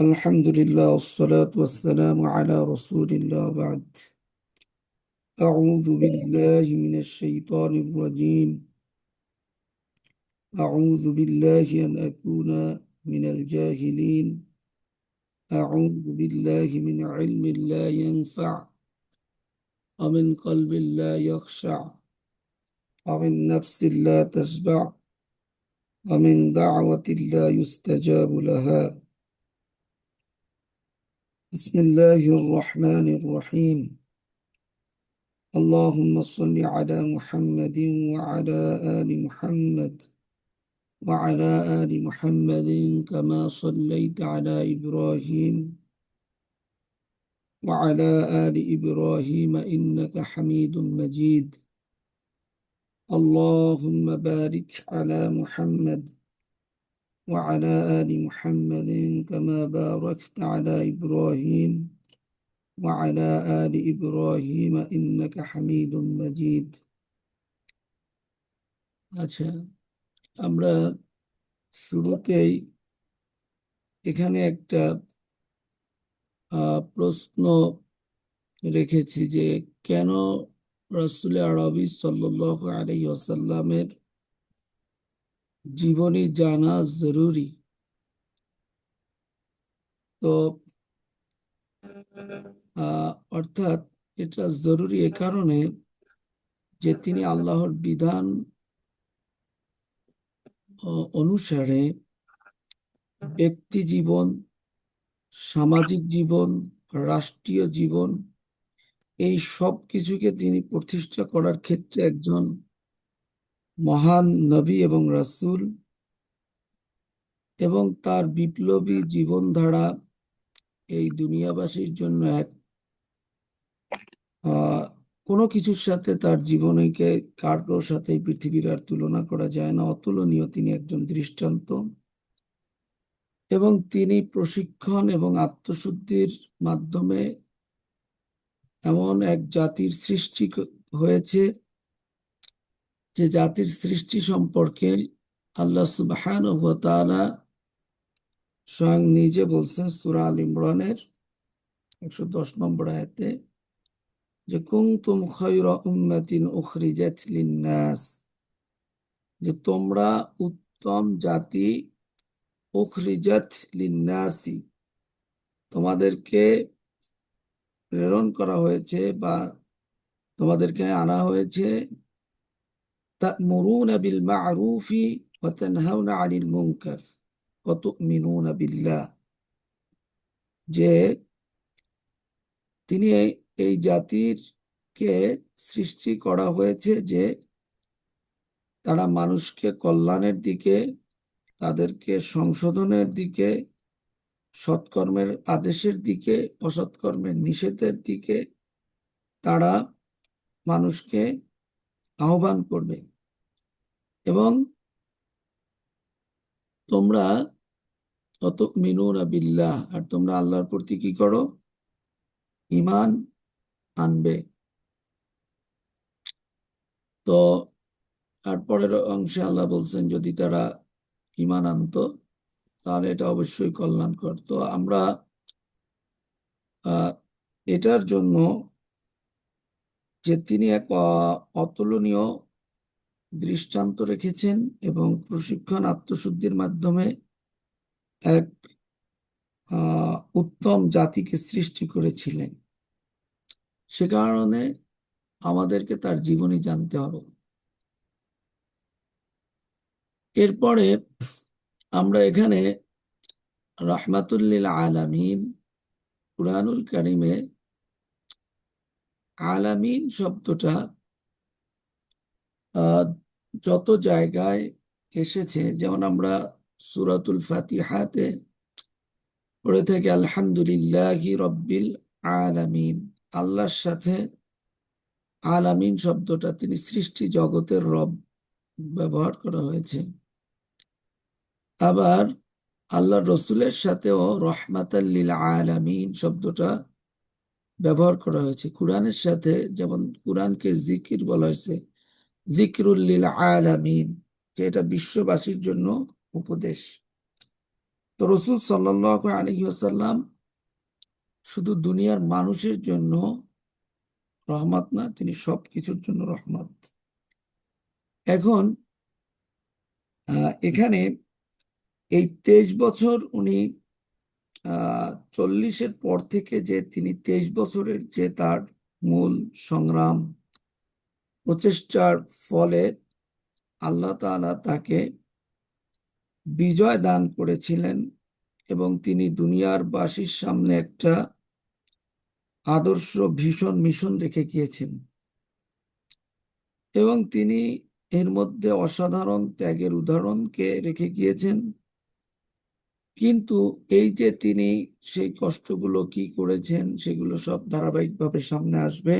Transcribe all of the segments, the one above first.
الحمد لله والصلاة والسلام على رسول الله بعد. أعوذ بالله من الشيطان الرجيم. أعوذ بالله أن أكون من الجاهلين. أعوذ بالله من علم لا ينفع ومن قلب لا يخشع ومن نفس لا تشبع ومن دعوة لا يستجاب لها. بسم الله الرحمن الرحيم. اللهم صل على محمد وعلى آل محمد وعلى آل محمد كما صليت على إبراهيم وعلى آل إبراهيم إنك حميد مجيد. اللهم بارك على محمد وعلى آل محمد كما باركت على إبراهيم وعلى آل إبراهيم إنك حميد مجيد. আচ্ছা, আমরা শুরুতেই এখানে একটা প্রশ্ন রেখেছি যে কেন রাসূল আরবি সাল্লাল্লাহু আলাইহি ওয়াসাল্লামের জীবনী জানা জরুরি। তো অর্থাৎ এটা জরুরি এ কারণে যে তিনি আল্লাহর বিধান অনুসারে ব্যক্তি জীবন, সামাজিক জীবন, রাষ্ট্রীয় জীবন এই সব কিছুকে তিনি প্রতিষ্ঠা করার ক্ষেত্রে একজন মহান নবী এবং রাসূল, এবং তার বিপ্লবী জীবনধারা এই দুনিয়াবাসীর জন্য এক কোনো কিছুর সাথে তার জীবনীকে কারোর সাথে পৃথিবীর আর তুলনা করা যায় না, অতুলনীয়। তিনি একজন দৃষ্টান্ত, এবং তিনি প্রশিক্ষণ এবং আত্মশুদ্ধির মাধ্যমে এমন এক জাতির সৃষ্টি হয়েছে যে জাতির সৃষ্টি সম্পর্কে আল্লাহ সুবহানাহু ওয়া তাআলা স্বয়ং নিজে বলছেন সূরা আল ইমরানের 110 নম্বর আয়াতে যে কুনতুম খায়রা উম্মাতিন উখরিজাত লিন-নাস, যে তোমরা উত্তম জাতি, উখরিজাত লিন-নাসি, তোমাদেরকে প্রেরণ করা হয়েছে বা তোমাদেরকে আনা হয়েছে, তা'মুরুনা বিল মা'রুফি ওয়া তানহাউনা আনিল মুনকার ওয়া তু'মিনুনা বিল্লাহ, যে তিনি এই জাতির কে সৃষ্টি করা হয়েছে যে তারা মানুষকে কল্যাণের দিকে, তাদেরকে সংশোধনের দিকে, সৎকর্মের আদেশের দিকে, অসৎকর্মের নিষেধের দিকে তারা মানুষকে আহ্বান করবে। এবং তোমরা তুমিনুনা বিল্লাহ, আর তোমরা আল্লাহর প্রতি কি করো? ঈমান আনবে। তো তারপরের অংশে আল্লাহ বলছেন যদি তারা ঈমান আনতো তাহলে এটা অবশ্যই কল্যাণকর। তো আমরা এটার জন্য যে তিনি এক অতুলনীয় দৃষ্টান্ত রেখেছেন এবং প্রশিক্ষণ আত্মশুদ্ধির মাধ্যমে এক উত্তম জাতিকে সৃষ্টি করেছিলেন, সে কারণে আমাদেরকে তার জীবনী জানতে হবে। এরপরে আমরা এখানে রাহমাতুল লিল আলামিন, কুরআনুল কারীমে আলামিন শব্দটা যত জায়গায় এসেছে, যেমন আমরা সূরাতুল ফাতিহাতে পড়ে থাকি আলহামদুলিল্লাহি রব্বিল আলামিন, আল্লাহর সাথে আলামিন শব্দটা, তিনি সৃষ্টি জগতের রব, ব্যবহার করা হয়েছে। আবার আল্লাহ রসুলের সাথেও রহমাতাল লিল আলামিন শব্দটা ব্যবহার করা হয়েছে। কুরআনের সাথে যেমন কুরআনকে জিকির বলা হয়েছে, জিকরুল লিল আলামিন, যে এটা বিশ্ববাসীর জন্য উপদেশ। তো রসুল সাল্লাল্লাহু আলাইহি ওয়াসাল্লাম শুধু দুনিয়ার মানুষের জন্য রহমত না, তিনি সবকিছুর জন্য রহমত। এখন এখানে এই 23 বছর উনি 40-এর পর থেকে যে তিনি 23 বছরের যে তার মূল সংগ্রাম প্রচেষ্টার ফলে আল্লাহ তাআলা তাকে বিজয় দান করেছিলেন এবং তিনি দুনিয়ার বাসীর সামনে একটা আদর্শ ভীষণ মিশন রেখে গিয়েছেন এবং তিনি এর মধ্যে অসাধারণ ত্যাগের উদাহরণকে রেখে গিয়েছেন। কিন্তু এই যে তিনি সেই কষ্টগুলো কি করেছেন সেগুলো সব ধারাবাহিকভাবে সামনে আসবে,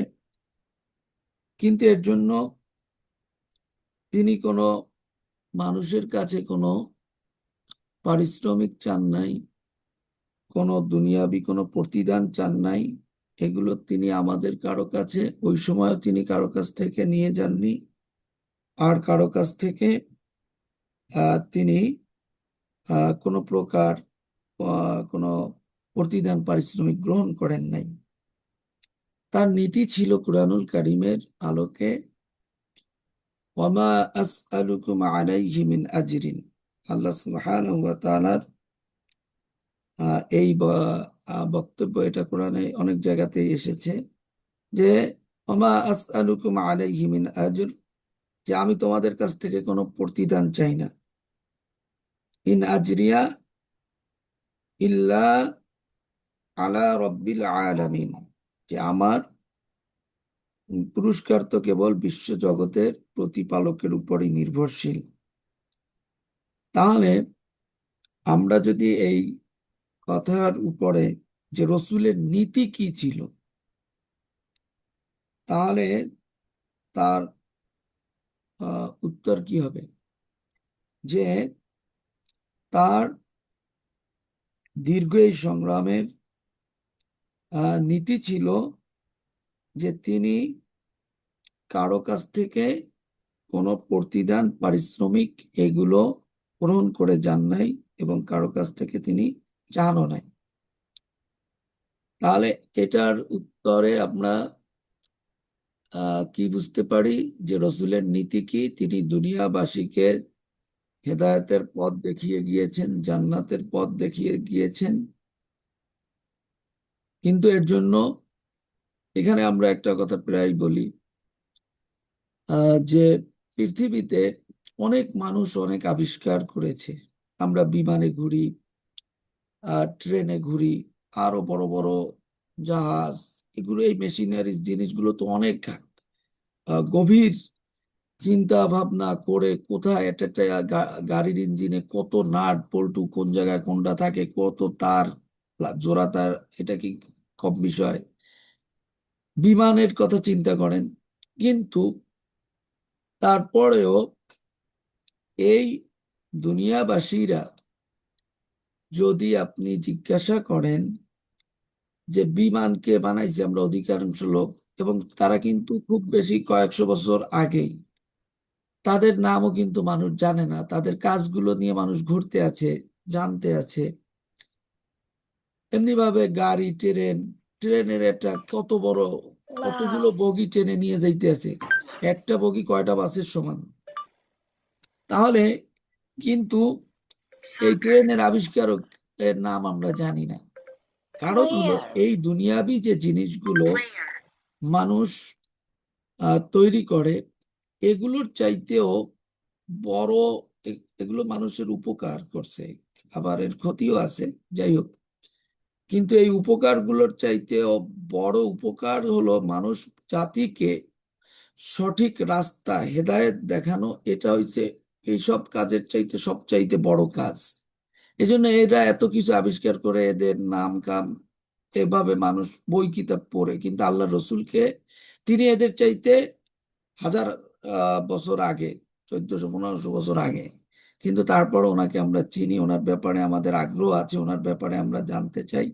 কিন্তু এর জন্য তিনি কোনো মানুষের কাছে কোনো পারিশ্রমিক চান নাই, কোনো দুনিয়াবি কোনো প্রতিদান চান নাই। এগুলো তিনি আমাদের কারো কাছে ওই সময় তিনি কারো কাছ থেকে নিয়ে যাননি, আর কারো কাছ থেকে তিনি কোনো প্রকার কোনো প্রতিদান পারিশ্রমিক গ্রহণ করেন নাই। তার নীতি ছিল কুরআনুল কারীমের আলোকে ওয়ামা আসআলুকুম আলাইহি মিন আজরিন। আল্লাহ সুবহানাহু ওয়া তাআলার এই বক্তব্য এটা কোরআনে অনেক জায়গাতেই এসেছে যে ওয়ামা আসআলুকুম আলাইহি মিন আজর, যে আমি তোমাদের কাছ থেকে কোনো প্রতিদান চাই না। ইন আজরিয়া ইল্লা আলা রব্বিল আলামিন, যে আমার পুরস্কার তো কেবল বিশ্ব জগতের প্রতিপালকের উপরই নির্ভরশীল। তাহলে আমরা যদি এই কথার উপরে যে রসুলের নীতি কি ছিল, তাহলে তার উত্তর কি হবে? যে তার দীর্ঘ এই সংগ্রামের নীতি ছিল যে তিনি কারো কাছ থেকে কোনো প্রতিদান পারিশ্রমিক এগুলো গ্রহণ করে যান নাই এবং কারো কাছ থেকে তিনি চানও নাই। তাহলে এটার উত্তরে আমরা কি বুঝতে পারি যে রসুলের নীতি কি? তিনি দুনিয়াবাসীকে হেদায়েতের পথ দেখিয়ে গিয়েছেন, জান্নাতের পথ দেখিয়ে গিয়েছেন, কিন্তু এর জন্য এখানে আমরা একটা কথা প্রায় বলি যে পৃথিবীতে অনেক মানুষ অনেক আবিষ্কার করেছে। আমরা বিমানে ঘুরি, ট্রেনে ঘুরি, আরো বড় বড় জাহাজ, এগুলো এই মেশিনারিজ জিনিসগুলো তো অনেক গভীর চিন্তা ভাবনা করে কোথায় একটা একটা গাড়ির ইঞ্জিনে কত নাট বল্টু, কোন জায়গায় কোনটা থাকে, কত তার জোড়া তার, এটা কি কম বিষয়? বিমানের কথা চিন্তা করেন। কিন্তু তারপরেও এই দুনিয়াবাসীরা যদি আপনি জিজ্ঞাসা করেন যে বিমান কে বানাইছে, আমরা অধিকাংশ লোক, এবং তারা কিন্তু খুব বেশি কয়েকশো বছর আগেই, তাদের নামও কিন্তু মানুষ জানে না, তাদের কাজগুলো নিয়ে মানুষ ঘুরতে আছে, জানতে আছে। এমনি ভাবে গাড়ি, ট্রেনের একটা কত বড়, কতগুলো বগি টেনে নিয়ে যাইতে আছে, একটা বগি কয়টা বাসের সমান। তাহলে কিন্তু এই ট্রেনের আবিষ্কারক এর নাম আমরা জানি না। কারণ হলো এই দুনিয়াবি যে জিনিসগুলো মানুষ তৈরি করে, এগুলোর চাইতেও বড়, এগুলো মানুষের উপকার করছে, আবার এর ক্ষতিও আছে, যাই হোক। কিন্তু এই উপকারগুলোর চাইতেও বড় উপকার হলো মানুষ জাতিকে সঠিক রাস্তা হেদায়েত দেখানো। এটা হইছে এইসব কাজের চাইতে সবচাইতে বড় কাজ। এজন্য এরা এত কিছু আবিষ্কার করে, এদের নাম কাম এভাবে মানুষ বই কিতাব পড়ে, কিন্তু আল্লাহ রসুলকে তিনি এদের চাইতে হাজার বছর আগে, 1400-1500 বছর আগে, কিন্তু তারপর ওনাকে আমরা চিনি, ওনার ব্যাপারে আমাদের আগ্রহ আছে, ওনার ব্যাপারে আমরা জানতে চাই।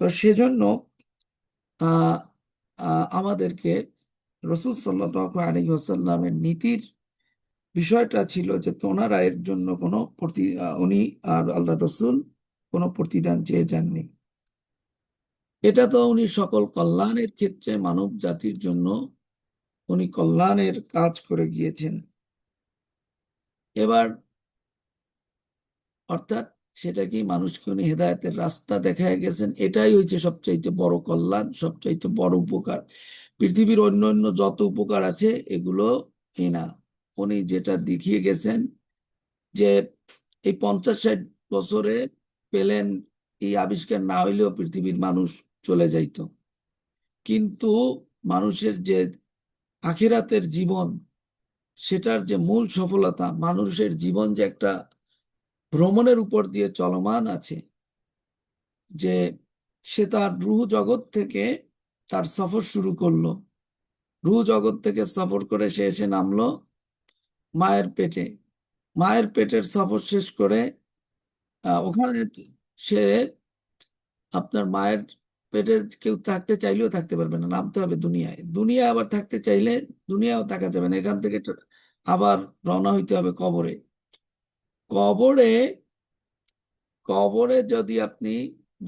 তো সেজন্য আহ আমাদেরকে রসুল সাল্লাল্লাহু আলাইহি ওয়াসাল্লামের নীতির বিষয়টা ছিল যে ওনারা এর জন্য কোনো উনি আর আল্লাহ রসুল কোনো প্রতিদান চেয়ে যাননি। এটা তো উনি সকল কল্যাণের ক্ষেত্রে মানব জাতির জন্য উনি কল্যাণের কাজ করে গিয়েছেন। এবার অর্থাৎ সেটা কি, মানুষকে উনি হেদায়েতের রাস্তা দেখায় গেছেন, এটাই হচ্ছে সবচাইতে বড় কল্যাণ, সবচাইতে বড় উপকার। পৃথিবীর অন্য অন্য যত উপকার আছে এগুলো এই না, উনি যেটা দেখিয়ে গেছেন যে এই 50-60 বছরে পেলেন এই আবিষ্কার না হইলেও পৃথিবীর মানুষ চলে যাইতো, কিন্তু মানুষের যে আখিরাতের জীবন, সেটার যে মূল সফলতা, মানুষের জীবন যে একটা ভ্রমণের উপর দিয়ে চলমান আছে, যে সে তার রুহ জগৎ থেকে তার সফর শুরু করলো, রুহ জগৎ থেকে সফর করে সে এসে নামলো মায়ের পেটে, মায়ের পেটের সফর শেষ করে ওখানে সে আপনার মায়ের পেটে কেউ থাকতে চাইলেও থাকতে পারবে না, নামতে হবে দুনিয়ায়, দুনিয়ায় আবার থাকতে চাইলে দুনিয়াও থাকা যাবে না, এখান থেকে আবার রওনা হইতে হবে কবরে। কবরে কবরে যদি আপনি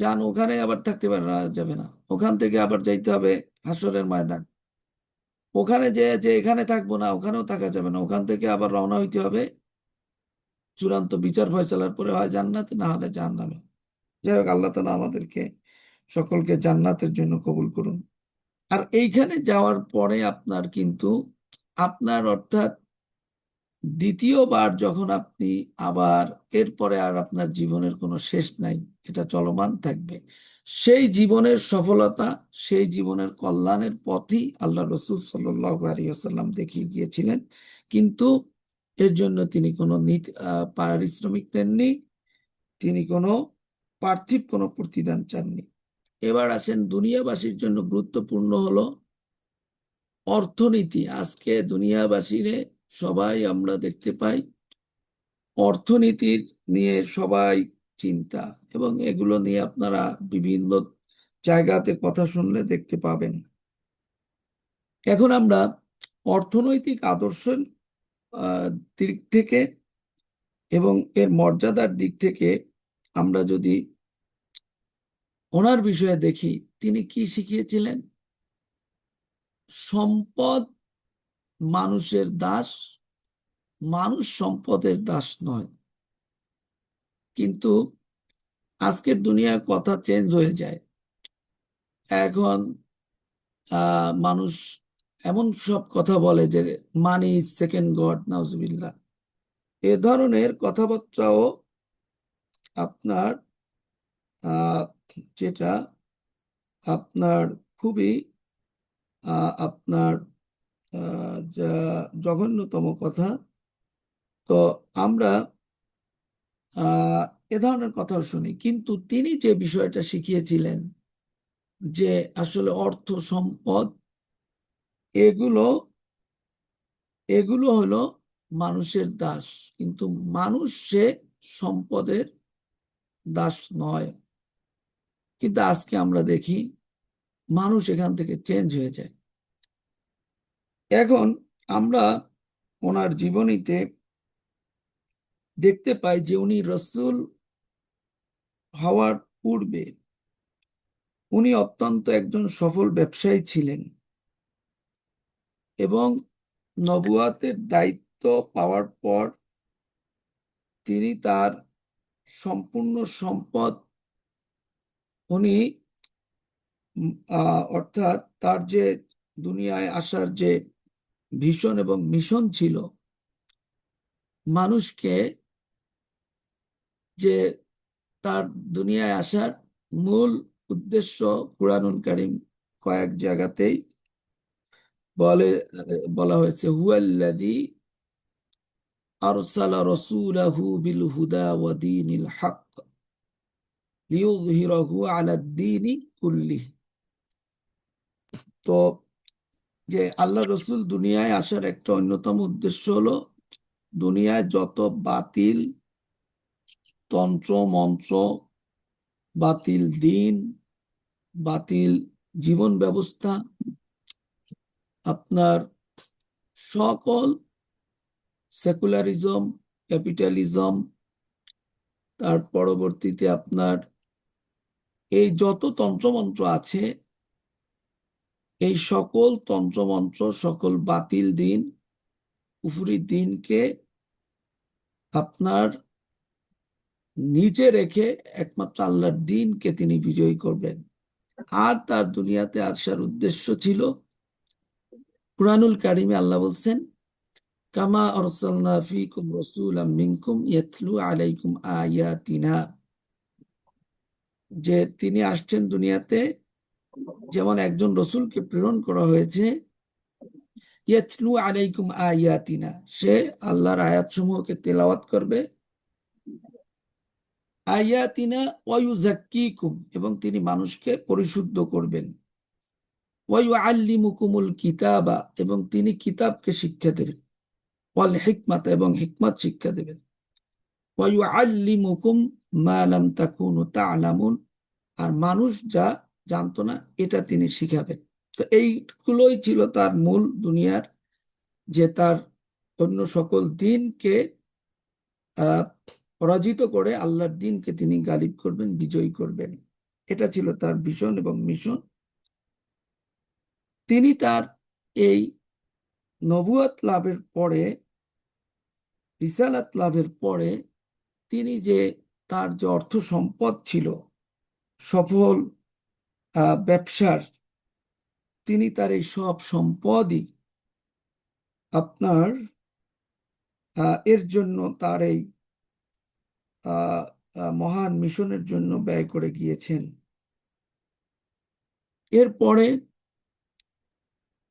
যান, ওখানে আবার থাকতে পারা যাবে না, ওখান থেকে আবার যাইতে হবে হাসরের ময়দান, ওখানে যে যে এখানে থাকবো না ওখানেও থাকা যাবে না, ওখান থেকে আবার রওনা হইতে হবে চূড়ান্ত বিচার ফয়সালার পরে, হয় জান্নাতে না হলে জাহান্নামে। যাই হোক, আল্লাহ তাআলা আমাদেরকে সকলকে জান্নাতের জন্য কবুল করুন। আর এইখানে যাওয়ার পরে আপনার কিন্তু আপনার অর্থাৎ দ্বিতীয়বার যখন আপনি আবার, এরপরে আর আপনার জীবনের কোনো শেষ নাই, এটা চলমান থাকবে, সেই জীবনের সফলতা, সেই জীবনের কল্যাণের পথই আল্লাহ রসুল সাল্লাল্লাহু আলাইহি ওয়াসাল্লাম দেখিয়ে গিয়েছিলেন। কিন্তু এর জন্য তিনি কোনো পারিশ্রমিক দেননি, তিনি কোনো পার্থিব কোনো প্রতিদান চাননি। এবার আসেন, দুনিয়াবাসীর জন্য গুরুত্বপূর্ণ হলো অর্থনীতি। আজকে দুনিয়াবাসীরে সবাই আমরা দেখতে পাই অর্থনীতির নিয়ে সবাই চিন্তা, এবং এগুলো নিয়ে আপনারা বিভিন্ন জায়গাতে কথা শুনলে দেখতে পাবেন। এখন আমরা অর্থনৈতিক আদর্শের দিক থেকে এবং এর মর্যাদার দিক থেকে আমরা যদি ওনার বিষয়ে দেখি, তিনি কি শিখিয়েছিলেন? সম্পদ মানুষের দাস, মানুষ সম্পদের দাস নয়। কিন্তু আজকের দুনিয়ার কথা চেঞ্জ হয়ে যায়। এখন মানুষ এমন সব কথা বলে যে মানি ইজ সেকেন্ড গড, নাউজুবিল্লাহ, এ ধরনের কথাবার্তাও আপনার আহ, যেটা আপনার খুবই আপনার যা জঘন্যতম কথা। তো আমরা আহ এ ধরনের কথাও শুনি, কিন্তু তিনি যে বিষয়টা শিখিয়েছিলেন যে আসলে অর্থ সম্পদ এগুলো এগুলো হলো মানুষের দাস, কিন্তু মানুষ সে সম্পদের দাস নয়। কিন্তু আজকে আমরা দেখি মানুষ এখান থেকে চেঞ্জ হয়ে যায়। এখন আমরা ওনার জীবনীতে দেখতে পাই যে উনি রসূল হওয়ার পূর্বে উনি অত্যন্ত একজন সফল ব্যবসায়ী ছিলেন, এবং নবুয়াতের দায়িত্ব পাওয়ার পর তিনি তার সম্পূর্ণ সম্পদ উনি অর্থাৎ তার যে দুনিয়ায় আসার যে ভিশন এবং মিশন ছিল, মানুষকে যে তার দুনিয়ায় আসার মূল উদ্দেশ্য, কুরআনুল কারীম কয়েক জায়গাতেই বলে বলা হয়েছে, হুয়াল্লাযী আরসালা রাসূলাহু বিল হুদা ওয়া দীনিল হক লিইয়ুযহিরাহু আলাদ দীনি কুল্লিহি। তো যে আল্লাহ রসুল দুনিয়ায় আসার একটা অন্যতম উদ্দেশ্য হলো দুনিয়ায় যত বাতিল তন্ত্র মন্ত্র, বাতিল দিন, বাতিল জীবন ব্যবস্থা, আপনার সকল সেকুলারিজম, ক্যাপিটালিজম, তার পরবর্তীতে আপনার এই যত তন্ত্রমন্ত্র আছে, এই সকল তন্ত্রমন্ত্র, সকল বাতিল দিন, কুফরি দিনকে আপনার নিচে রেখে একমাত্র আল্লাহর দিনকে তিনি বিজয়ী করবেন। আর তার দুনিয়াতে আসার উদ্দেশ্য ছিল, কুরআনুল কারিমে আল্লাহ বলছেন, কামা আরসালনা ফীকুম রাসূলাম মিনকুম ইয়াতলু আলাইকুম আয়াতিনা, যে তিনি আসছেন দুনিয়াতে, যেমন একজন রসুলকে প্রেরণ করা হয়েছে, ইয়াতলু আলাইকুম আয়াতিনা, সে আল্লাহর আয়াতসমূহকে তেলাওয়াত করবে, আয়াতিনা ওয়া ইউযাক্কিকুম, এবং তিনি মানুষকে পরিশুদ্ধ করবেন, ওয়া ইউআল্লিমুকুমুল কিতাবা, এবং তিনি কিতাবকে শিক্ষা দেবেন, ওয়াল হিকমাতা, এবং হিকমত শিক্ষা দেবেন, ওয়া ইউআল্লিমুকুম মা লাম তাকুনু তা'লামুন, আর মানুষ যা জানতো না এটা তিনি শিখাবেন। তো এইগুলোই ছিল তার মূল দুনিয়ার, যে তার অন্য সকল দিনকে আহ পরাজিত করে আল্লাহর দিনকে তিনি গালিব করবেন, বিজয়ী করবেন। এটা ছিল তার ভিশন এবং মিশন। তিনি তার এই নবুয়ত লাভের পরে, রিসালাত লাভের পরে, তিনি যে তার যে অর্থ সম্পদ ছিল, সফল ব্যবসার, তিনি তার এই সব সম্পদই আপনার এর জন্য, তার এই মহান মিশনের জন্য ব্যয় করে গিয়েছেন। এরপরে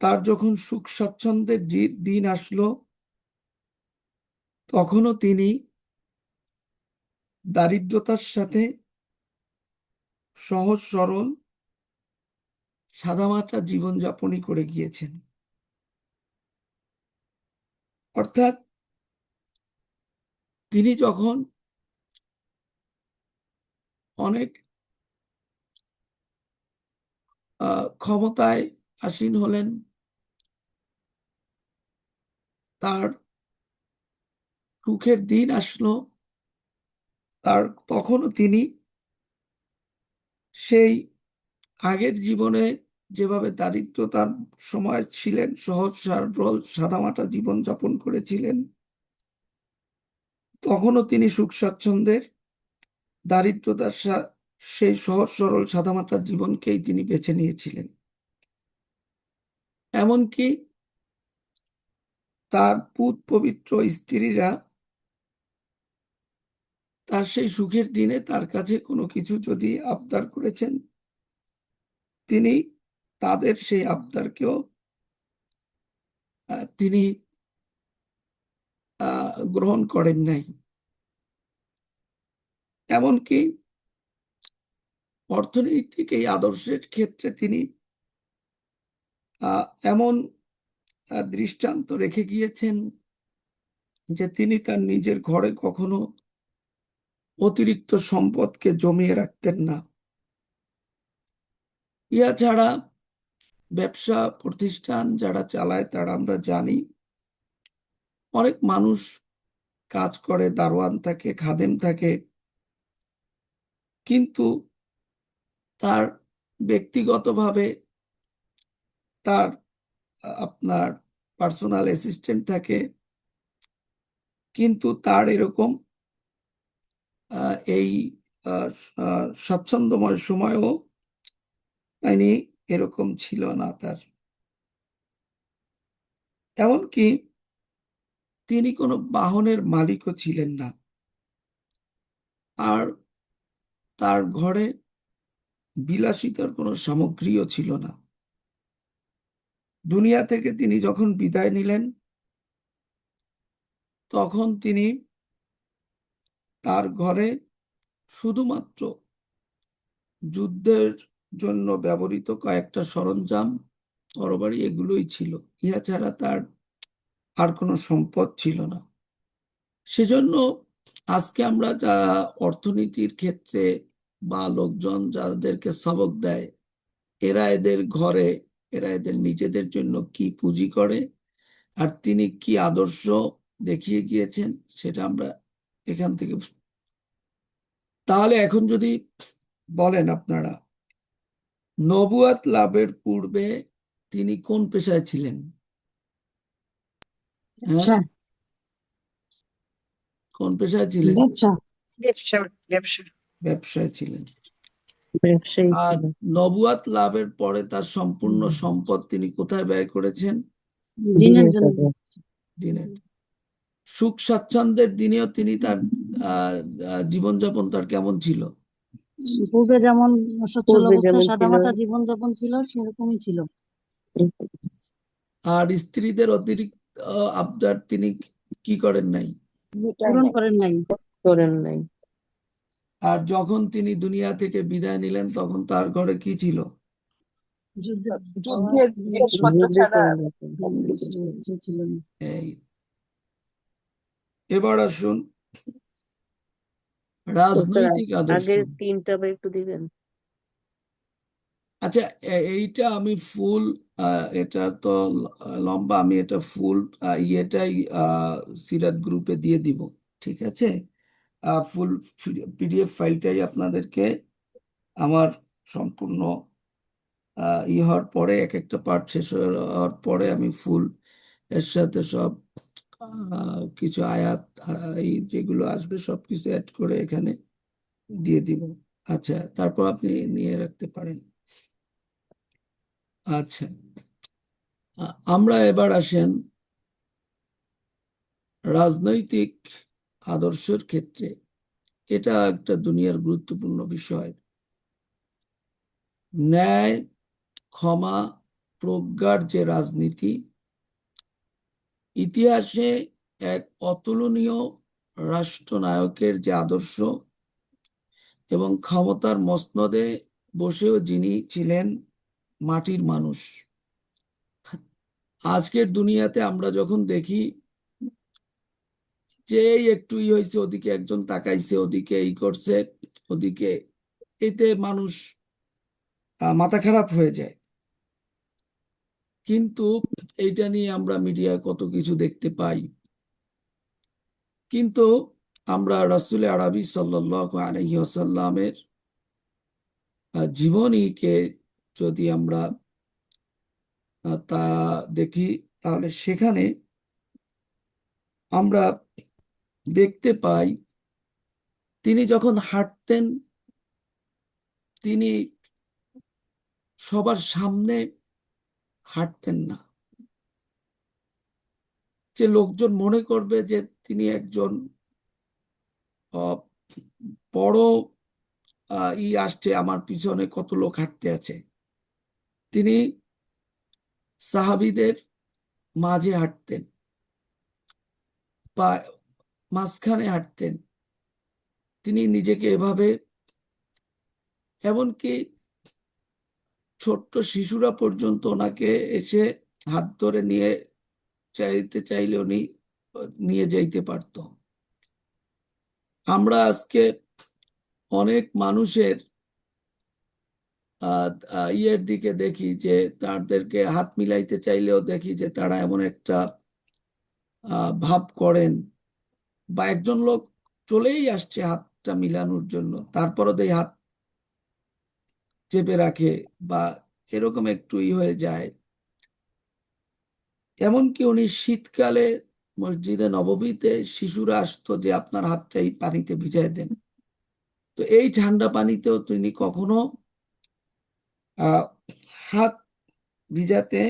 তার যখন সুখ স্বাচ্ছন্দ্যের দিন আসলো, তখনও তিনি দারিদ্রতার সাথে সহজ সরল সাদামাটা জীবনযাপনই করে গিয়েছেন। অর্থাৎ তিনি যখন অনেক ক্ষমতায় আসীন হলেন, তার সুখের দিন আসলো, তখনও তিনি সেই আগের জীবনে যেভাবে দারিদ্রতার সময় ছিলেন, সহজ সরল সাদামাটা জীবন যাপন করেছিলেন, তখনও তিনি সুখ স্বাচ্ছন্দ্যের, দারিদ্রতার সেই সহজ সরল সাদামাটা জীবনকেই তিনি বেছে নিয়েছিলেন। এমনকি তার পুত পবিত্র স্ত্রীরা তার সেই সুখের দিনে তার কাছে কোনো কিছু যদি আবদার করেছেন, তিনি তাদের সেই আবদারকেও তিনি গ্রহণ করেন নাই। এমনকি অর্থনৈতিক এই আদর্শের ক্ষেত্রে তিনি এমন দৃষ্টান্ত রেখে গিয়েছেন, যে তিনি তার নিজের ঘরে কখনো অতিরিক্ত সম্পদকে জমিয়ে রাখতেন না। ইয়া ছাড়া ব্যবসা প্রতিষ্ঠান যারা চালায়, তারা আমরা জানি অনেক মানুষ কাজ করে, দারোয়ান থাকে, খাদেম থাকে, কিন্তু তার ব্যক্তিগতভাবে তার আপনার পার্সোনাল অ্যাসিস্ট্যান্ট থাকে, কিন্তু তার এরকম এই স্বাচ্ছন্দ্যময় সময়ও তিনি এরকম ছিল না তার। এমনকি তিনি কোনো বাহনের মালিকও ছিলেন না, আর তার ঘরে বিলাসিতার কোনো সামগ্রীও ছিল না। দুনিয়া থেকে তিনি যখন বিদায় নিলেন, তখন তিনি তার ঘরে শুধুমাত্র যুদ্ধের জন্য ব্যবহৃত কয়েকটা সরঞ্জাম, তরবারি, এগুলোই ছিল। ইহা ছাড়া তার আর কোনো সম্পদ ছিল না। সেজন্য আজকে আমরা যা অর্থনীতির ক্ষেত্রে বা লোকজন যাদেরকে সবক দেয়, এরা এদের ঘরে, এরা এদের নিজেদের জন্য কি পুঁজি করে, আর তিনি কি আদর্শ দেখিয়ে গিয়েছেন, সেটা আমরা এখান থেকে। তাহলে এখন যদি বলেন আপনারা, নবুয়াত লাভের পূর্বে তিনি কোন পেশায় ছিলেন? হ্যাঁ, ব্যবসা। কোন পেশায় ছিলেন? ব্যবসা। ব্যবসা। ব্যবসা। ব্যবসায় ছিলেন। ব্যবসায়ী আর ছিল। নবুয়াত লাভের পরে তার সম্পূর্ণ সম্পদ তিনি কোথায় ব্যয় করেছেন? দিনের জন্য। দিনের সুখ স্বাচ্ছন্দ্যের দিনেও তিনি তার জীবনযাপন তার কেমন ছিল? পূর্বে যেমন সচ্ছল পূর্বে অবস্থায় যেমন ছিল, সাদামাটা জীবনযাপন ছিল, সেরকমই ছিল। আর স্ত্রীদের অতিরিক্ত আবদার তিনি কি করেন নাই? পূরণ করেন নাই। করেন নাই। আর যখন তিনি দুনিয়া থেকে বিদায় নিলেন তখন তার ঘরে কি ছিল? যুদ্ধের যুদ্ধের জিনিসপত্র যুদ্ধে ছাড়া করে গেছে। কিছু ছিল না। এই এবার আসুন তো স্যার, রাজনৈতিক আদর্শ। আগের স্ক্রিনটা আবার একটু দিবেন। আচ্ছা, এইটা আমি ফুল, এটা তো লম্বা, আমি এটা ফুল ইয়েটাই সিরাত গ্রুপে দিয়ে দিব। ঠিক আছে, ফুল পিডিএফ ফাইলটাই আপনাদেরকে আমার সম্পূর্ণ হওয়ার পরে, এক একটা পার্ট শেষ হওয়ার পরে আমি ফুল এর সাথে সব কিছু আয়াত, এই যেগুলো আসবে সব কিছু অ্যাড করে এখানে দিয়ে দিব। আচ্ছা, তারপর আপনি নিয়ে রাখতে পারেন। আচ্ছা, আমরা এবার আসেন রাজনৈতিক আদর্শের ক্ষেত্রে। এটা একটা দুনিয়ার গুরুত্বপূর্ণ বিষয়। ন্যায়, ক্ষমা, প্রজ্ঞার যে রাজনীতি, ইতিহাসে এক অতুলনীয় রাষ্ট্রনায়কের যে আদর্শ, এবং ক্ষমতার মসনদে বসেও যিনি ছিলেন মাটির মানুষ। আজকের দুনিয়াতে আমরা যখন দেখি যে এই একটু হয়েছে, ওদিকে একজন তাকাইছে, ওদিকে এই করছে, ওদিকে, এতে মানুষ মাথা খারাপ হয়ে যায়। কিন্তু এইটা নিয়ে আমরা মিডিয়ায় কত কিছু দেখতে পাই। কিন্তু আমরা রাসূল আরবি সাল্লাল্লাহু আলাইহি ওয়াসাল্লামের জীবনীকে যদি আমরা তা দেখি, তাহলে সেখানে আমরা দেখতে পাই তিনি যখন হাঁটতেন, তিনি সবার সামনে হাঁটতেন না, যে লোকজন মনে করবে যে তিনি একজন আহ, বড় আসছে, আমার পিছনে কত লোক হাঁটতে আছে। তিনি সাহাবীদের মাঝে হাঁটতেন বা মাঝখানে হাঁটতেন। তিনি নিজেকে এভাবে, এমনকি ছোট্ট শিশুরা পর্যন্ত ওনাকে এসে হাত ধরে নিয়ে চাইতে চাইলে উনি নিয়ে যাইতে পারত। আমরা আজকে অনেক মানুষের ইয়ের দিকে দেখি যে তাদেরকে হাত মিলাইতে চাইলেও দেখি যে তারা এমন একটা ভাব করেন, বা একজন লোক চলেই আসছে হাতটা মিলানোর জন্য, তারপরও দেই হাত চেপে রাখে, বা এরকম একটু হয়ে যায়। এমনকি উনি শীতকালে মসজিদে নববীতে শিশুরা আসতো যে আপনার হাতটা এই পানিতে ভিজায় দেন, তো এই ঠান্ডা পানিতেও তিনি কখনো আহ হাত ভিজাতে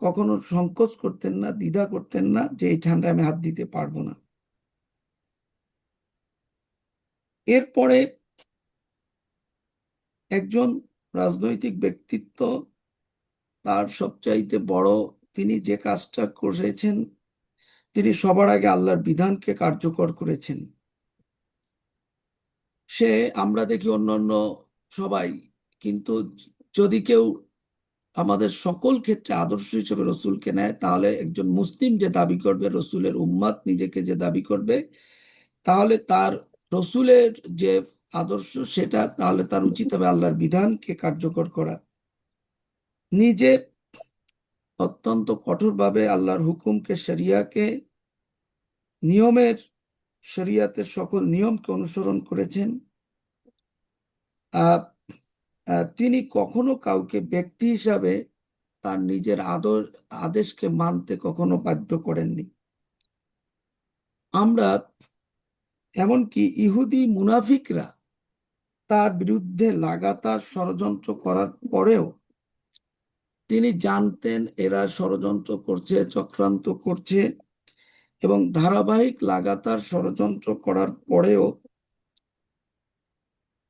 কখনো সংকোচ করতেন না, দ্বিধা করতেন না যে এই ঠান্ডায় আমি হাত দিতে পারবো না। এরপরে একজন রাজনৈতিক ব্যক্তিত্ব, তার সবচাইতে বড় তিনি যে কাজটা করেছেন, তিনি সবার আগে আল্লাহর বিধানকে কার্যকর করেছেন। সে, আমরা দেখি অন্যান্য সবাই, কিন্তু যদি কেউ আমাদের সকল ক্ষেত্রে আদর্শ হিসেবে রসুলকে নেয়, তাহলে একজন মুসলিম যে দাবি করবে রসুলের উম্মাত নিজেকে, যে দাবি করবে, তাহলে তার রসুলের যে আদর্শ সেটা, তাহলে তার উচিত হবে আল্লাহর বিধানকে কার্যকর করা। নিজে অত্যন্ত কঠোরভাবে আল্লাহর হুকুমকে, শরিয়াকে নিয়মের শরিয়াতের সকল নিয়মকে অনুসরণ করেছেন। আহ, তিনি কখনো কাউকে ব্যক্তি হিসাবে তার নিজের আদেশকে মানতে কখনো বাধ্য করেননি। আমরা এমনকি ইহুদি মুনাফিকরা তার বিরুদ্ধে লাগাতার ষড়যন্ত্র করার পরেও তিনি জানতেন এরা ষড়যন্ত্র করছে, চক্রান্ত করছে, এবং ধারাবাহিক লাগাতার ষড়যন্ত্র করার পরেও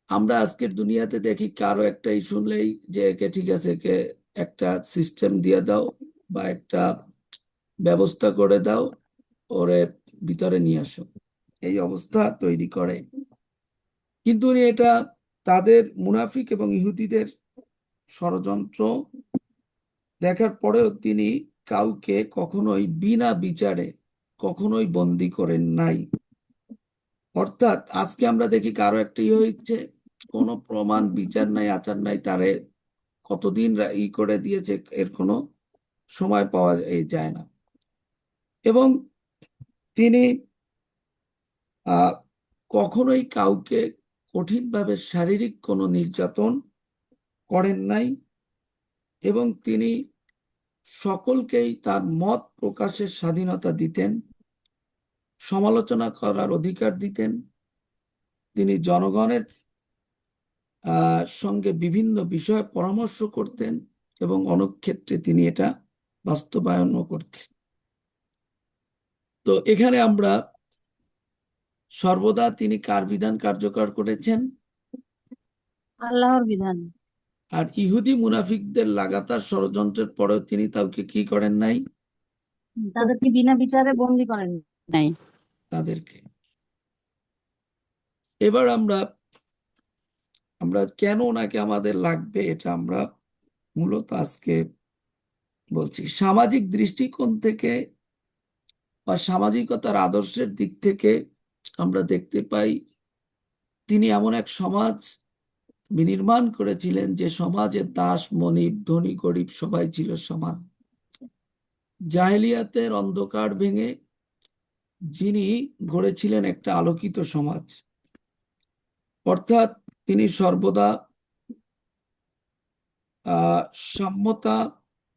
আমরা আজকের দুনিয়াতে দেখি কারো একটা শুনলেই যে একে ঠিক আছে, একে একটা সিস্টেম দিয়ে দাও বা একটা ব্যবস্থা করে দাও, ওরে ভিতরে নিয়ে আসো, এই অবস্থা তৈরি করে। কিন্তু উনি এটা তাদের মুনাফিক এবং ইহুদিদের ষড়যন্ত্র দেখার পরেও তিনি কাউকে কখনোই বিনা বিচারে কখনোই বন্দি করেন নাই। অর্থাৎ আজকে আমরা দেখি কারো একটা হয়েছে, কোনো প্রমাণ বিচার নাই, আচার নাই, তারে কতদিন করে দিয়েছে, এর কোনো সময় পাওয়া যায় না। এবং তিনি আহ কখনোই কাউকে কঠিনভাবে শারীরিক কোনো নির্যাতন করেন নাই, এবং তিনি সকলকেই তার মত প্রকাশের স্বাধীনতা দিতেন, সমালোচনা করার অধিকার দিতেন। তিনি জনগণের সঙ্গে বিভিন্ন বিষয়ে পরামর্শ করতেন এবং অনেক ক্ষেত্রে তিনি এটা বাস্তবায়নও করতেন। তো এখানে আমরা সর্বদা তিনি কার বিধান কার্যকর করেছেন? আল্লাহর বিধান। আর ইহুদি মুনাফিকদের লাগাতার ষড়যন্ত্রের পরেও তিনি কাউকে কি করেন নাই? তাদেরকে বিনা বিচারে বন্দি করেন নাই। তাদেরকে। এবার আমরা আমরা কেন ওনাকে আমাদের লাগবে এটা আমরা মূলত আজকে বলছি। সামাজিক দৃষ্টিকোণ থেকে বা সামাজিকতার আদর্শের দিক থেকে আমরা দেখতে পাই তিনি এমন এক সমাজ বিনির্মাণ করেছিলেন যে সমাজে দাস মনিব ধনী গরিব সবাই ছিল সমান। জাহেলিয়াতের অন্ধকার ভেঙে যিনি গড়েছিলেন একটা আলোকিত সমাজ। অর্থাৎ তিনি সর্বদা সাম্যতা,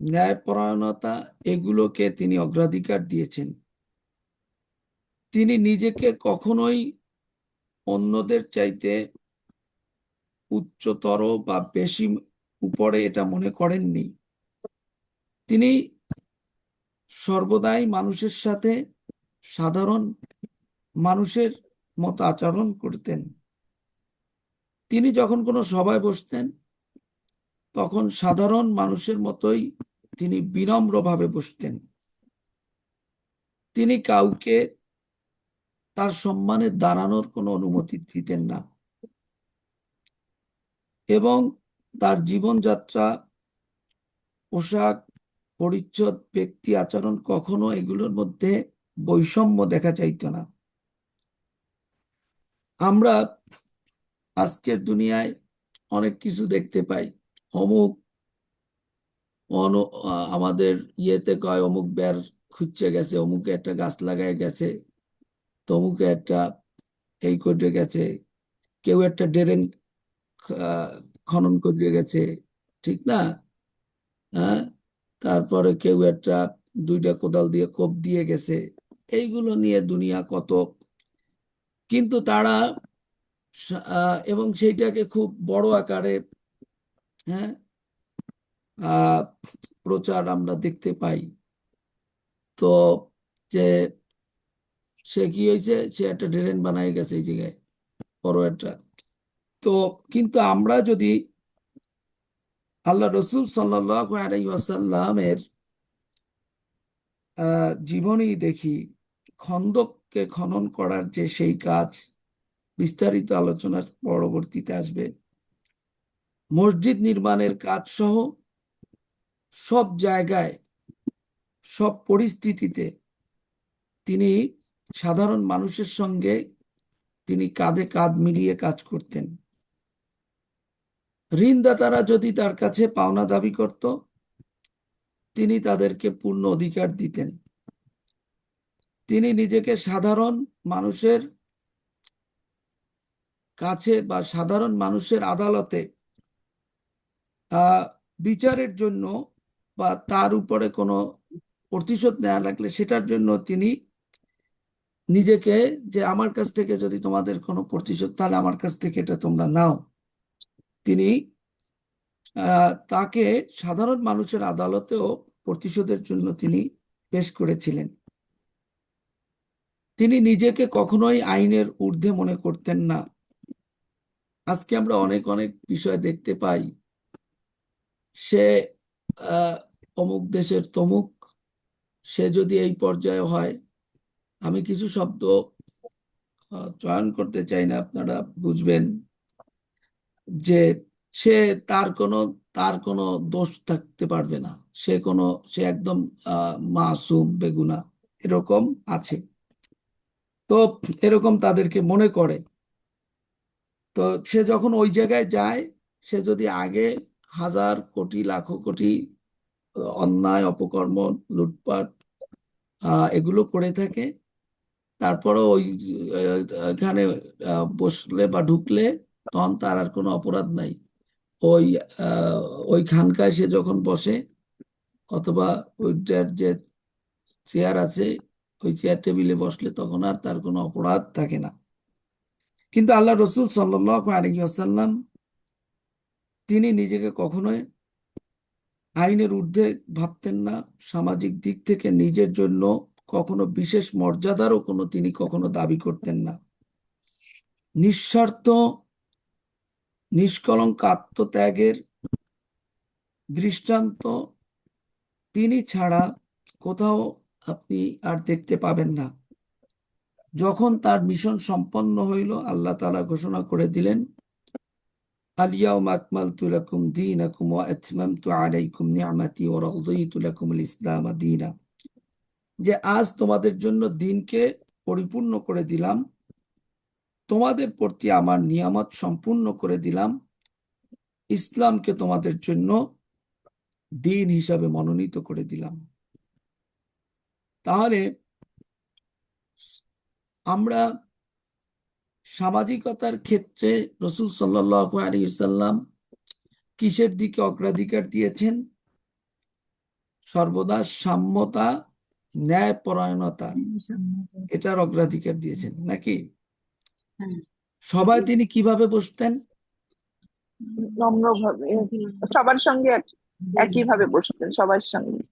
ন্যায়পরায়ণতা এগুলোকে তিনি অগ্রাধিকার দিয়েছেন। তিনি নিজেকে কখনোই অন্যদের চাইতে উচ্চতর বা বেশি উপরে এটা মনে করেননি। তিনি সর্বদাই মানুষের সাথে সাধারণ মানুষের মতো আচরণ করতেন। তিনি যখন কোনো সভায় বসতেন তখন সাধারণ মানুষের মতোই তিনি বিনম্রভাবে বসতেন। তিনি কাউকে তার সম্মানে দাঁড়ানোর কোনো অনুমতি দিতেন না, এবং তার জীবনযাত্রা, পোশাক পরিচ্ছদ, ব্যক্তি আচরণ কখনো এগুলোর মধ্যে বৈষম্য দেখা যাইত না। আমরা আজকের দুনিয়ায় অনেক কিছু দেখতে পাই, অমুক আমাদের ইয়েতে কয় অমুক বের খুঁজছে গেছে, অমুকে একটা গাছ লাগায় গেছে, তমুকে একটা এই করে গেছে, কেউ একটা ড্রেন খনন করে গেছে, ঠিক না? হ্যাঁ, তারপরে কেউ একটা দুইটা কোদাল দিয়ে কোপ দিয়ে গেছে। এইগুলো নিয়ে দুনিয়া কত, কিন্তু তারা এবং সেইটাকে খুব বড় আকারে হ্যাঁ আহ প্রচার আমরা দেখতে পাই। তো যে সে কি হয়েছে, সে একটা ড্রেন বানায় গেছে এই জায়গায় বড় একটা। তো কিন্তু আমরা যদি আল্লাহ রসুল সাল্লাল্লাহু আলাইহি ওয়াসাল্লামের জীবনী দেখি, খন্দককে খনন করার যে সেই কাজ বিস্তারিত আলোচনার পরবর্তীতে আসবে, মসজিদ নির্মাণের কাজ সহ সব জায়গায় সব পরিস্থিতিতে তিনি সাধারণ মানুষের সঙ্গে তিনি কাঁধে কাঁধ মিলিয়ে কাজ করতেন। ঋণদাতারা যদি তার কাছে পাওনা দাবি করত তিনি তাদেরকে পূর্ণ অধিকার দিতেন। তিনি নিজেকে সাধারণ মানুষের কাছে বা সাধারণ মানুষের আদালতে বিচারের জন্য বা তার উপরে কোনো প্রতিশোধ নেওয়া লাগলে সেটার জন্য তিনি নিজেকে, যে আমার কাছ থেকে যদি তোমাদের কোনো প্রতিশোধ, তাহলে আমার কাছ থেকে এটা তোমরা নাও, তিনি তাকে সাধারণ মানুষের আদালতেও প্রতিশোধের জন্য তিনি পেশ করেছিলেন। তিনি নিজেকে কখনোই আইনের ঊর্ধ্বে মনে করতেন না। আজকে আমরা অনেক অনেক বিষয় দেখতে পাই, সে আহ, অমুক দেশের তমুক, সে যদি এই পর্যায়ে হয়, আমি কিছু শব্দ চয়ন করতে চাই না, আপনারা বুঝবেন, যে সে তার কোনো তার কোনো দোষ থাকতে পারবে না, সে একদম মাসুম বেগুনা, এরকম আছে। তো এরকম তাদেরকে মনে করে। তো সে যখন ওই জায়গায় যায়, সে যদি আগে হাজার কোটি লাখো কোটি অন্যায় অপকর্ম লুটপাট এগুলো করে থাকে, তারপরও ওই এখানে বসলে বা ঢুকলে তখন তার আর কোনো অপরাধ নাই। ওই আহ, ওই খানকায় সে যখন বসে, অথবা ওইটার যে চেয়ার আছে, ওই চেয়ার টেবিলে বসলে তখন আর তার কোনো অপরাধ থাকে না। কিন্তু আল্লাহ রসুল সাল্লাল্লাহু আলাইহি ওয়াসাল্লাম তিনি নিজেকে কখনোই আইনের ঊর্ধ্বে ভাবতেন না। সামাজিক দিক থেকে নিজের জন্য কখনো বিশেষ মর্যাদারও তিনি কখনো দাবি করতেন না। নিঃস্বার্থ নিষ্কলঙ্ক আত্মত্যাগের দৃষ্টান্ত তিনি ছাড়া কোথাও আপনি আর দেখতে পাবেন না। যখন তার মিশন সম্পন্ন হইল, আল্লাহ তাআলা ঘোষণা করে দিলেন, আল-ইয়াওমা আকমালতু লাকুম দীনাকুম ওয়া আতমামতু আলাইকুম নি'মাতি ওয়া রাদিতু লাকুমুল ইসলাম দীনা, যে আজ তোমাদের জন্য দিনকে পরিপূর্ণ করে দিলাম, তোমাদের প্রতি আমার নিয়ামত সম্পূর্ণ করে দিলাম, ইসলামকে তোমাদের জন্য দিন হিসাবে মনোনীত করে দিলাম। তাহলে আমরা সামাজিকতার ক্ষেত্রে রসুল সাল্লাল্লাহু আলাইহি সাল্লাম কিসের দিকে অগ্রাধিকার দিয়েছেন? সর্বদা সাম্যতা, ন্যায়পরায়ণতা, এটার অগ্রাধিকার দিয়েছেন নাকি? হ্যাঁ। সবাই তিনি কিভাবে বসতেন? নম্রভাবে সবার সঙ্গে একইভাবে বসতেন, সবার সঙ্গে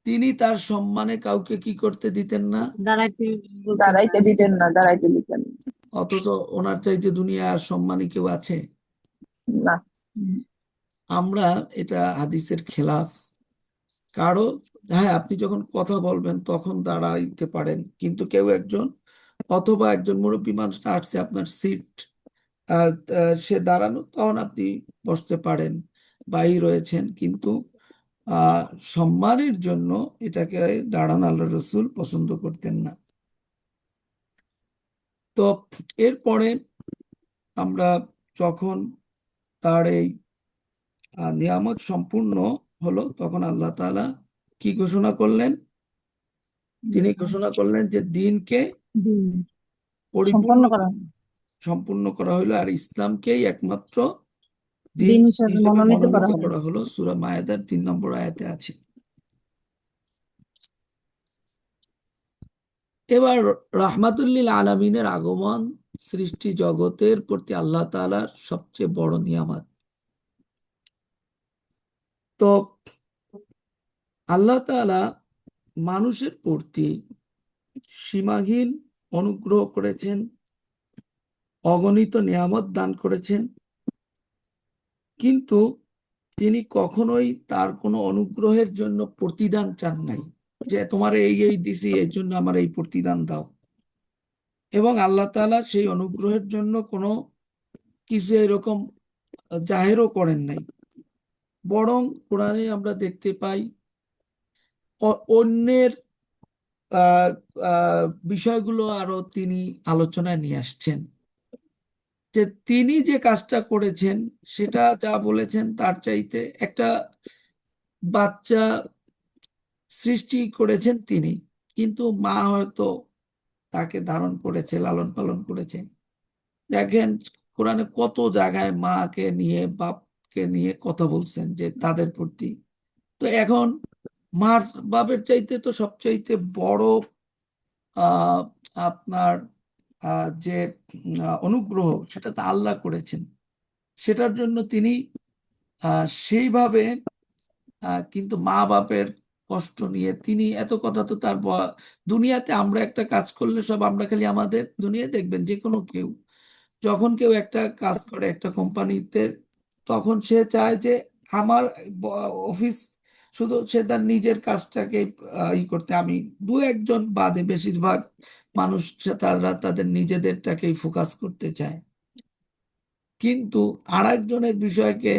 তিনি তার সম্মানে কাউকে কি করতে দিতেন না, দাঁড়াইতে বলতেন দাঁড়াইতে দিতেন না, দাঁড়াইতে দিতেন অথচ ওনার চাইতে দুনিয়ায় আর সম্মানী কেউ আছে? না। আমরা এটা হাদিসের খেলাফ। কারো, হ্যাঁ, আপনি যখন কথা বলবেন তখন দাঁড়াইতে পারেন, কিন্তু কেউ একজন, অথবা একজন মুরব্বী মানুষ আসছে আপনার সিট, সে দাঁড়ানো, তখন আপনি বসতে পারেন, বাই রয়েছেন, কিন্তু আহ সম্মানের জন্য এটাকে দাঁড়ানো আল্লাহ রসুল পছন্দ করতেন না। তো এরপরে আমরা যখন তার এই নিয়ামত সম্পূর্ণ হলো, তখন আল্লাহ তাআলা কি ঘোষণা করলেন? তিনি ঘোষণা করলেন যে দিনকে দিন পরিপূর্ণ সম্পন্ন করা সম্পূর্ণ করা হলো, আর ইসলামকেই একমাত্র দিন দিন হিসাবে হিসেবে মনোনীত করা মনোনীত হলো। করা হলো। সূরা মায়েদার 3 নম্বর আয়াতে আছে। এবার রাহমাতুল্লিল আলামিনের আগমন সৃষ্টি জগতের প্রতি আল্লাহ তাআলার সবচেয়ে বড় নিয়ামত। তো আল্লাহ তাআলা মানুষের প্রতি সীমাহীন অনুগ্রহ করেছেন, অগণিত নিয়ামত দান করেছেন, কিন্তু তিনি কখনোই তার কোনো অনুগ্রহের জন্য প্রতিদান চান নাই, যে তোমার এই এই দিছি এর জন্য আমার এই প্রতিদান দাও। এবং আল্লাহ তাআলা সেই অনুগ্রহের জন্য কোনো কিছু এরকম জাহেরও করেন নাই। বরং কোরআনে আমরা দেখতে পাই অন্যের আহ আহ বিষয়গুলো আরো তিনি আলোচনায় নিয়ে আসছেন, যে তিনি যে কাজটা করেছেন সেটা যা বলেছেন তার চাইতে একটা বাচ্চা সৃষ্টি করেছেন তিনি, কিন্তু মা হয়তো তাকে ধারণ করেছে, লালন পালন করেছে। দেখেন কোরআনে কত জায়গায় মাকে নিয়ে, বাপকে নিয়ে কথা বলছেন যে তাদের প্রতি। তো এখন মার বাপের চাইতে তো সবচাইতে বড় আহ আপনার যে অনুগ্রহ, সেটা তো আল্লাহ করেছেন। সেটার জন্য তিনি সেইভাবে কিন্তু মা বাপের কষ্ট নিয়ে তিনি এত কথা তো তার দুনিয়াতে আমরা একটা কাজ করলে সব আমরা খালি আমাদের দুনিয়ায় দেখবেন যে কোনো কেউ যখন কেউ একটা কাজ করে একটা কোম্পানিতে, তখন সে চায় যে আমার অফিস, শুধু সে তার নিজের কাজটাকে করতে, আমি দু একজন বাদে বেশিরভাগ মানুষ তারা তাদের নিজেদেরটাকেই ফোকাস করতে চায়, কিন্তু আর একজনের বিষয়কে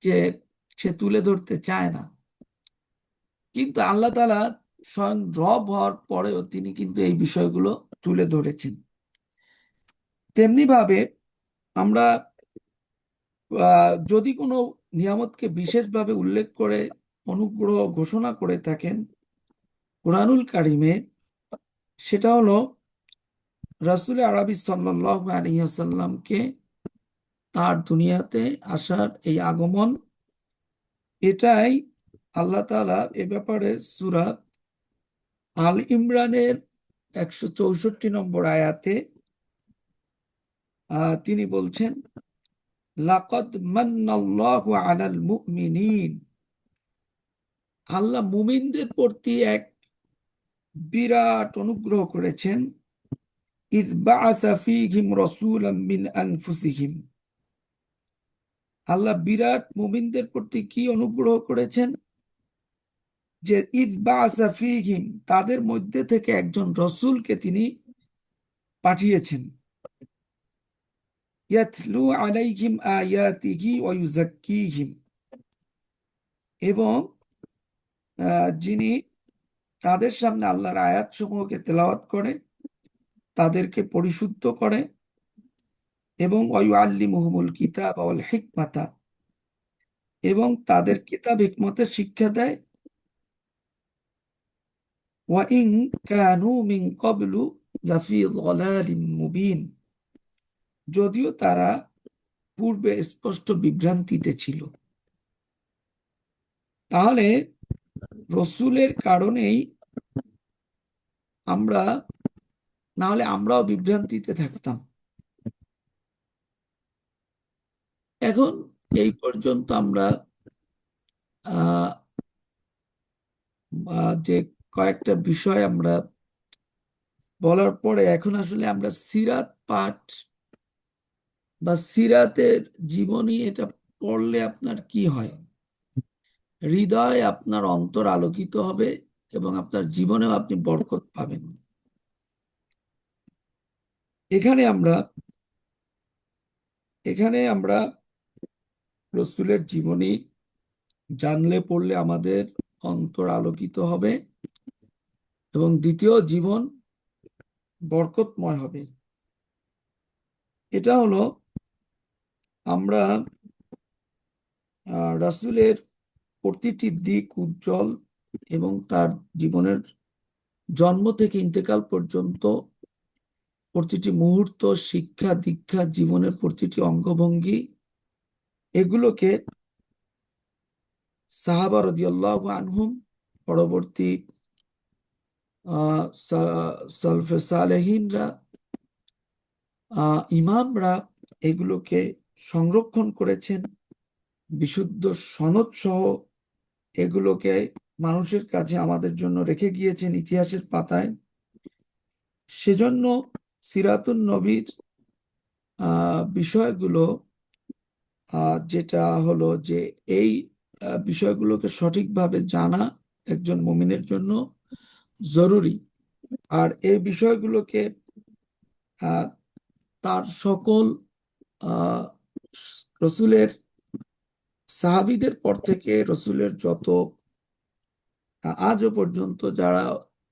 যে সে তুলে ধরতে চায় না। কিন্তু আল্লাহ তাআলা স্বয়ং রব হওয়ার পরেও তিনি কিন্তু এই বিষয়গুলো তুলে ধরেছেন। তেমনি ভাবে আমরা যদি কোনো নিয়ামতকে বিশেষভাবে উল্লেখ করে অনুগ্রহ ঘোষণা করে থাকেন কুরআনুল কারিমে, সেটা হলো রাসূল আরবি সাল্লাল্লাহু আলাইহি ওয়াসাল্লামকে তার দুনিয়াতে আসার এই আগমন। এটাই আল্লাহ তাআলা এ ব্যাপারে সূরা আল ইমরানের 164 নম্বর আয়াতে তিনি বলছেন, লাকাদ মান্নাল্লাহু আলাল মুমিনিন, আল্লাহ মুমিনদের প্রতি এক বিরাট অনুগ্রহ করেছেন। ইয বাআসা ফীহিম রাসূলাম মিন আনফুসিহিম, আল্লাহ বিরাট মুমিনদের প্রতি কি অনুগ্রহ করেছেন, যে ইয বাআসা ফীহিম, তাদের মধ্যে থেকে একজন রসূলকে তিনি পাঠিয়েছেন। ইয়াতলু আলাইহিম আয়াতিহি ওয়া ইউযাক্কিহিম, এবং যিনি তাদের সামনে আল্লাহর আয়াত সমূহকে তেলাওয়াত করে, তাদেরকে পরিশুদ্ধ করে, এবং ওয়ায়ুআল্লিমুহুমুল কিতাব ওয়াল হিকমাতা, এবং তাদের কিতাব হিকমতের শিক্ষা দেয়। ওয়া ইন কানু মিন ক্বাবলু লাফি যালালিম মুবিন, যদিও তারা পূর্বে স্পষ্ট বিভ্রান্তিতে ছিল। তাহলে রসূলের কারণেই আমরা, না হলে আমরাও বিভ্রান্তিতে থাকতাম। এখন এই পর্যন্ত আমরা আহ যে কয়েকটা বিষয় আমরা বলার পরে, এখন আসলে আমরা সিরাত পাঠ বা সিরাতের জীবনী এটা পড়লে আপনার কি হয়, হৃদয় আপনার অন্তর আলোকিত হবে এবং আপনার জীবনেও আপনি বরকত পাবেন। এখানে আমরা রসূলের জীবনী জানলে পড়লে আমাদের অন্তর আলোকিত হবে এবং দ্বিতীয় জীবন বরকতময় হবে। এটা হলো আমরা রাসূলের প্রতিটি দিক উজ্জ্বল, এবং তার জীবনের জন্ম থেকে ইন্তেকাল পর্যন্ত প্রতিটি মুহূর্ত, শিক্ষা দীক্ষা, জীবনের প্রতিটি অঙ্গভঙ্গি, এগুলোকে সাহাবা রাদিয়াল্লাহু আনহুম, পরবর্তী সালফে সালেহিনরা, ইমামরা এগুলোকে সংরক্ষণ করেছেন বিশুদ্ধ সনদ সহ। এগুলোকে মানুষের কাছে আমাদের জন্য রেখে গিয়েছেন ইতিহাসের পাতায়। সেজন্য সিরাতুন নবীর বিষয়গুলো, যেটা হলো যে এই বিষয়গুলোকে সঠিকভাবে জানা একজন মুমিনের জন্য জরুরি। আর এই বিষয়গুলোকে আহ, তার সকল আহ, রসুলের সাহাবীদের পর থেকে রসুলের যত আজও পর্যন্ত যারা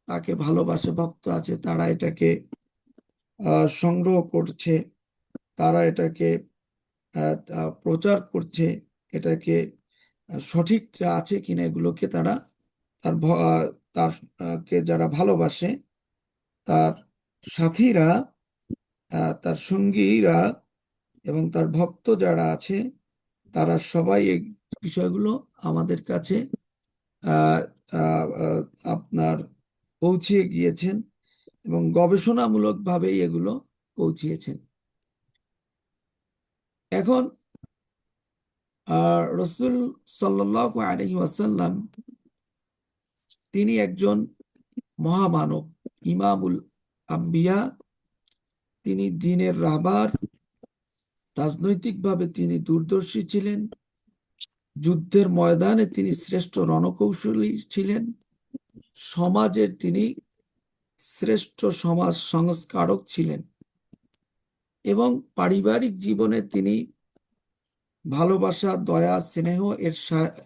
তাকে ভালোবাসে, ভক্ত আছে, তারা এটাকে সংগ্রহ করছে, তারা এটাকে প্রচার করছে, এটাকে সঠিক আছে কিনা এগুলোকে তারা তার কে যারা ভালোবাসে, তার সাথীরা, তার সঙ্গীরা এবং তার ভক্ত যারা আছে, তারা সবাই এই বিষয়গুলো আমাদের কাছে আহ, আহ, আহ, আপনার পৌঁছিয়ে গিয়েছেন এবং গবেষণামূলকভাবেই এগুলো পৌঁছিয়েছেন। এখন রসুল সাল্লাল্লাহু আলাইহি ওয়াসাল্লাম তিনি একজন মহামানব, ইমামুল আম্বিয়া। তিনি দ্বীনের রাহবার, রাজনৈতিকভাবে তিনি দূরদর্শী ছিলেন, যুদ্ধের ময়দানে তিনি শ্রেষ্ঠ রণকৌশলী ছিলেন, সমাজের তিনি শ্রেষ্ঠ সমাজ সংস্কারক ছিলেন এবং পারিবারিক জীবনে তিনি ভালোবাসা, দয়া, স্নেহ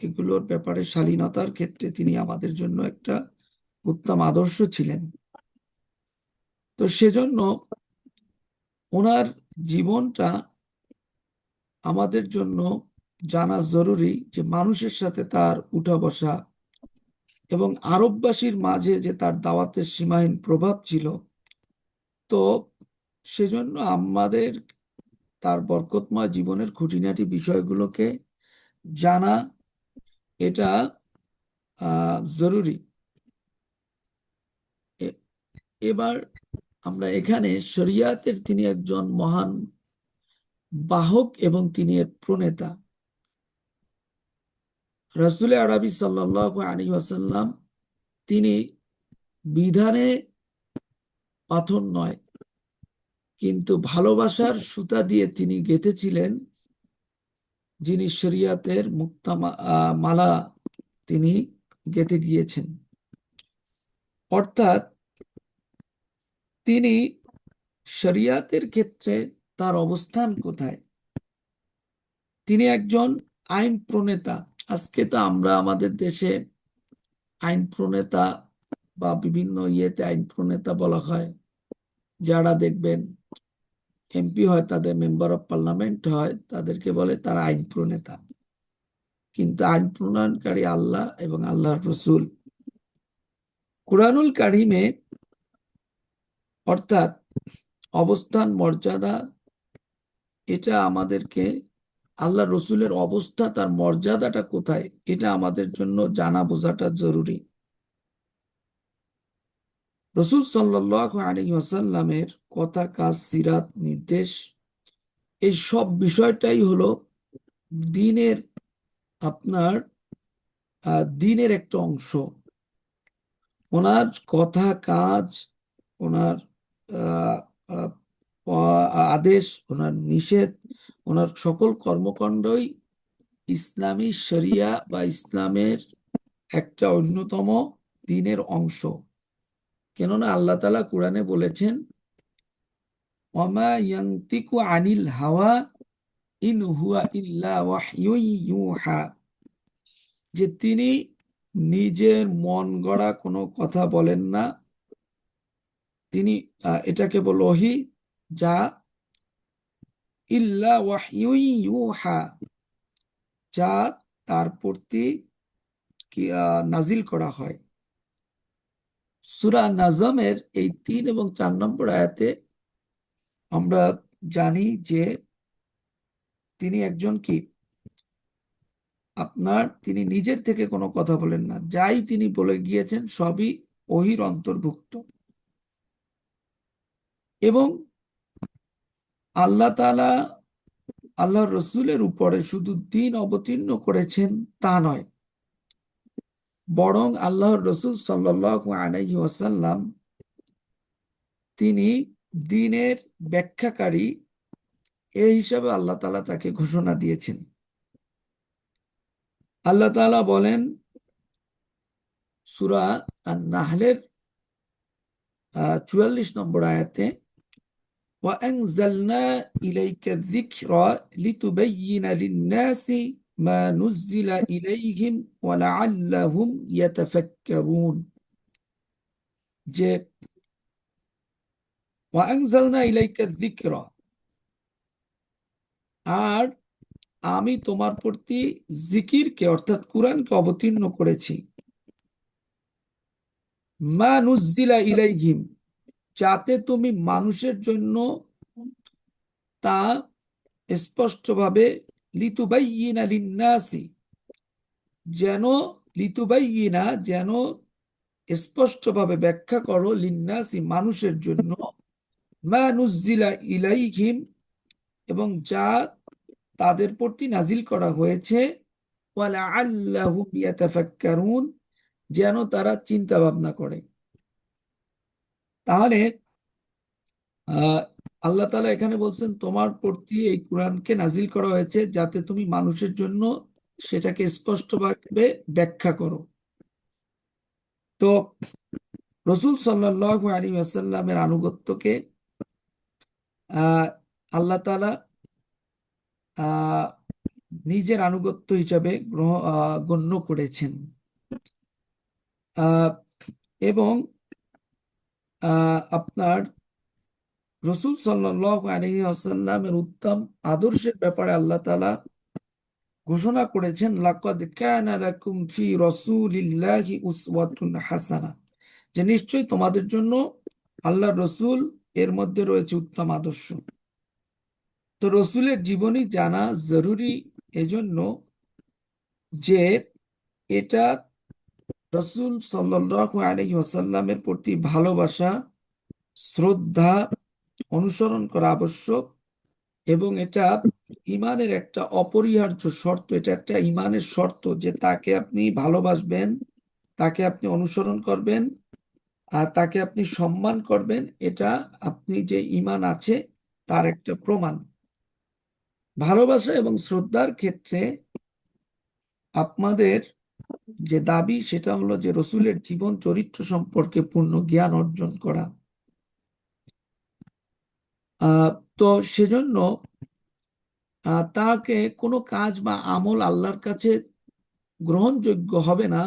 এগুলোর ব্যাপারে শালীনতার ক্ষেত্রে তিনি আমাদের জন্য একটা উত্তম আদর্শ ছিলেন। তো সেজন্য ওনার জীবনটা আমাদের জন্য জানা জরুরি, যে মানুষের সাথে তার উঠা বসা এবং আরববাসীর মাঝে যে তার দাওয়াতের সীমাহীন প্রভাব ছিল। তো সেজন্য আমাদের তার বরকতময় জীবনের খুঁটিনাটি বিষয়গুলোকে জানা, এটা জরুরি। এবার আমরা এখানে শরিয়াতের তিনি একজন মহান বাহক এবং তিনি এর প্রণেতা। রাসূল আরবি সাল্লাল্লাহু আলাইহি ওয়াসাল্লাম তিনি বিধানে পাথর নয়, কিন্তু ভালোবাসার সুতা দিয়ে তিনি গেঁথেছিলেন, যিনি শরিয়াতের মালা তিনি গেঁথে গিয়েছেন। অর্থাৎ তিনি শরিয়াতের ক্ষেত্রে তার অবস্থান কোথায়? তিনি একজন আইন প্রণেতা। আজকে তো আমরা আমাদের দেশে আইন প্রণেতা বা বিভিন্ন ইয়েতে আইন প্রণেতা বলা হয়। যারা দেখবেন এমপি হয়, তাদের মেম্বার অফ পার্লামেন্ট হয়, তাদেরকে বলে তারা আইন প্রণেতা। কিন্তু আইন প্রণয়নকারী আল্লাহ এবং আল্লাহর রসুল। কুরআনুল কারীমে অর্থাৎ অবস্থান, মর্যাদা, এটা আমাদেরকে আল্লাহ রসুলের অবস্থা, তার মর্যাদাটা কোথায়, এটা আমাদের জন্য জানা বোঝাটা জরুরি। রসুল সাল্লাল্লাহু আলাইহি ওয়াসাল্লামের কথা, কাজ, সিরাত, নির্দেশ, এই সব বিষয়টাই হলো দ্বীনের আপনার দ্বীনের একটা অংশ। ওনার কথা, কাজ, ওনার আহ, আহ, আদেশ, ওনার নিষেধ, ওনার সকল কর্মকাণ্ডই ইসলামী শরিয়া বা ইসলামের একটা অন্যতম দ্বীনের অংশ। কেননা আল্লাহ তাআলা কোরআনে বলেছেন, ওয়ামা ইয়ানতিকু আনিল হাওয়া ইন হুয়া ইল্লা ওয়াহয়ুন ইউহা, যে তিনি নিজের মন গড়া কোনো কথা বলেন না। তিনি এটা কেবল ওহী, যা ইল্লা ওয়াহয়ুন ইউহা, যা তার প্রতি নাজিল করা হয়। সূরা নাজমের এই 3 এবং 4 নম্বর আয়াতে আমরা জানি যে তিনি একজন কি তিনি নিজের থেকে কোনো কথা বলেন না, যাই তিনি বলে গিয়েছেন সবই ওহীর অন্তর্ভুক্ত। এবং আল্লাহ তাআলা আল্লাহর রসুলের উপরে শুধু দ্বীন অবতীর্ণ করেছেন তা নয়, বরং আল্লাহর রসুল সাল্লাল্লাহু আলাইহি ওয়াসাল্লাম তিনি দ্বীনের ব্যাখ্যাকারী, এই হিসাবে আল্লাহ তাআলা তাকে ঘোষণা দিয়েছেন। আল্লাহ তাআলা বলেন সূরা আন-নাহলের 44 নম্বর আয়াতে, وأنزلنا إليك الذكر لتبين للناس ما نزل إليهم ولعلهم يتفكرون। যে وأنزلنا إليك الذكر, আর আমি তোমার প্রতি জিকিরকে অর্থাৎ কুরআনকে অবতীর্ণ করেছি, মা নুজ্জিলা ইলাইহিম, যাতে তুমি মানুষের জন্য তা স্পষ্টভাবে লিতুবাইয়িনা লিন্নাসি, যেন লিতুবাইয়িনা যেন স্পষ্টভাবে ব্যাখ্যা করো লিন্নাসি মানুষের জন্য মা নুজ্জিলা ইলাইহিম, এবং যা তাদের প্রতি নাজিল করা হয়েছে, ওয়ালাআল্লাহুম ইয়াতাফাক্কারুন, যেন তারা চিন্তা ভাবনা করে। তাহলে আহ আল্লাহ তাআলা এখানে বলছেন তোমার প্রতি এই কোরআনকে নাজিল করা হয়েছে যাতে তুমি মানুষের জন্য সেটাকে স্পষ্টভাবে ব্যাখ্যা করো। তো রসূল সাল্লাল্লাহু আলাইহি ওয়াসাল্লামের আনুগত্যকে আহ আল্লাহ তাআলা আহ নিজের আনুগত্য হিসাবে গণ্য করেছেন। আহ, এবং আপনার রসূল সাল্লাল্লাহু আলাইহি ওয়াসাল্লামের উত্তম আদর্শের ব্যাপারে আল্লাহ তাআলা ঘোষণা করেছেন, লাকাদ কানা লাকুম ফি রাসূলিল্লাহি উসওয়াতুন হাসানা, যে নিশ্চয়ই তোমাদের জন্য আল্লাহর রসূল এর মধ্যে রয়েছে উত্তম আদর্শ। তো রসূলের জীবনী জানা জরুরি এজন্য যে এটা রসূল সাল্লাল্লাহু আলাইহি ওয়াসাল্লামের প্রতি ভালোবাসা, শ্রদ্ধা, অনুসরণ করা আবশ্যক, এবং এটা ইমানের একটা অপরিহার্য শর্ত। এটা একটা ইমানের শর্ত যে তাকে আপনি ভালোবাসবেন, তাকে আপনি অনুসরণ করবেন, আর তাকে আপনি সম্মান করবেন। এটা আপনি যে ইমান আছে তার একটা প্রমাণ। ভালোবাসা এবং শ্রদ্ধার ক্ষেত্রে আপনাদের যে দাবি সেটা হলো যে রসূলের জীবন চরিত্র সম্পর্কে পূর্ণ জ্ঞান অর্জন করা। আহ তো সেজন্য তাকে কোনো কাজ বা আমল আল্লাহর কাছে গ্রহণযোগ্য হবে না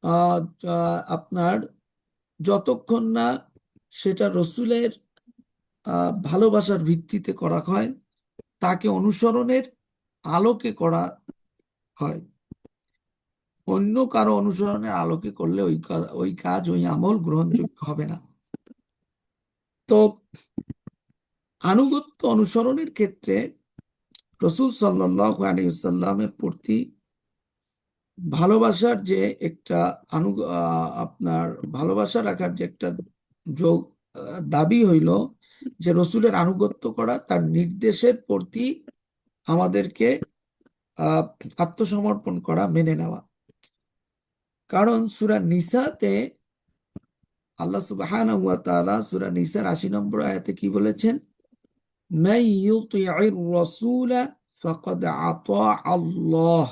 আহ, আপনার যতক্ষণ না সেটা রসূলের ভালোবাসার ভিত্তিতে করা হয়, তাকে অনুসরণের আলোকে করা হয়। অন্য কারো অনুসরণের আলোকে করলে ওই কাজ ওই আমল গ্রহণযোগ্য হবে না। তো আনুগত্য অনুসরণের ক্ষেত্রে রসূল সাল্লাল্লাহু আলাইহি ওয়াসাল্লামের প্রতি ভালোবাসার যে একটা আপনার ভালোবাসা রাখার যে একটা যোগ দাবি হইল যে রসূলের আনুগত্য করা, তার নির্দেশের প্রতি আমাদেরকে আহ আত্মসমর্পণ করা, মেনে নেওয়া। কারণ সূরা নিসাতে আল্লাহ সুবহানাহু ওয়া তাআলা সূরা নিসার ৮০ নম্বর আয়াতে কি বলেছেন, মান ইউতি'ইর রাসূলা ফাকাদ আতা আল্লাহ,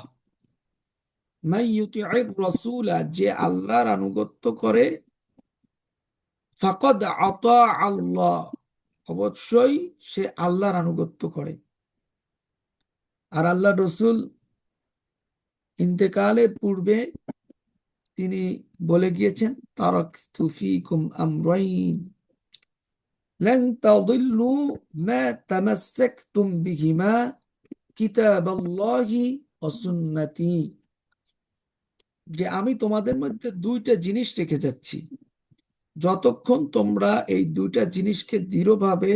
মান ইউতি'ইর রাসূলা, যে আল্লাহর আনুগত্য করে, ফাকাদ আতা আল্লাহ, অবশ্যই সে আল্লাহর আনুগত্য করে। আর আল্লাহ রসূল ইন্তেকালের পূর্বে তিনি বলে গিয়েছেন, তারাকতু ফীকুম আমরাইন লান তাদিল্লু মা তামাসসাকতুম বিহিমা কিতাবাল্লাহি ওয়া সুন্নতি, যে আমি তোমাদের মধ্যে দুইটা জিনিস রেখে যাচ্ছি, যতক্ষণ তোমরা এই দুইটা জিনিসকে দৃঢ়ভাবে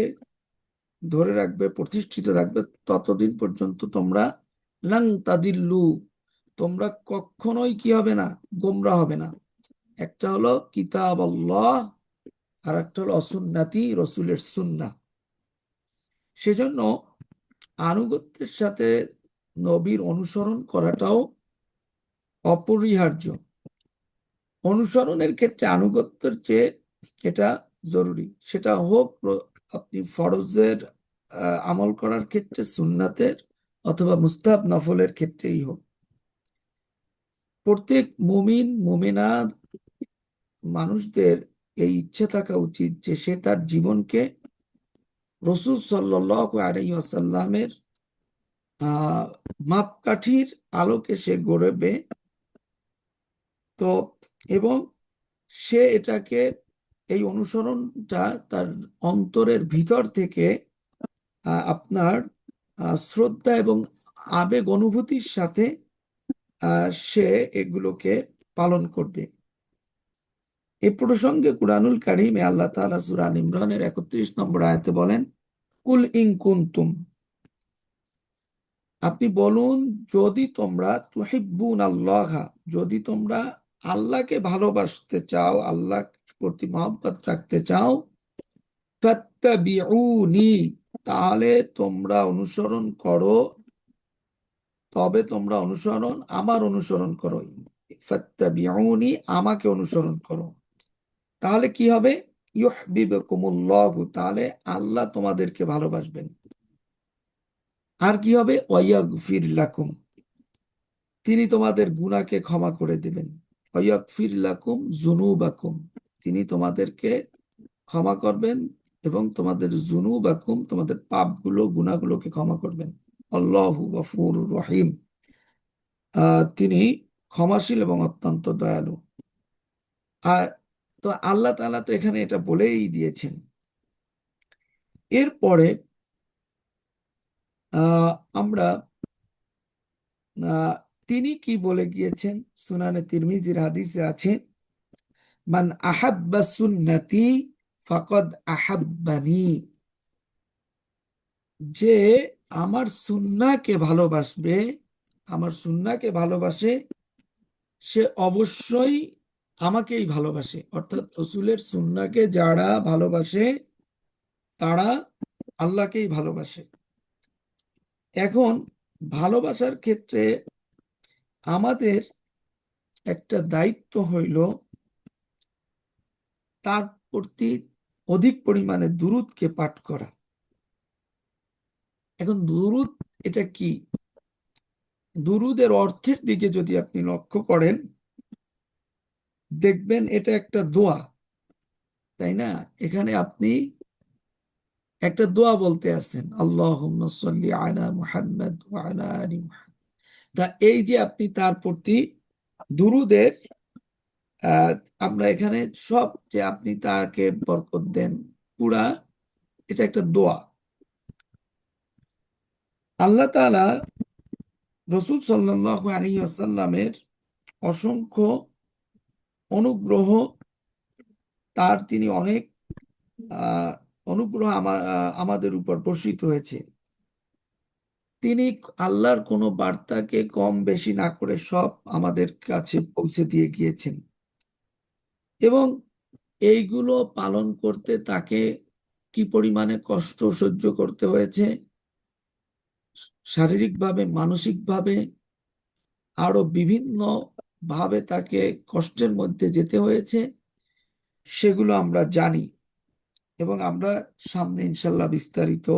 ধরে রাখবে, প্রতিষ্ঠিত রাখবে, ততদিন পর্যন্ত তোমরা লাং তাদিল্লু, তোমরা কখনোই কি হবে না, গোমরা হবে না। একটা হলো কিতাব আল্লাহ, আর একটা হলো অসুন্নাতি, রসুলের সুন্নাহ। সেজন্য আনুগত্যের সাথে নবীর অনুসরণ করাটাও অপরিহার্য। অনুসরণের ক্ষেত্রে আনুগত্যের চেয়ে এটা জরুরি, সেটা হোক আপনি ফরজের আমল করার ক্ষেত্রে, সুন্নাতের, অথবা মুস্তাহাব নফলের ক্ষেত্রেই হোক। প্রত্যেক মুমিন মুমিনা মানুষদের এই ইচ্ছে থাকা উচিত যে সে তার জীবনকে রসূল সাল্লাল্লাহু আলাইহি ওয়াসাল্লামের মাপকাঠির আলোকে সে গড়বে। তো এবং সে এটাকে, এই অনুসরণটা তার অন্তরের ভিতর থেকে আপনার শ্রদ্ধা এবং আবেগ অনুভূতির সাথে সে এগুলোকে পালন করবে। এ প্রসঙ্গে কুরআনুল কারীমে আল্লাহ তাআলা সূরা আল ইমরানের ৩১ নম্বর আয়াতে বলেন, কুল ইন কুনতুম, আপনি বলুন, যদি তোমরা তুহিব্বুন আল্লাহ, যদি তোমরা আল্লাহকে ভালোবাসতে চাও, আল্লাহ প্রতি মহব্বত রাখতে চাও, ফাত্তাবিউনি, তাহলে তোমরা অনুসরণ করো, তবে তোমরা আমার অনুসরণ করো। ফাত্তাবিউনি, আমাকে অনুসরণ করো। তাহলে কি হবে? ইউহবিবকুমুল্লাহু, তাহলে আল্লাহ তোমাদেরকে ভালোবাসবেন। আর কি হবে? ওয়ায়াগফির লাকুম, তিনি তোমাদের গুনাহকে ক্ষমা করে দিবেন। ওয়ায়াগফির লাকুম যুনুবাকুম, তিনি তোমাদেরকে ক্ষমা করবেন এবং তোমাদের যুনুবাকুম, তোমাদের পাপগুলো, গুনাহগুলোকে ক্ষমা করবেন। আল্লাহু গফুরুর রহিম, তিনি ক্ষমাশীল এবং অত্যন্ত দয়ালু। আর তো আল্লাহ তাআলা তো এখানে এটা বলেই দিয়েছেন। এরপরে আমরা আহ, তিনি কি বলে গিয়েছেন? সুনানে তিরমিজির হাদিসে আছে, মান আহাব্বা সুন্নতি ফাকাদ আহাব্বানি, যে আমার সুন্নাহকে ভালোবাসবে, আমার সুন্নাহকে ভালোবাসে, সে অবশ্যই আমাকেই ভালোবাসে। অর্থাৎ রসুলের সুন্নাহকে যারা ভালোবাসে তারা আল্লাহকেই ভালোবাসে। এখন ভালোবাসার ক্ষেত্রে আমাদের একটা দায়িত্ব হইল তার প্রতি অধিক পরিমাণে দুরূদকে পাঠ করা। এখন দুরূদ এটা কি? দুরূদের অর্থের দিকে যদি আপনি লক্ষ্য করেন, দেখবেন এটা একটা দোয়া, তাই না? এখানে আপনি একটা দোয়া বলতে আছেন, আল্লাহুম্মা সাল্লি আলা মুহাম্মাদ ওয়া আলা আলি মুহাম্মাদ। তা এই যে আপনি তার প্রতি দুরূদের, আহ, আমরা এখানে সব যে আপনি তাকে বরকত দেন, পুরা এটা একটা দোয়া। আল্লাহ তাআলা রসূল সাল্লাল্লাহু আলাইহি ওয়াসাল্লামের অসংখ্য অনুগ্রহ, তার তিনি অনেক আহ, অনুগ্রহ আমাদের উপর বর্ষিত হয়েছে। তিনি আল্লাহর কোনো বার্তাকে কম বেশি না করে সব আমাদের কাছে পৌঁছে দিয়ে গিয়েছেন, এবং এইগুলো পালন করতে তাকে কি পরিমাণে কষ্ট সহ্য করতে হয়েছে, শারীরিকভাবে, মানসিকভাবে, আরো বিভিন্ন ভাবে তাকে কষ্টের মধ্যে যেতে হয়েছে, সেগুলো আমরা জানি। এবং আমরা সামনে ইনশাল্লাহ বিস্তারিত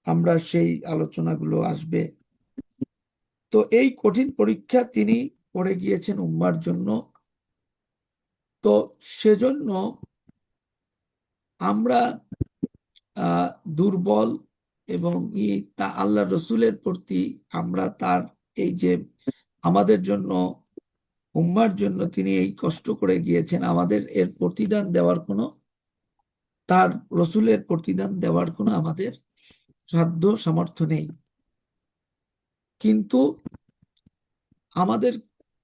আমরা সেই আলোচনাগুলো আসবে। তো এই কঠিন পরীক্ষা তিনি পড়ে গিয়েছেন উম্মার জন্য। তো সেজন্য আমরা দুর্বল, এবং তা আল্লাহ রসুলের প্রতি আমরা তার এই যে আমাদের জন্য, উম্মার জন্য তিনি এই কষ্ট করে গিয়েছেন, আমাদের এর প্রতিদান দেওয়ার কোনো, তার রসুলের প্রতিদান দেওয়ার কোনো আমাদের সাধ্য সামর্থ্য নেই। কিন্তু আমাদের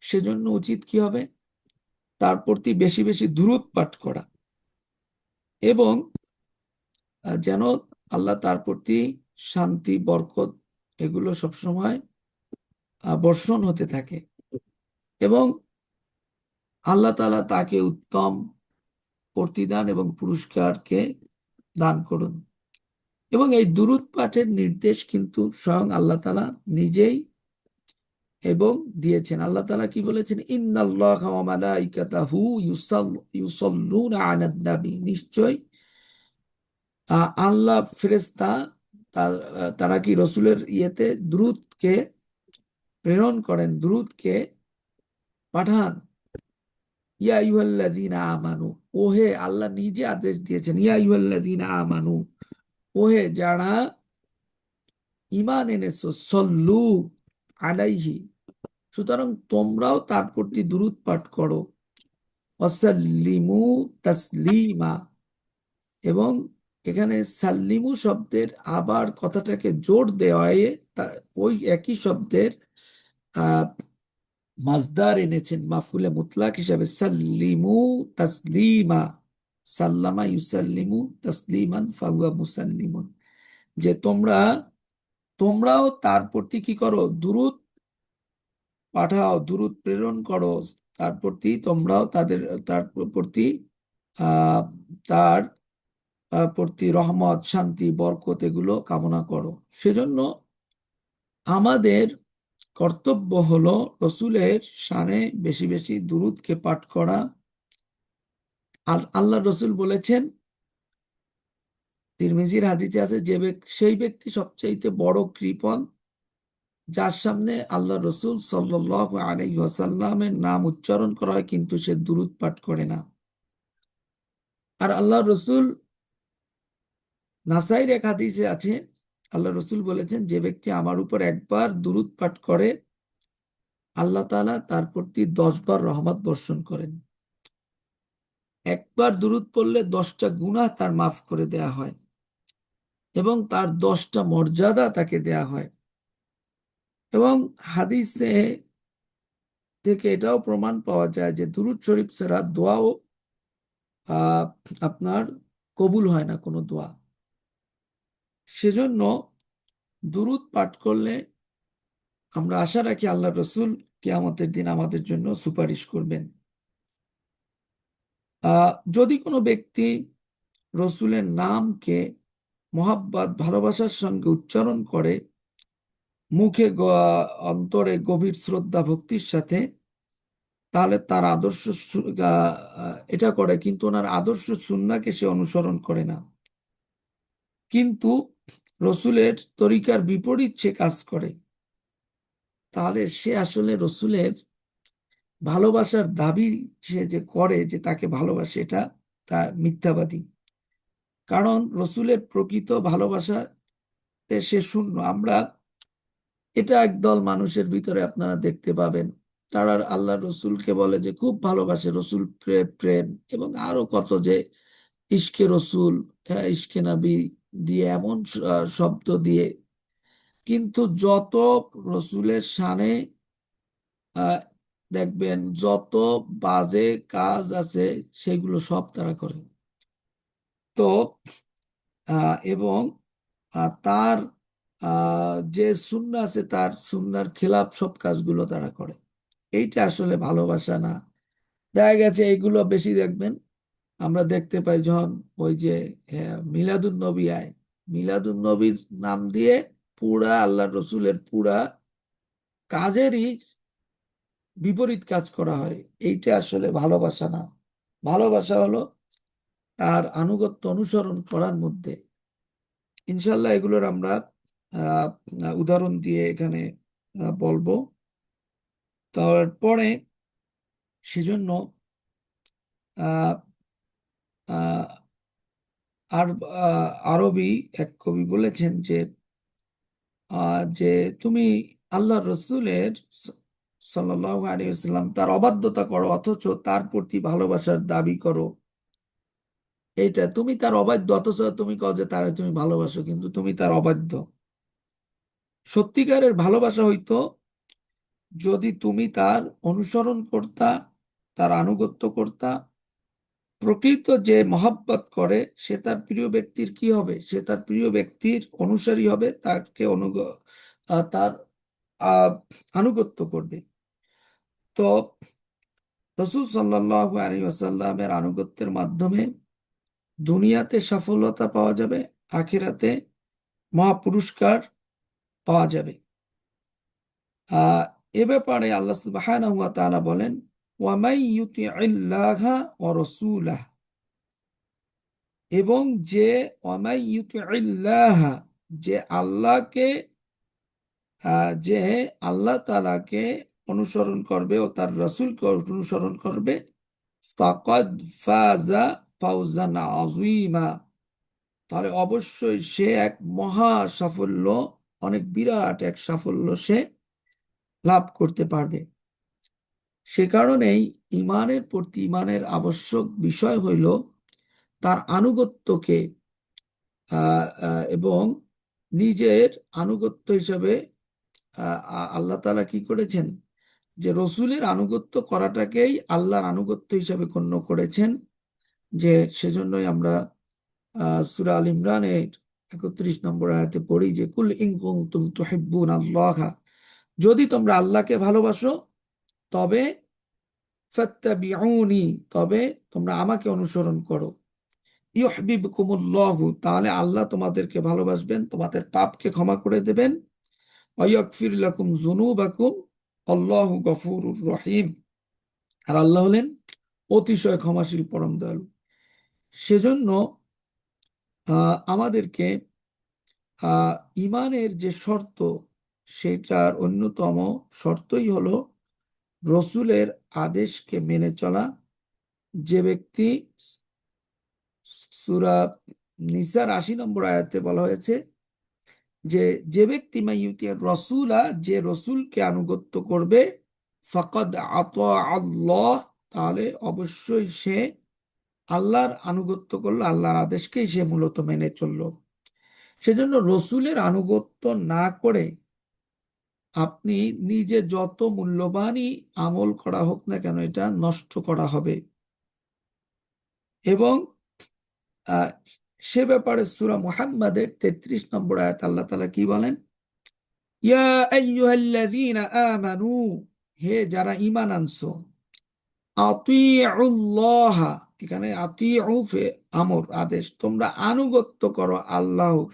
সেজন্য উচিত কি হবে? তার প্রতি বেশি বেশি দুরূদ পাঠ করা, এবং যেন আল্লাহ তার প্রতি শান্তি, বরকত, এগুলো সবসময় বর্ষণ হতে থাকে, এবং আল্লাহ তাআলা তাকে উত্তম প্রতিদান এবং পুরস্কারকে দান করুন। এবং এই দুরূদ পাঠের নির্দেশ কিন্তু স্বয়ং আল্লাহ তাআলা নিজেই এবং দিয়েছেন। আল্লাহ তাআলা কি বলেছেন? ইন্নাল্লাহা ওয়া মালাইকাতাহু ইউসাল্লুনা আলান নবী, নিশ্চয় আল্লাহ, ফেরেশতা, তারা কি রসুলের ইয়েতে দুরূদকে প্রেরণ করেন, দুরূদকে পাঠান। ইয়া আইয়ুহাল্লাযীনা আমানু, ওহে, আল্লাহ নিজে আদেশ দিয়েছেন, ইয়া আইয়ুহাল্লাযীনা আমানু, ওহে যারা ঈমান এনেছো, সল্লু আলাইহি, সুতরাং তোমরাও তার প্রতি দুরূদ পাঠ করো, ওয়াসাল্লিমু তাসলিমা, এবং এখানে সাল্লিমু শব্দের আবার কথাটাকে জোর দেওয়া হয়, ওই একই শব্দের আহ মাজদার এনেছেন মাফুলে মুতলাক হিসাবে, সাল্লিমু তাসলিমা, সাল্লামা ইউসাল্লিমু তাসলিমান ফাহুয়া মুসাল্লিমুন, যে তোমরাও তার প্রতি কি করো, দুরূদ পাঠাও, দুরূদ প্রেরণ করো, তার প্রতি তোমরাও তার প্রতি আহ তার প্রতি রহমত, শান্তি, বরকত এগুলো কামনা করো। সেজন্য আমাদের কর্তব্য হলো রসুলের শানে বেশি বেশি দুরূদকে পাঠ করা। আর আল্লাহ রসুল বলেছেন, তিরমিজির হাদিসে আছে, সেই ব্যক্তি সবচাইতে বড় কৃপণ, যার সামনে আল্লাহ রসুল সাল্লাল্লাহু আলাইহি ওয়াসাল্লামের নাম উচ্চারণ করা হয় কিন্তু সে দুরূদ পাঠ করে না। আর আল্লাহ রসুল, নাসাইর এক হাদিসে আছে, আল্লাহ রসুল বলেছেন, যে ব্যক্তি আমার উপর একবার দুরূদ পাঠ করে আল্লাহ তাআলা তার প্রতি 10 বার রহমত বর্ষণ করেন। একবার দুরূদ পড়লে 10টা গুনাহ তার মাফ করে দেয়া হয় এবং তার 10টা মর্যাদা তাকে দেয়া হয়। এবং হাদিসে থেকে এটাও প্রমাণ পাওয়া যায় যে দুরূদ শরীফ ছাড়া দোয়াও আহ, আপনার কবুল হয় না কোনো দোয়া। সেজন্য দুরূদ পাঠ করলে আমরা আশা রাখি আল্লাহ রসুল কিয়ামতের দিন আমাদের জন্য সুপারিশ করবেন। যদি কোনো ব্যক্তি রসুলের নামকে মোহাব্বত, ভালোবাসার সঙ্গে উচ্চারণ করে, মুখে অন্তরে গভীর শ্রদ্ধা ভক্তির সাথে, তাহলে তার আদর্শ এটা করে, কিন্তু ওনার আদর্শ সুন্নাহকে সে অনুসরণ করে না, কিন্তু রসুলের তরিকার বিপরীত সে কাজ করে, তাহলে সে আসলে রসুলের ভালোবাসার দাবি সে যে করে যে তাকে ভালোবাসে, এটা তা মিথ্যাবাদী। কারণ রসুলের প্রকৃত ভালোবাসাতে সে শূন্য। এটা একদল মানুষের ভিতরে আপনারা দেখতে পাবেন, তারা আল্লাহ রসুলকে বলে যে খুব ভালোবাসে, রসুল প্রেম প্রেম, এবং আরো কত যে ইশকে রসুল, ইশকে নবী দিয়ে এমন শব্দ দিয়ে, কিন্তু যত রসুলের শানে আহ, দেখবেন যত বাজে কাজ আছে সেগুলো সব তারা করে। তো এবং তার যে সুন্নাহ আছে তার সুন্নাহর খেলাফ সব কাজগুলো তারা করে। এইটা আসলে ভালোবাসা না। দেখা গেছে এইগুলো বেশি দেখবেন, আমরা দেখতে পাই যখন ওই যে মিলাদুন নবী আয়, মিলাদুন নবীর নাম দিয়ে পুরা আল্লাহ রসুলের পুরা কাজেরই বিপরীত কাজ করা হয়। এইটা আসলে ভালোবাসা না। ভালোবাসা হলো তার আনুগত্য অনুসরণ করার মধ্যে। ইনশাল্লাহ এগুলোর আমরা আহ, উদাহরণ দিয়ে এখানে বলবো। তারপরে সেজন্য আহ, আহ, আর আরবি এক কবি বলেছেন যে তুমি আল্লাহ রসুলের সাল্লাল্লাহু আলাইহি ওয়াসাল্লাম তার অবাধ্যতা করো অথচ তার প্রতি ভালোবাসার দাবি করো। এইটা তুমি তার অবাধ্য, অথচ তুমি কও যে তারে তুমি ভালোবাসো, কিন্তু তুমি তার অবাধ্য। সত্যিকারের ভালোবাসা হইতো যদি তুমি তার অনুসরণ করতা, তার আনুগত্য করতা। প্রকৃত যে মহাব্বত করে সে তার প্রিয় ব্যক্তির কি হবে, সে তার প্রিয় ব্যক্তির অনুসারী হবে, তাকে তার আহ, আনুগত্য করবে। তো রসুল সাল্লাল্লাহু আলাইহি ওয়াসাল্লামের আনুগত্যের মাধ্যমে দুনিয়াতে সফলতা পাওয়া যাবে, আখিরাতে মহাপুরস্কার পাওয়া যাবে। আহ এ ব্যাপারে আল্লাহ সুবহানাহু ওয়া তাআলা বলেন, ওয়ামাই ইউতিইল্লাহা ওয়া রাসূলাহ, এবং যে ওয়ামাই ইউতিইল্লাহা, যে আল্লাহকে যে আল্লাহ তাআলাকে অনুসরণ করবে ও তার রাসূলকে অনুসরণ করবে, ফাকাদ ফাজা ফাওজান আযীমা, তাহলে অবশ্যই সে এক মহা সাফল্য, অনেক বিরাট এক সাফল্য সে লাভ করতে পারবে। সে কারণেই ইমানের প্রতি, ইমানের আবশ্যক বিষয় হইল তার আনুগত্যকে এবং নিজের আনুগত্য হিসাবে আল্লাহ তাআলা কি করেছেন, যে রসুলের আনুগত্য করাটাকেই আল্লাহর আনুগত্য হিসাবে গণ্য করেছেন। যে সেজন্যই আমরা সূরা আল ইমরানের 31 নম্বর আয়াতে পড়ি যে কুল ইন কুনতুম তুহিব্বুনা আল্লাহ, যদি তোমরা আল্লাহকে ভালোবাসো তবে ফাত্তাবিউনি, তবে তোমরা আমাকে অনুসরণ করো। ইউহিব্বুকুমুল্লাহু, তাহলে আল্লাহ তোমাদেরকে ভালোবাসবেন, তোমাদের পাপকে ক্ষমা করে দেবেন। ওয়া ইয়াগফির লাকুম যুনুবাকুম, আল্লাহু গফুরুর রহিম, আর আল্লাহ হলেন অতিশয় ক্ষমাশীল পরম দয়ালু। সেজন্য আমাদেরকে ইমানের যে শর্ত, সেটার অন্যতম শর্তই হলো রসুলের আদেশকে মেনে চলা। যে ব্যক্তি, সূরা নিসার 80 নম্বর আয়াতে বলা হয়েছে যে যে ব্যক্তি মাইয়ুতির রসুলা, যে রসুলকে আনুগত্য করবে, ফাকাদ আতা আল্লাহ, তাহলে অবশ্যই সে আল্লাহর আনুগত্য করলো, আল্লাহর আদেশকেই সে মূলত মেনে চললো। সেজন্য রসুলের আনুগত্য না করে আপনি নিজে যত মূল্যবানই আমল করা হোক না কেন, এটা নষ্ট করা হবে। এবং আহ, সে ব্যাপারে সূরা মুহাম্মাদের 33 নম্বর আয়াত আল্লাহ তাআলা কি বলেন? ইয়া আইয়ুহাল্লাযীনা আমানু, হে যারা ঈমান আনছো, আতিউল্লাহ, এখানে আতিউ আমর আদেশ, তোমরা আনুগত্য করো আল্লাহর।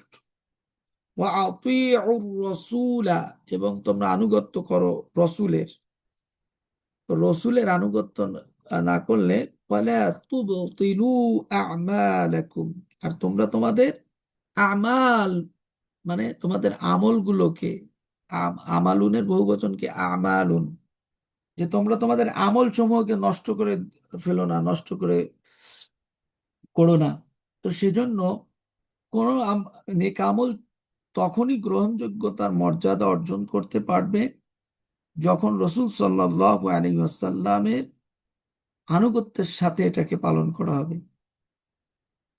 ওয়া আতিউর রাসূলা, এবং তোমরা আনুগত্য করো রসুলের। তো রসুলের আনুগত্য না করলে ওয়ালা তুবতিলু আমালাকুম, আর তোমরা তোমাদের আমাল, মানে তোমাদের আমলগুলোকে, আমালুনের বহুবচনকে আমালুন, যে তোমরা তোমাদের আমল সমূহকে নষ্ট করে ফেলো না, নষ্ট করে করো না। তো সেজন্য কোন নেক আমল তখনই গ্রহণযোগ্যতার মর্যাদা অর্জন করতে পারবে যখন রসুল সাল্লাল্লাহু আলাইহি ওয়াসাল্লামের আনুগত্যের সাথে এটাকে পালন করা হবে।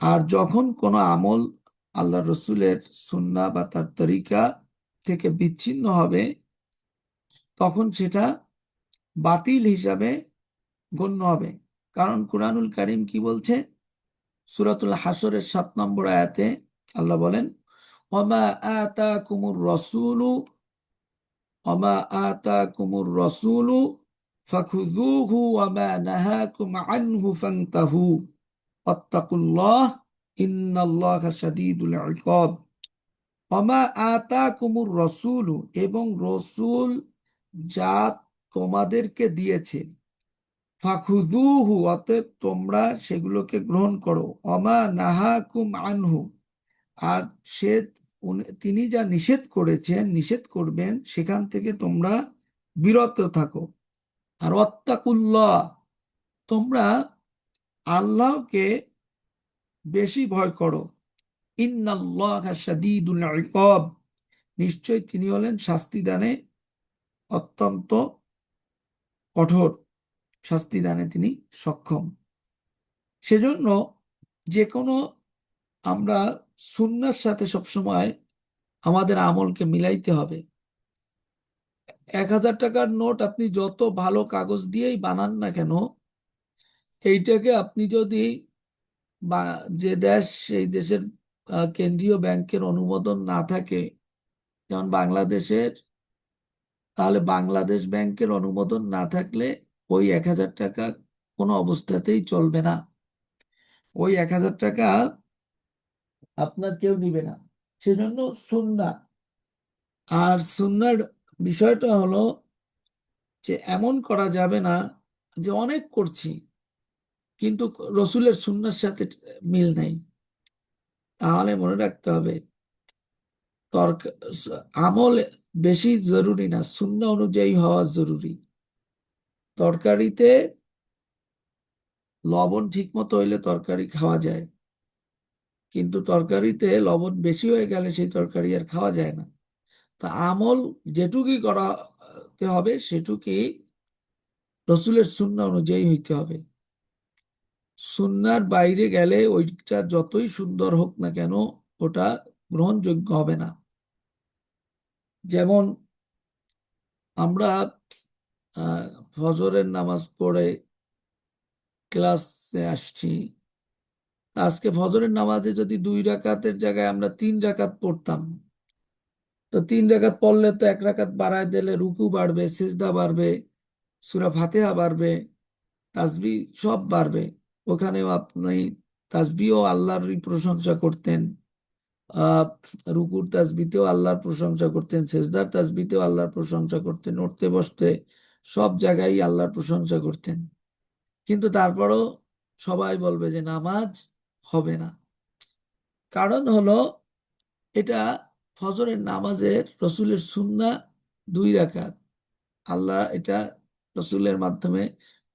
আর যখন কোনো আমল আল্লাহ রসুলের সুন্নাহ বা তার তরিকা থেকে বিচ্ছিন্ন হবে, তখন সেটা বাতিল হিসাবে গণ্য হবে। কারণ কুরআনুল কারীম কি বলছে? সূরাতুল হাসরের 7 নম্বর আয়াতে আল্লাহ বলেন, ওমা আতাকুমুর রাসূলু ওমা আতাকুমুর রাসূলু ফাখুযুহু ওমা নাহাকুম আনহু ফান্তাহু ওয়াত্তাকুল্লাহ ইন্নাল্লাহা শাদীদুল ইকাব। ওমা আতাকুমুর রাসূলু, এবং রসূল যা তোমাদেরকে দিয়েছে, ফাখুযুহু, অতএব তোমরা সেগুলোকে গ্রহণ করো। ওমা নাহাকুম আনহু, আর সে তিনি যা নিষেধ করেছেন, নিষেধ করবেন, সেখান থেকে তোমরা বিরত থাকো। আর ওয়াত্তাকুল্লাহ, তোমরা আল্লাহকে বেশি ভয় করো। ইন্নাল্লাহা শাদীদুল ইকাব, নিশ্চয় তিনি হলেন শাস্তি দানে অত্যন্ত কঠোর, শাস্তি দানে তিনি সক্ষম। সেজন্য যে কোনো আমরা সুন্নাহর সাথে সবসময় আমাদের আমলকে মিলাইতে হবে। 1000 টাকার নোট আপনি যত ভালো কাগজ দিয়েই বানান না কেন, এইটাকে আপনি যদি যে দেশ, সেই দেশের কেন্দ্রীয় ব্যাংকের অনুমোদন না থাকে, যেমন বাংলাদেশের, তাহলে বাংলাদেশ ব্যাংকের অনুমোদন না থাকলে ওই 1000 টাকা কোনো অবস্থাতেই চলবে না। ওই 1000 টাকা আপনার কেউ নিবে না। সেজন্য সুন্নাহ, আর সুন্নাহর বিষয়টা হলো যে এমন করা যাবে না যে অনেক করছি কিন্তু রসুলের সুন্নাহর সাথে মিল নাই। তাহলে মনে রাখতে হবে তর্ক আমল বেশি জরুরি না, সুন্নাহ অনুযায়ী হওয়া জরুরি। তরকারিতে লবণ ঠিক মতো হইলে তরকারি খাওয়া যায়, কিন্তু তরকারিতে লবণ বেশি হয়ে গেলে সেই তরকারি আর খাওয়া যায় না। তা আমল যেটুকুই করাতে হবে সেটুকুই রসুলের সুন্নাহ অনুযায়ী হইতে হবে। সুন্নাহর বাইরে গেলে ওইটা যতই সুন্দর হোক না কেন, ওটা গ্রহণযোগ্য হবে না। যেমন আমরা আহ, ফজরের নামাজ পড়ে ক্লাসে আসছি। আজকে ফজরের নামাজে যদি 2 রাকাতের জায়গায় আমরা 3 রাকাত পড়তাম, তো 3 রাকাত পড়লে তো 1 রাকাত বাড়ায় দিলে রুকু বাড়বে, সিজদা বাড়বে, সূরা ফাতিহা বাড়বে, তাসবিহ সব বাড়বে। ওখানেও আপনি তাসবিহও আল্লাহরই প্রশংসা করতেন, আহ রুকুর তাসবিহতেও আল্লাহর প্রশংসা করতেন, সেজদার তাসবিহতেও আল্লাহর প্রশংসা করতেন, উঠতে বসতে সব জায়গায় আল্লাহর প্রশংসা করতেন। কিন্তু তারপরও সবাই বলবে যে নামাজ হবে না। কারণ হলো এটা ফজরের নামাজের রসুলের সুন্নাহ 2 রাকাত। আল্লাহ এটা রসুলের মাধ্যমে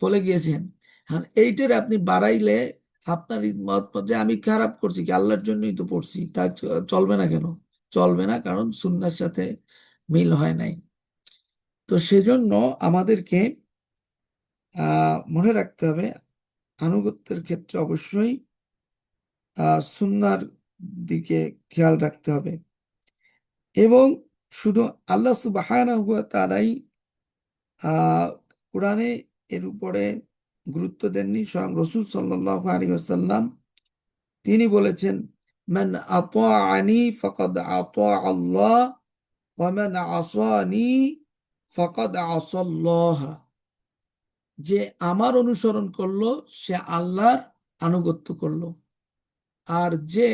বলে গিয়েছেন। হ্যাঁ, এইটার আপনি বাড়াইলে আপনার মত যে আমি খারাপ করছি কি, আল্লাহর জন্যই তো পড়ছি, তা চলবে না কেন? চলবে না, কারণ সুন্নাহর সাথে মিল হয় নাই। তো সেজন্য আমাদেরকে মনে রাখতে হবে আনুগত্যের ক্ষেত্রে অবশ্যই সুন্নাহর দিকে খেয়াল রাখতে হবে। এবং শুধু আল্লাহ সুবহানাহু ওয়া তাআলাই কোরআনে এর উপরে গুরুত্ব দেননি, স্বয়ং রসুল সাল্লাল্লাহু আলাইহি ওয়াসাল্লাম তিনি বলেছেন, মান আতাআনি ফাকাদ আতা আল্লাহ ওয়া মান আসানি ফাকাদ আসাল্লাহ। যে আমার অনুসরণ করলো সে আল্লাহর আনুগত্য করলো, আর যে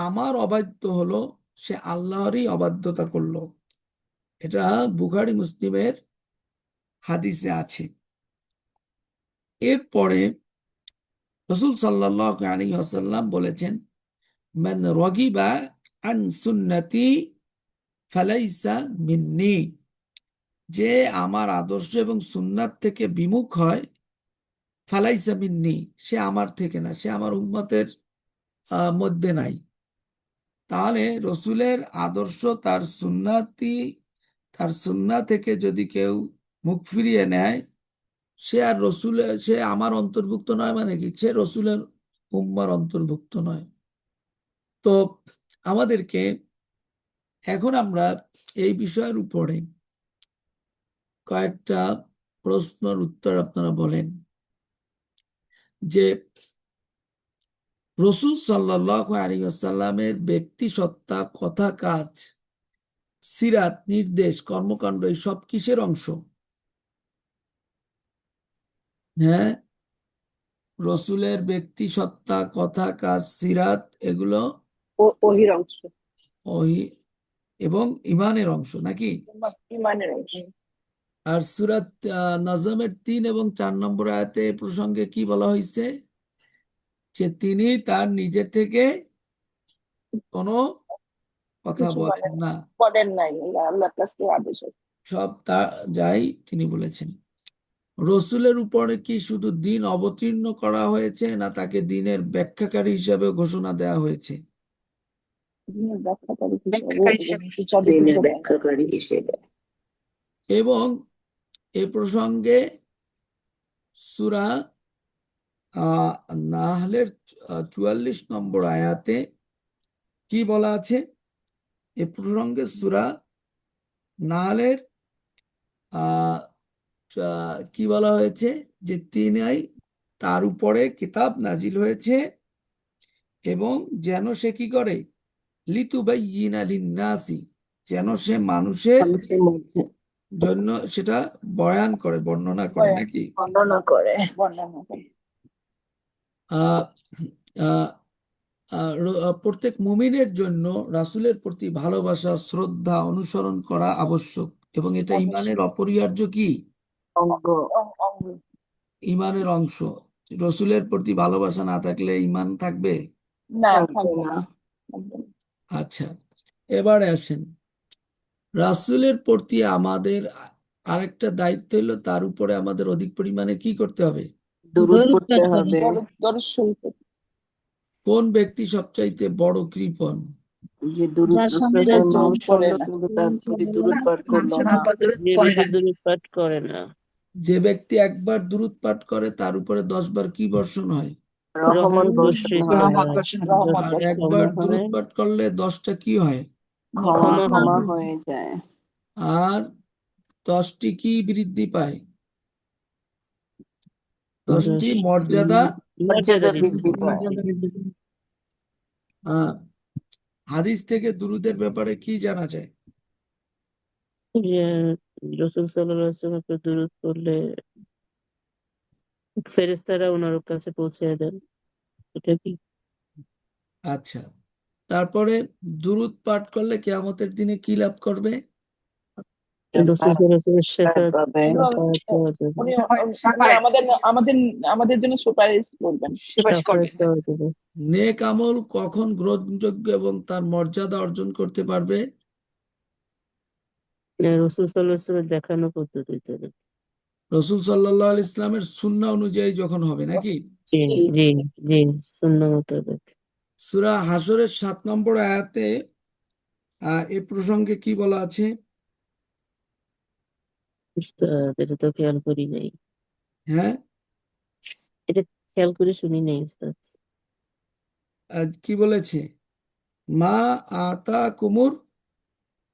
আমার অবাধ্য হলো সে আল্লাহরই অবাধ্যতা করলো। এটা বুখারী মুসলিমের হাদিসে আছে। এরপরে রাসূল সাল্লাল্লাহু আলাইহি ওয়াসাল্লাম বলেছেন, মান রাগিবা আন সুন্নতি ফালাইসা মিন্নি। যে আমার আদর্শ এবং সুন্নাত থেকে বিমুখ হয়, ফালাইসা মিন্নি, সে আমার থেকে না, সে আমার উম্মতের মধ্যে নাই। তাহলে রসুলের আদর্শ, তার সুন্নাহ থেকে যদি কেউ মুখ ফিরিয়ে নেয়, সে আমার অন্তর্ভুক্ত নয়, মানে কি, সে রসুলের উম্মার অন্তর্ভুক্ত নয়। তো আমাদেরকে এখন আমরা এই বিষয়ের উপরে কয়েকটা প্রশ্নের উত্তর আপনারা বলেন যে রসুল সাল্লাল্লাহু আলাইহি ওয়াসাল্লামের ব্যক্তি সত্তা, কথা, কাজ, সিরাত, নির্দেশ, কর্মকাণ্ড এই সব কিসের অংশ? হ্যাঁ, রসুলের ব্যক্তি সত্তা, কথা, কাজ, সিরাত এগুলো ওহির অংশ, ওহী এবং ইমানের অংশ নাকি? ইমানের অংশ। আর সূরাত নাজমের 3 এবং 4 নম্বর আয়াতে এ প্রসঙ্গে কি বলা হয়েছে? যে তিনি তার নিজের থেকে কোনো কথা কিছু বলেন না, বলেন নাই, আল্লাহর কাছ থেকে আদেশ আছে। সব তা যাই তিনি বলেছেন। রসুলের উপরে কি শুধু দিন অবতীর্ণ করা হয়েছে, না তাকে দিনের ব্যাখ্যাকারী হিসাবে ঘোষণা দেওয়া হয়েছে? দিনের ব্যাখ্যাকারী দিনের ব্যাখ্যাকারী হিসেবে। এবং এ প্রসঙ্গে সূরা নাহলের 44 নম্বর আয়াতে কি বলা আছে? এ প্রসঙ্গে সূরা নাহলের কি বলা হয়েছে? যে তিনাই তার উপরে কিতাব নাজিল হয়েছে এবং যেন সে কি করে, লিতুবাইয়িনা লিন্নাসি, যেন সে মানুষের মানুষের মধ্যে জন্য সেটা বয়ান করে, বর্ণনা করে নাকি? বর্ণনা করে। বর্ণনা করে। আহ আহ প্রত্যেক মুমিনের জন্য রাসূলের প্রতি ভালোবাসা, শ্রদ্ধা, অনুসরণ করা আবশ্যক এবং এটা ইমানের অপরিহার্য কি? অঙ্গ। অঙ্গ। ইমানের অংশ। রসুলের প্রতি ভালোবাসা না থাকলে ইমান থাকবে না, থাকবে থাকবে না। না। আচ্ছা, এবারে আসেন, রাসূলের প্রতি আমাদের আরেকটা দায়িত্ব হলো তার উপরে আমাদের অধিক পরিমাণে কি করতে হবে? দুরূদ পড়তে হবে। দরুদ শরীফ। কোন ব্যক্তি সবচাইতে বড় কৃপণ? যে দুরূদ যার সঙ্গে রাসূলের দুরূদ মানুষ পড়ে পড়লো না। কিন্তু তার প্রতি দুরূদ পাঠ করলো না। যে ব্যক্তি দুরূদ পাঠ করে না, যে ব্যক্তি একবার দুরূদ পাঠ করে তার উপরে 10 বার কি বর্ষণ হয়? রহমত বর্ষণ বর্ষিত হয়। রহমত হয়, রহমত আর দশটা একবার ক্ষমা দুরূদ হয়, পাঠ করলে 10টা কি হয়? ক্ষমা ক্ষমা ক্ষমা হয়। হয়ে যায়। আর 10টি কি বৃদ্ধি পায়? 10টি মর্যাদা মর্যাদা বৃদ্ধি বৃদ্ধি পায়। মর্যাদা বৃদ্ধি পায়। আহ, হাদিস থেকে দুরূদের ব্যাপারে কি জানা যায়? যে রসুল সাল্লাল্লাহু আলাইহি ওয়াসাল্লামের উপর দুরূদ পড়লে ফেরেশতারা ওনার কাছে পৌঁছে দেন, এটা কি? আচ্ছা, তারপরে দুরূদ পাঠ করলে কিয়ামতের দিনে কি লাভ করবে? রসুল সাল্লাল্লাহু আলাইহি ওয়াসাল্লামের শেফাআত পাবে, শাফাআত পাওয়া যাবে। উনি আমাদের আমাদের আমাদের জন্য সুপারিশ করবেন। শাফাআত পাওয়া যাবে। নেক আমল কখন গ্রহণযোগ্য এবং তার মর্যাদা অর্জন করতে পারবে? রসুল সাল্লাল্লাহু আলাইহি ওয়াসাল্লামের দেখানো পদ্ধতিতে। রসুল সাল্লাল্লাহু আলাইহি ইসলামের সুন্নাহ অনুযায়ী যখন হবে, নাকি? জি জি জি, সুন্নাহ মোতাবেক। সূরা হাশরের 7 নম্বর আয়াতে এ প্রসঙ্গে কি বলা আছে? উস্তাদ, এটা তো খেয়াল করি নাই, হ্যাঁ, এটা খেয়াল করে শুনি নাই উস্তাদ। কি বলেছে? মা আতা কুমুর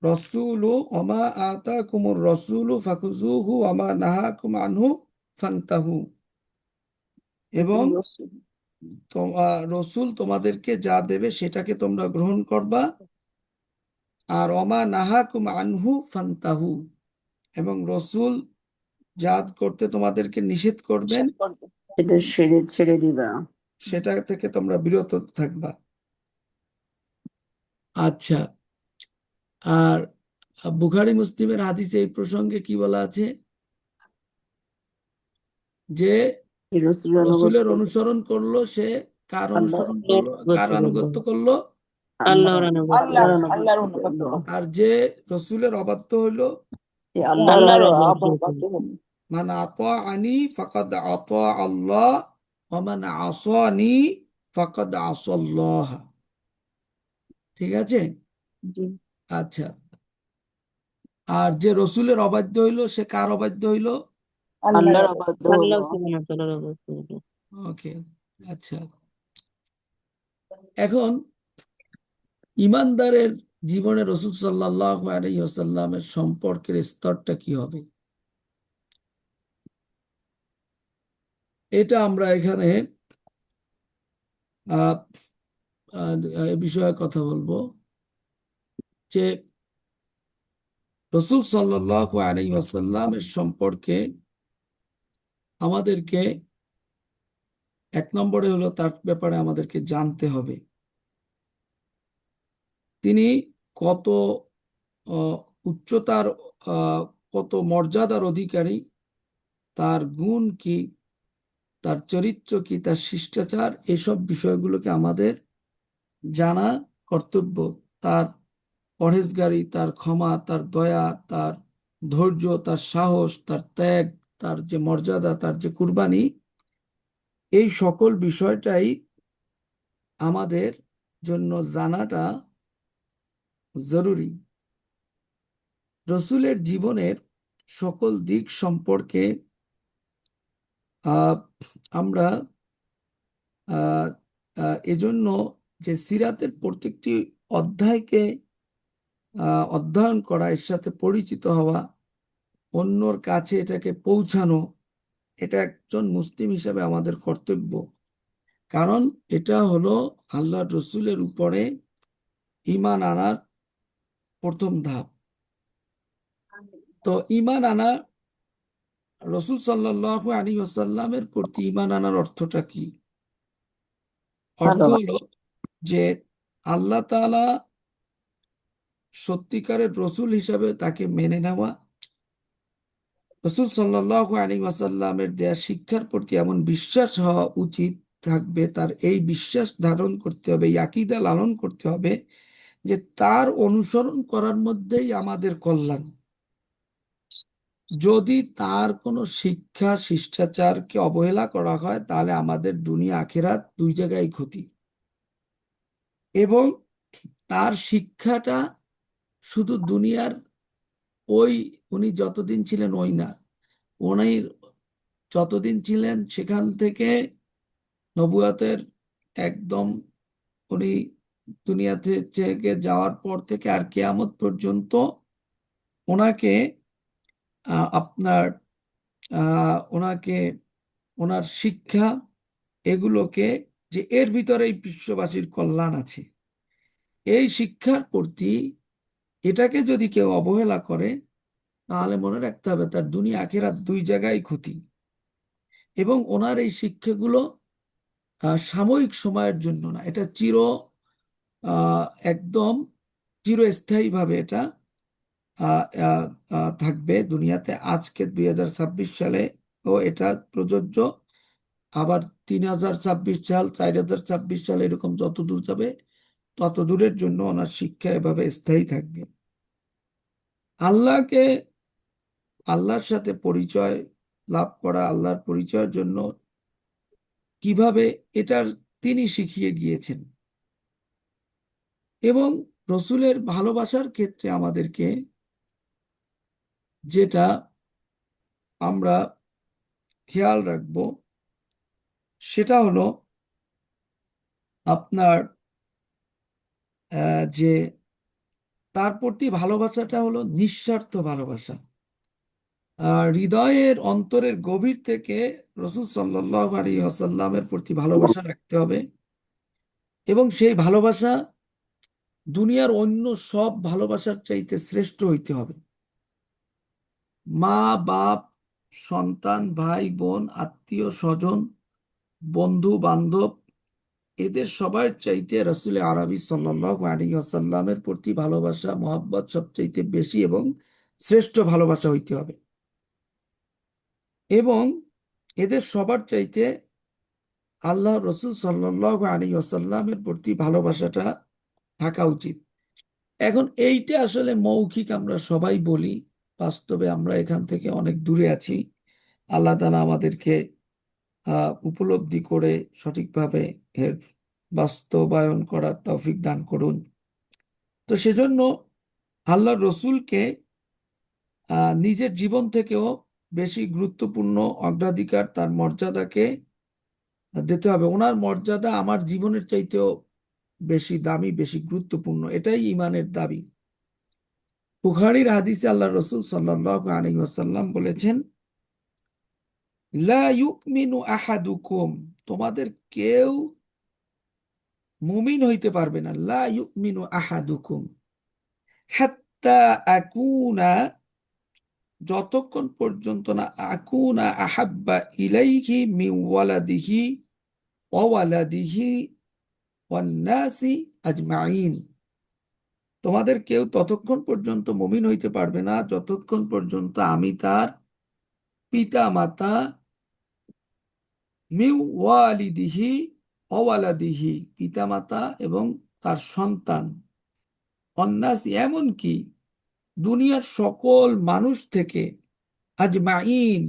রসুলু অমা আতা কুমুর রসুলু ফাকুজুহু অমা নাহাকুম আনহু ফান্তাহু। এবং রসুল তোমাদেরকে যা দেবে সেটাকে তোমরা গ্রহণ করবা, আর অমা নাহাকুম আনহু ফান্তাহু, এবং রসুল যা করতে তোমাদেরকে নিষেধ করবেন এটা ছেড়ে ছেড়ে দিবা। সেটা থেকে তোমরা বিরত থাকবা। আচ্ছা, আর বুখারী মুসলিমের হাদিসে এই প্রসঙ্গে কি বলা আছে? যে রসুলের অনুসরণ করলো সে কার অনুসরণ করলো, কার আনুগত্য করলো? আল্লাহর আনুগত্য। আল্লাহর অনুগত করবে। আর যে রসুলের অবাধ্য হইলো, আল্লাহর আল্লাহর অবাধ্য হলো। মান আতাআনি ফাকাদ আতা আল্লাহ ওয়া মান আসানি ফাকাদ আসাল্লাহ। ঠিক আছে? জি। আচ্ছা, আর যে রসুলের অবাধ্য হইলো সে কার অবাধ্য হইলো? আল্লাহর অবাধ্য আল্লাহ হলো। সুবহানাহু ওয়া তাআলার অবাধ্য হলো। ওকে, আচ্ছা। এখন ইমানদারের জীবনে রসুল সাল্লাল্লাহু আলাইহি ওয়াসাল্লামের সম্পর্কের স্তরটা কি হবে, এটা আমরা এখানে আহ, এ বিষয়ে কথা বলবো। যে রসুল সাল্লাল্লাহু আলাইহি ওয়াসাল্লামের সম্পর্কে আমাদেরকে 1 নম্বরে হলো তার ব্যাপারে আমাদেরকে জানতে হবে তিনি কত আহ, উচ্চতার, আহ, কত মর্যাদার অধিকারী, তার গুণ কি, তার চরিত্র কি, তার শিষ্টাচার, এসব বিষয়গুলোকে আমাদের জানা কর্তব্য। তার পরহেজগারি, তার ক্ষমা, তার দয়া, তার ধৈর্য, তার সাহস, তার ত্যাগ, তার যে মর্যাদা, তার যে কুরবানি, এই সকল বিষয়টাই আমাদের জন্য জানাটা জরুরি। রসুলের জীবনের সকল দিক সম্পর্কে আহ, আমরা এজন্য যে সিরাতের প্রত্যেকটি অধ্যায়কে অধ্যয়ন করা, এর সাথে পরিচিত হওয়া, অন্যর কাছে এটাকে পৌঁছানো, এটা একজন মুসলিম হিসাবে আমাদের কর্তব্য। কারণ এটা হলো আল্লাহ রসুলের উপরে ঈমান আনার প্রথম ধাপ। তো ঈমান আনা, রসুল সাল্লাল্লাহু আলাইহি ওয়াসাল্লামের প্রতি ঈমান আনার অর্থটা কি? অর্থ হলো যে আল্লাহ তাআলা সত্যিকারের রসুল হিসাবে তাকে মেনে নেওয়া, রসুল সাল্লাল্লাহু আলাইহি ওয়াসাল্লামের দেয়া শিক্ষার প্রতি এমন বিশ্বাস হওয়া উচিত থাকবে, তার এই বিশ্বাস ধারণ করতে হবে, এই আকীদা লালন করতে হবে যে তার অনুসরণ করার মধ্যেই আমাদের কল্যাণ। যদি তার কোনো শিক্ষা শিষ্টাচারকে অবহেলা করা হয় তাহলে আমাদের দুনিয়া আখিরাত দুই জায়গায় ক্ষতি। এবং তার শিক্ষাটা শুধু দুনিয়ার ওই, উনি যতদিন ছিলেন ওই না, উনি যতদিন ছিলেন সেখান থেকে নবুয়তের একদম উনি দুনিয়াতে থেকে যাওয়ার পর থেকে আর কিয়ামত পর্যন্ত ওনাকে আপনার ওনাকে ওনার শিক্ষা, এগুলোকে, যে এর ভিতরে এই বিশ্ববাসীর কল্যাণ আছে, এই শিক্ষার প্রতি এটাকে যদি কেউ অবহেলা করে, তাহলে মনে রাখতে হবে তার দুনিয়া আখিরাত দুই জায়গায় ক্ষতি। এবং ওনার এই শিক্ষাগুলো সাময়িক সময়ের জন্য না, এটা আহ, একদম চিরস্থায়ীভাবে এটা আহ, আহ, থাকবে দুনিয়াতে। আজকে 2026 সালে ও এটা প্রযোজ্য, আবার 3026 সাল, 4026 সাল, এরকম যত দূর যাবে তত দূরের জন্য ওনার শিক্ষা এভাবে স্থায়ী থাকবে। আল্লাহকে, আল্লাহর সাথে পরিচয় লাভ করা, আল্লাহর পরিচয়ের জন্য কিভাবে, এটার তিনি শিখিয়ে গিয়েছেন। এবং রসুলের ভালোবাসার ক্ষেত্রে আমাদেরকে যেটা আমরা খেয়াল রাখব, সেটা হলো আপনার যে তার প্রতি ভালোবাসাটা হলো নিঃস্বার্থ ভালোবাসা। হৃদয়ের অন্তরের গভীর থেকে রসুল সাল্লাল্লাহু আলাইহি ওয়াসাল্লামের প্রতি ভালোবাসা রাখতে হবে। এবং সেই ভালোবাসা দুনিয়ার অন্য সব ভালোবাসার চাইতে শ্রেষ্ঠ হইতে হবে। মা, বাপ, সন্তান, ভাই, বোন, আত্মীয় স্বজন, বন্ধু বান্ধব, এদের সবার চাইতে রাসূল আরবি সাল্লাল্লাহু আলাইহি ওয়াসাল্লামের প্রতি ভালোবাসা, মহব্বত সবচাইতে বেশি এবং শ্রেষ্ঠ ভালোবাসা হইতে হবে। এবং এদের সবার চাইতে আল্লাহ রসুল সাল্লাল্লাহু আলাইহি ওয়াসাল্লামের প্রতি ভালোবাসাটা থাকা উচিত। এখন এইটা আসলে মৌখিক আমরা সবাই বলি, বাস্তবে আমরা এখান থেকে অনেক দূরে আছি। আল্লাহ তাআলা আমাদেরকে উপলব্ধি করে সঠিকভাবে এর বাস্তবায়ন করার তৌফিক দান করুন। তো সেজন্য আল্লাহ রসুলকে নিজের জীবন থেকেও বেশি গুরুত্বপূর্ণ অগ্রাধিকার, তার মর্যাদাকে দিতে হবে। ওনার মর্যাদা আমার জীবনের চাইতেও বেশি দামি, বেশি গুরুত্বপূর্ণ, এটাই ইমানের দাবি। বুখারীর হাদিসে আল্লাহ রসুল সাল্লাল্লাহু আলাইহি ওয়াসাল্লাম বলেছেন, লা ইউমিনু আহাদুকুম, তোমাদের কেউ মুমিন হইতে পারবে না, লা ইউমিনু আহাদুকুম হাত্তা আকুনা, যতক্ষণ পর্যন্ত না আকুনা আহাব্বা ইলাইহি মিন ওয়ালাদিহি ওয়া ওয়ালাদিহি ওয়ান নাসি আজমাইন, তোমাদের কেউ ততক্ষণ পর্যন্ত মুমিন হইতে পারবে না যতক্ষণ পর্যন্ত আমি তার পিতা মাতা, মিউ ওয়ালিদিহি ওয়ালাদিহি, পিতা মাতা এবং তার সন্তান, অন্নাস এমনকি দুনিয়ার সকল মানুষ থেকে, আজমাইন,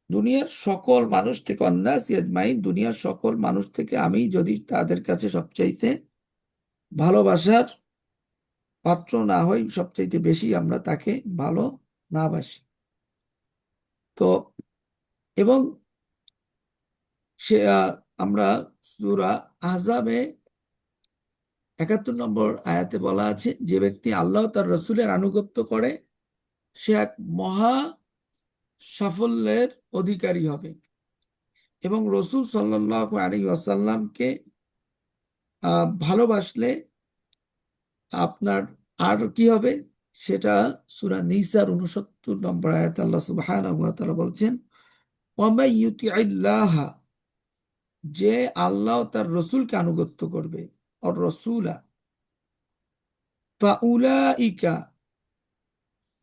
দুনিয়ার সকল মানুষ থেকে, অন্নাস আজমাইন, দুনিয়ার সকল মানুষ থেকে আমি যদি তাদের কাছে সবচাইতে ভালোবাসার পাত্র না হই, সবচাইতে বেশি আমরা তাকে ভালো না বাসি। তো এবং সে আমরা সূরা আহজাবে 71 নম্বর আয়াতে বলা আছে, যে ব্যক্তি আল্লাহ তার রসুলের আনুগত্য করে সে এক মহা সাফল্যের অধিকারী হবে। এবং রসুল সাল্লাল্লাহু আলাইহি ওয়াসাল্লামকে ভালোবাসলে আপনার আর কি হবে, সেটা সূরা নিসার 69 নম্বর আয়াতে আল্লাহ সুবহানাহু ওয়া তাআলা বলছেন, ওয়ামাই ইউতিইল্লাহ, যে আল্লাহ তার রসুলকে আনুগত্য করবে, আর রসুলা ফাউলাইকা,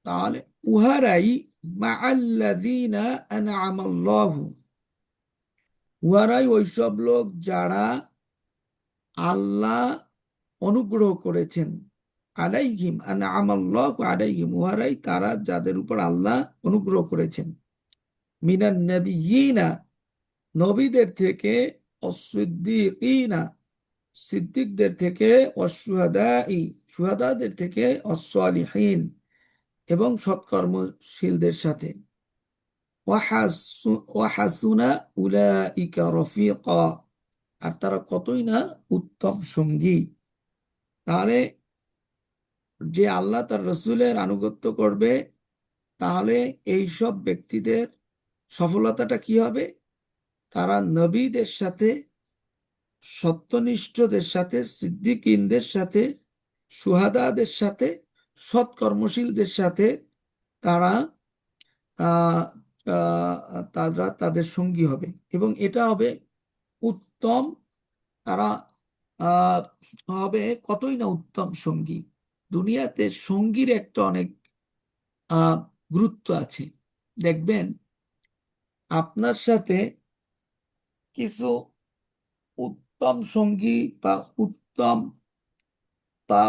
তাহলে উহারাই মাআল্লাযীনা আনআমাল্লাহু, উহারাই ওইসব লোক যারা আল্লাহ অনুগ্রহ করেছেন, আলাইহিম আনআমাল্লাহু আলাইহিম, উহারাই তারা যাদের উপর আল্লাহ অনুগ্রহ করেছেন, মিনান নাবিয়িনা, নবীদের থেকে, অস-সিদ্দীকিনা, সিদ্দিকদের থেকে, অস-শুহাদাই, শুহাদাদের থেকে, অস-সালিহিন, এবং সৎকর্মশীলদের সাথে, ওয়াহাসুনা উলাইকা রফিকা, আর তারা কতই না উত্তম সঙ্গী। তাহলে যে আল্লাহ তার রসুলের আনুগত্য করবে, তাহলে এই সব ব্যক্তিদের সফলতাটা কি হবে, তারা নবীদের সাথে, সত্যনিষ্ঠদের সাথে, সিদ্দিকিনদের সাথে, শুহাদাদের সাথে, সৎকর্মশীলদের সাথে তারা আহ তারা তাদের সঙ্গী হবে, এবং এটা হবে উত্তম। তারা আহ হবে কতই না উত্তম সঙ্গী। দুনিয়াতে সঙ্গীর একটা অনেক আহ গুরুত্ব আছে। দেখবেন আপনার সাথে কিছু উত্তম সঙ্গী বা উত্তম বা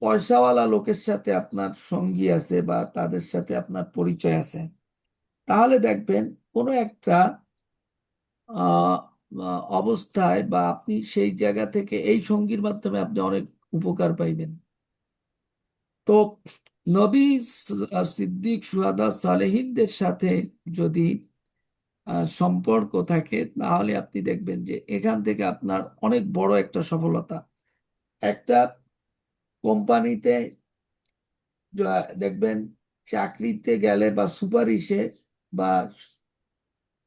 পয়সাওয়ালা লোকের সাথে আপনার সঙ্গী আছে বা তাদের সাথে আপনার পরিচয় আছে, তাহলে দেখবেন কোনো একটা আহ অবস্থায় বা আপনি সেই জায়গা থেকে এই সঙ্গীর মাধ্যমে আপনি অনেক উপকার পাইবেন। তো নবী, সিদ্দিক, শুহাদা, সালেহিনদের সাথে যদি সম্পর্ক থাকে, তাহলে আপনি দেখবেন যে এখান থেকে আপনার অনেক বড় একটা সফলতা। একটা কোম্পানিতে দেখবেন চাকরিতে গেলে বা সুপারিশে বা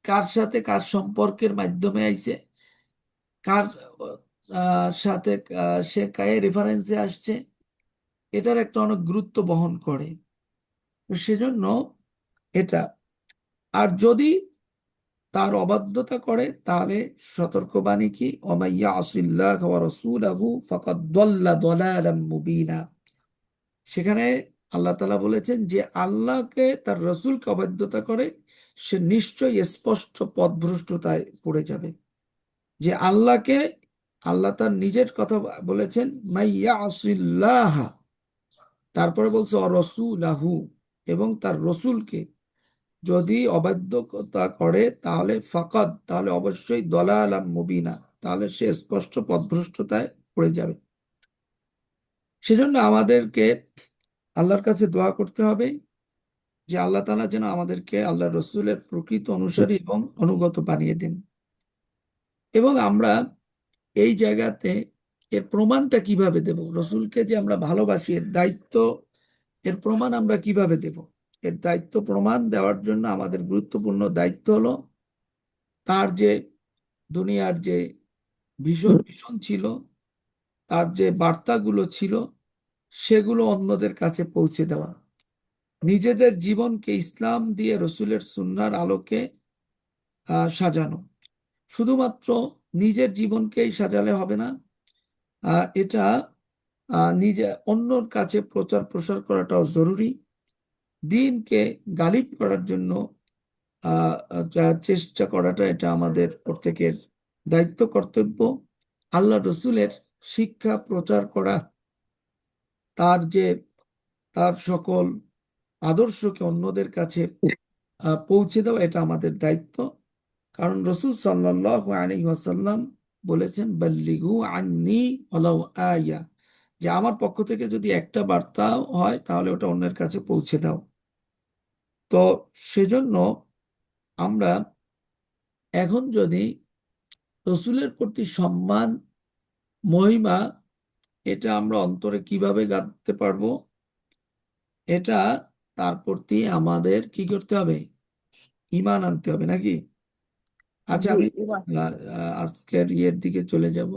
কার সাথে কার সম্পর্কের মাধ্যমে আইছে, কার সাথে সে কায়ে রেফারেন্সে আসছে, এটার একটা অনেক গুরুত্ব বহন করে। তো সেজন্য এটা, আর যদি তার অবাধ্যতা করে, তাহলে সতর্কবাণী কি, ওমাইয়া আসিল্লাহ ওয়া রাসূলাহু ফাকাদ দাল্লা দালালাম মুবিনা। সেখানে আল্লাহ তাআলা বলেছেন যে আল্লাহকে, তার রসুলকে অবাধ্যতা করে, সে নিশ্চয়ই স্পষ্ট পথভ্রষ্টতায় পড়ে যাবে। যে আল্লাহকে, আল্লাহ তার নিজের কথা বলেছেন মাইয়া আসিল্লাহ, তারপরে বলছে অরসুলাহু, এবং তার রসুলকে যদি অবাধ্যতা করে, তাহলে ফাকাদ, তাহলে অবশ্যই দলালাম মুবিনা, তাহলে সে স্পষ্ট পথভ্রষ্টতায় পড়ে যাবে। সেজন্য আমাদেরকে আল্লাহর কাছে দোয়া করতে হবে যে আল্লাহ তাআলা যেন আমাদেরকে আল্লাহ রসুলের প্রকৃত অনুসারী এবং অনুগত বানিয়ে দেন। এবং আমরা এই জায়গাতে এর প্রমাণটা কিভাবে দেব? রসুলকে যে আমরা ভালোবাসি, এর দায়িত্ব, এর প্রমাণ আমরা কিভাবে দেব? এর দায়িত্ব প্রমাণ দেওয়ার জন্য আমাদের গুরুত্বপূর্ণ দায়িত্ব হলো তার যে দুনিয়ার যে ভীষণ ভীষণ ছিল, তার যে বার্তাগুলো ছিল, সেগুলো অন্যদের কাছে পৌঁছে দেওয়া। নিজেদের জীবনকে ইসলাম দিয়ে রসুলের সুন্নাহর আলোকে সাজানো। শুধুমাত্র নিজের জীবনকেই সাজালে হবে না, এটা নিজে অন্যর কাছে প্রচার প্রসার করাটাও জরুরি। দিনকে গালিব করার জন্য যা চেষ্টা করাটা, এটা আমাদের প্রত্যেকের দায়িত্ব, কর্তব্য। আল্লাহ রসুলের শিক্ষা প্রচার করা, তার যে তার সকল আদর্শকে অন্যদের কাছে পৌঁছে দেওয়া, এটা আমাদের দায়িত্ব। কারণ রসুল সাল্লাল্লাহু আলাইহি ওয়াসাল্লাম বলেছেন বাল্লিগু আন্নি ওয়ালাউ আয়া, যে আমার পক্ষ থেকে যদি একটা বার্তা হয়, তাহলে ওটা অন্যের কাছে পৌঁছে দাও। তো সেজন্য আমরা এখন যদি রসুলের প্রতি সম্মান, মহিমা, এটা আমরা অন্তরে কিভাবে গাঁথতে পারবো, এটা তার প্রতি আমাদের কি করতে হবে? ঈমান আনতে হবে, নাকি? আচ্ছা, জি, আমি এবার আজকের ইয়ের দিকে চলে যাব।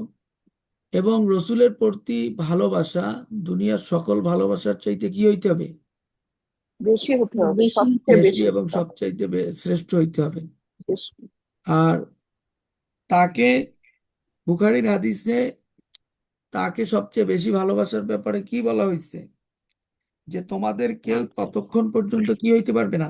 এবং রসুলের প্রতি ভালোবাসা দুনিয়ার সকল ভালোবাসার চাইতে কি হইতে হবে? বেশি হতে হবে, বেশি সবচেয়ে বেশি বেশি এবং হতে হবে, সবচাইতে শ্রেষ্ঠ হইতে হবে। বেশি। আর তাকে, বুখারীর হাদিসে তাকে সবচেয়ে বেশি ভালোবাসার ব্যাপারে কি বলা হয়েছে? যে তোমাদের কেউ ততক্ষণ পর্যন্ত কি হইতে পারবে না,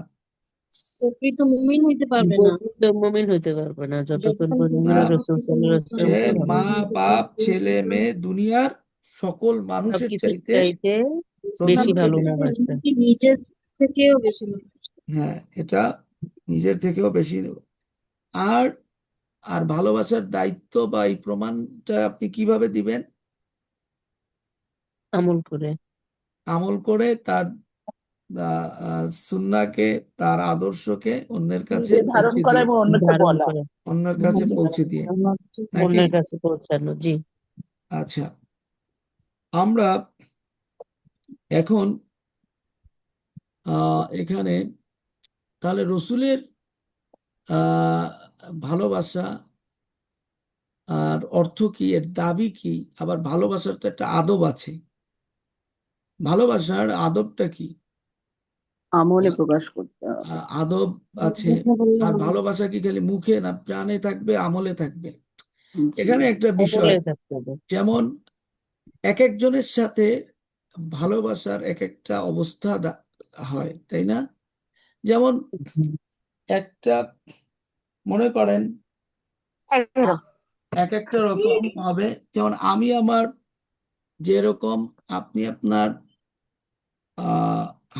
প্রকৃত মুমিন হইতে পারবে না তো মুমিন হইতে পারবে না যতক্ষণ যতক্ষণ পর্যন্ত পর্যন্ত আহ, রাসূল সাল্লাল্লাহু আলাইহি সে ওয়াসাল্লামকে মা, ভালোবাসবে। বাপ, ছেলে, মেয়ে, দুনিয়ার সকল মানুষের সবকিছুর চাইতে চাইতে বেশি রসুলকে ভালো না বেশি। বাসবে। এমনকি নিজের থেকেও বেশি ভালোবাসে। হ্যাঁ, এটা নিজের থেকেও বেশি। আর আর ভালোবাসার দায়িত্ব বা এই প্রমাণটা আপনি কিভাবে দিবেন? আমল করে। আমল করে, তার সুন্নাহকে, তার আদর্শকে অন্যের কাছে নিজে ধারণ পৌঁছে করা দিয়ে, এবং অন্যকে ধারণ বলা। করে অন্যের কাছে নিজে পৌঁছে দিয়ে, নাকি? অন্যের কাছে পৌঁছানো। জি। আচ্ছা, আমরা এখন এখানে তাহলে রসুলের ভালোবাসা আর অর্থ কি, এর দাবি কি, আবার ভালোবাসার তো একটা আদব আছে। ভালোবাসার আদবটা কি? আমলে আ- প্রকাশ করতে হবে। আদব আছে। মুখে বললে আর হবে না। ভালোবাসা কি খালি মুখে, না প্রাণে থাকবে, আমলে থাকবে? জি। এখানে একটা বিষয়, সকলে থাকতে হবে। যেমন এক একজনের সাথে ভালোবাসার এক একটা অবস্থা হয়, তাই না? যেমন হুম। একটা, মনে করেন এরকম। এক একটা রকম হবে। যেমন আমি আমার যেরকম, আপনি আপনার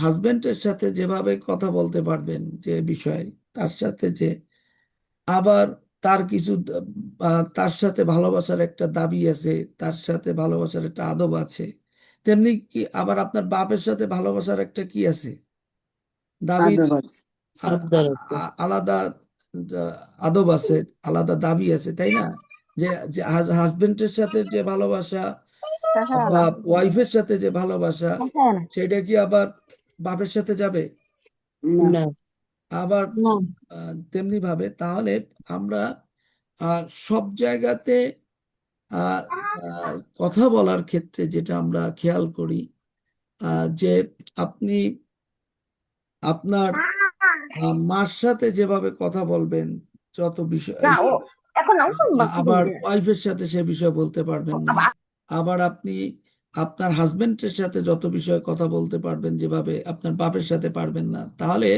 হাজবেন্ডের সাথে যেভাবে কথা বলতে পারবেন যে বিষয়, তার সাথে যে আবার তার কিছু তার সাথে ভালোবাসার একটা দাবি আছে, তার সাথে ভালোবাসার একটা আদব আছে, তেমনি কি আবার আপনার বাপের সাথে ভালোবাসার একটা কি আছে, দাবি, আদব আছে। আবদার আছে। আলাদা আদব আছে, আলাদা দাবি আছে, তাই না? যে যে হাজবেন্ডের সাথে যে ভালোবাসা হ্যাঁ বা না। ওয়াইফের সাথে যে ভালোবাসা, হ্যাঁ না। সেটা কি আবার বাপের সাথে যাবে? না। না। আবার না। তেমনি ভাবে তাহলে আমরা সব জায়গাতে আহ, কথা বলার ক্ষেত্রে যেটা আমরা খেয়াল করি, যে আপনি আপনার মার সাথে যেভাবে কথা বলবেন, যত বিষয়, না ও এখন না, ও তো বাকি আবার বলবে। ওয়াইফের সাথে সে বিষয় বলতে পারবেন না। আবার আপনি আপনার হাজবেন্ডের সাথে যত বিষয়ে কথা বলতে পারবেন, যেভাবে আপনার বাপের সাথে পারবেন না। তাহলে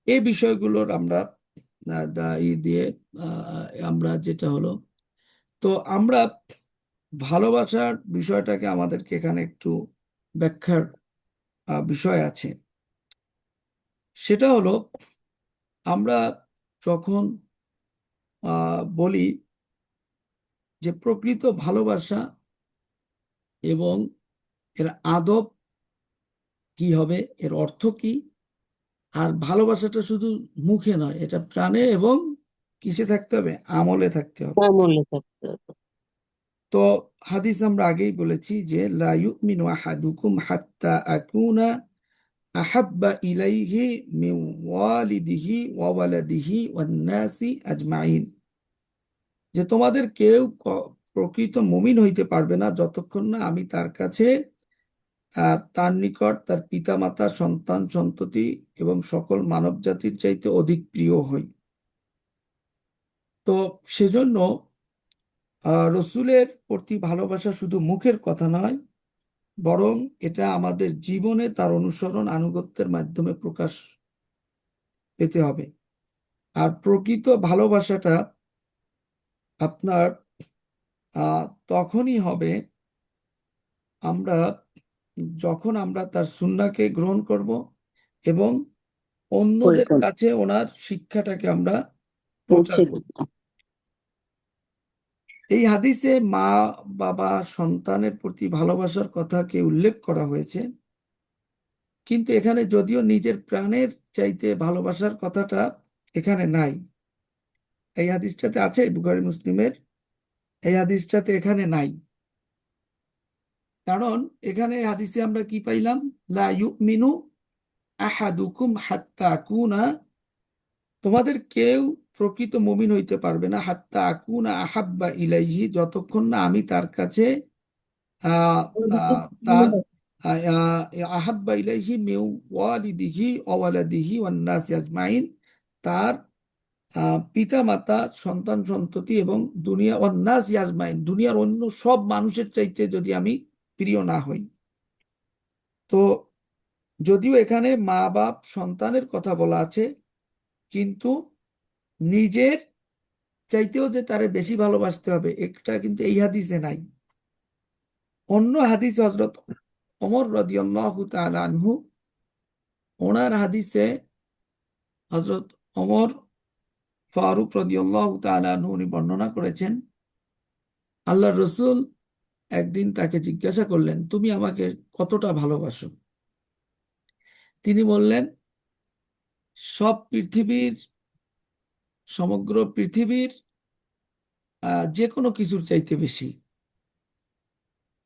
এই বিষয়গুলোর আমরা দিয়ে আমরা যেটা হলো, তো আমরা ভালোবাসার বিষয়টাকে আমাদেরকে এখানে একটু ব্যাখ্যার বিষয় আছে। সেটা হলো, আমরা যখন বলি যে প্রকৃত ভালোবাসা এবং এর আদব কি হবে, এর অর্থ কি, আর ভালোবাসাটা শুধু মুখে নয়, এটা প্রাণে এবং কিসে থাকতে হবে, আমলে থাকতে হবে। আমলে থাকতে হবে। তো হাদিস আমরা আগেই বলেছি যে লা ইউমিনু আহাদুকুম হাত্তা আকুনা আহাব্বা ইলাইহি মিন ওয়ালিদিহি ওয়া ওয়ালাদিহি ওয়ান নাসি আজমাইন, যে তোমাদের কেউ প্রকৃত মুমিন হইতে পারবে না যতক্ষণ না আমি তার কাছে, তার নিকট তার পিতামাতা, সন্তান সন্ততি এবং সকল মানব জাতির চাইতে অধিক প্রিয় হই। তো সেজন্য রসুলের প্রতি ভালোবাসা শুধু মুখের কথা নয়, বরং এটা আমাদের জীবনে তার অনুসরণ আনুগত্যের মাধ্যমে প্রকাশ পেতে হবে। আর প্রকৃত ভালোবাসাটা আপনার তখনই হবে আমরা যখন আমরা তার সুন্নাহকে গ্রহণ করব এবং অন্যদের পরিকল্পনা কাছে ওনার শিক্ষাটাকে আমরা প্রচার পৌঁছে করব। দিতে। এই হাদিসে মা বাবা সন্তানের প্রতি ভালোবাসার কথাকে উল্লেখ করা হয়েছে, কিন্তু এখানে যদিও নিজের প্রাণের চাইতে ভালোবাসার কথাটা এখানে নাই। এই হাদিসটাতে আছে বুখারী মুসলিমের, এই হাদিসটাতে এখানে নাই। কারণ এখানে এই হাদিসে আমরা কি পাইলাম, লা ইউমিনু আহাদুকুম হাত্তা আকুনা, তোমাদের কেউ প্রকৃত মুমিন হইতে পারবে না হাত্তা আকুনা আহাব্বা ইলাইহি, যতক্ষণ না আমি তার কাছে আহ আহ, তার আহাব্বা ইলাইহি মিন ওয়ালিদিহি ওয়া ওয়ালাদিহি ওয়ান নাসি আজমাইন, তার পিতা মাতা, সন্তান সন্ততি এবং দুনিয়া, ওয়ান নাসি আজমাইন, দুনিয়ার অন্য সব মানুষের চাইতে যদি আমি প্রিয় না হই। তো যদিও এখানে মা বাপ সন্তানের কথা বলা আছে, কিন্তু নিজের চাইতেও যে তারে বেশি ভালোবাসতে হবে এটা কিন্তু এই হাদিসে নাই। অন্য হাদিস হযরত ওমর রাদিয়াল্লাহু তাআলা আনহু, ওনার হাদিসে হযরত ওমর ফারুক রাদিয়াল্লাহু তাআলা আনহু উনি বর্ণনা করেছেন, আল্লাহর রসুল একদিন তাকে জিজ্ঞাসা করলেন, তুমি আমাকে কতটা ভালোবাসো? তিনি বললেন, সব পৃথিবীর, সমগ্র পৃথিবীর যে কোনো কিছুর চাইতে বেশি।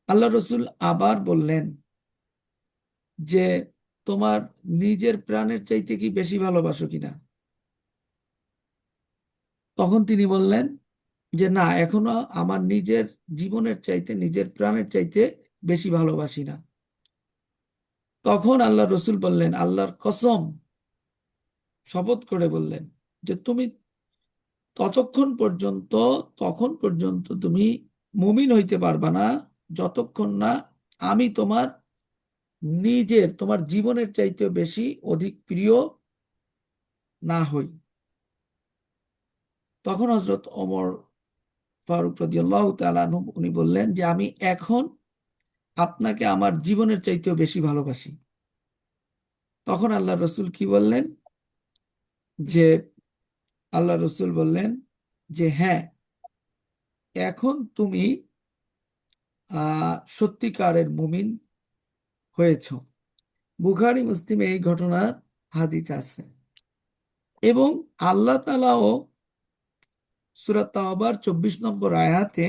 আল্লাহ রসুল আবার বললেন যে তোমার নিজের প্রাণের চাইতে কি বেশি ভালোবাসো কিনা? তখন তিনি বললেন যে না, এখনো আমার নিজের জীবনের চাইতে, নিজের প্রাণের চাইতে বেশি ভালোবাসি না। তখন আল্লাহ রসুল বললেন, আল্লাহর কসম, শপথ করে বললেন যে তুমি তখন পর্যন্ত তুমি মুমিন হইতে পারবা না যতক্ষণ না আমি তোমার জীবনের চাইতে বেশি অধিক প্রিয় না হই। তখন হযরত ওমর ফারুক রাদিয়াল্লাহু তাআলা আনহু উনি বললেন যে আমি এখন আপনাকে আমার জীবনের চাইতেও বেশি ভালোবাসি। তখন আল্লাহ রসুল কি বললেন, যে আল্লাহ রসুল বললেন যে হ্যাঁ, এখন তুমি সত্যিকারের মুমিন হয়েছ। বুখারী মুসলিমে এই ঘটনার হাদিস আছে। এবং আল্লাহ তাআলাও সূরা তাওবার 24 নম্বর আয়াতে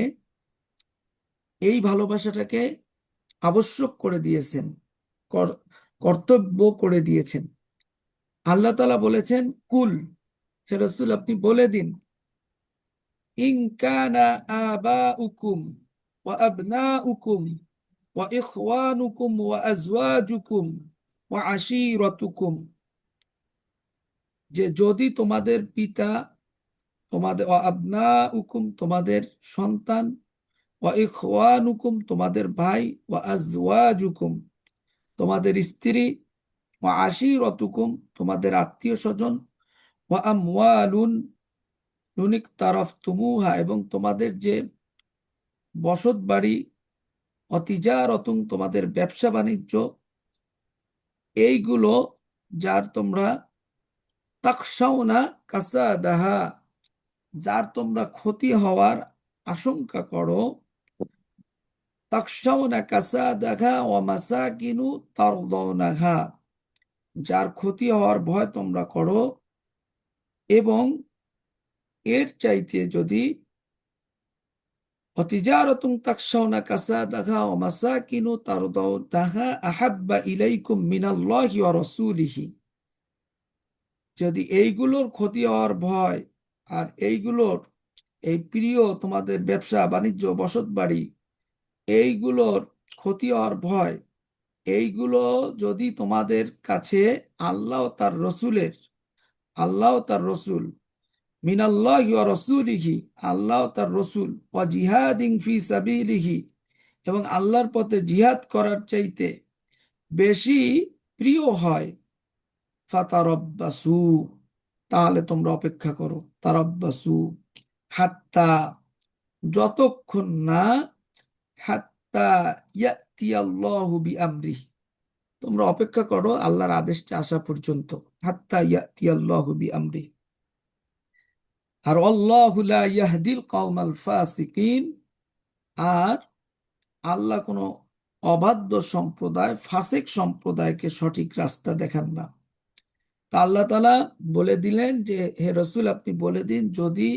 এই ভালোবাসাটাকে আবশ্যক করে দিয়েছেন, কর্তব্য করে দিয়েছেন। আল্লাহ তাআলা বলেছেন, কুল, হে রাসূল আপনি বলে দিন, ইন কানা আবাউকুম ওয়া আবনাউকুম ওয়া ইখওয়ানুকুম ওয়া আজওয়াজুকুম ওয়া আশীরাতুকুম, যে যদি তোমাদের পিতা, তোমাদের ওয়া আবনাউকুম তোমাদের সন্তান, ওয়া ইখওয়ানুকুম তোমাদের ভাই, ওয়া আজওয়াজুকুম তোমাদের স্ত্রী, ওয়া আশীরাতুকুম তোমাদের আত্মীয় স্বজন, ওয়া আমওয়ালুন ইকতারাফতুমুহা এবং তোমাদের যে বসত বাড়ি, অতিজারতুম তোমাদের ব্যবসা বাণিজ্য, এইগুলো যার তোমরা তাখশাউনা কাসাদাহা যার তোমরা ক্ষতি হওয়ার আশঙ্কা করো, তাখশাউনা কাসাদাহা ওয়া মাসাকিনু তারদাউনাহা যার ক্ষতি হওয়ার ভয় তোমরা করো, এবং এর চাইতে যদি অতিজারতুম তাখশাউনা কাসাদাহা ওয়া মাসাকিনু তারদাউনাহা আহাব্বা ইলাইকুম মিনাল্লাহি ওয়া রাসূলিহি, যদি এইগুলোর ক্ষতি হওয়ার ভয় আর এইগুলোর এই প্রিয় তোমাদের ব্যবসা বাণিজ্য বসত বাড়ি, এইগুলোর ক্ষতি হওয়ার ভয়, এইগুলো যদি তোমাদের কাছে আল্লাহ তার রসুল মিনাল্লাহি ওয়া রাসূলিহি আল্লাহ তার রসুল ওয়া জিহাদিন ফি সাবিলিহি এবং আল্লাহর পথে জিহাদ করার চাইতে বেশি প্রিয় হয়, ফাতারাব্বাসু তাহলে তোমরা অপেক্ষা করো, তারাব্বাসু হাত্তা যতক্ষণ না, হাত্তা ইয়াতিয়াল্লাহু বিআমরিহি তোমরা অপেক্ষা করো আল্লাহর আদেশটা আসা পর্যন্ত, হাত্তা ইয়াতিয়াল্লাহু বিআমরিহি। আর আল্লাহু লা ইয়াহদিল কওমাল ফাসিকিন, আর আল্লাহ কোনো অবাধ্য সম্প্রদায়, ফাসিক সম্প্রদায়কে সঠিক রাস্তা দেখান না। তা আল্লাহ তাআলা বলে দিলেন যে হে রসুল আপনি বলে দিন, যদি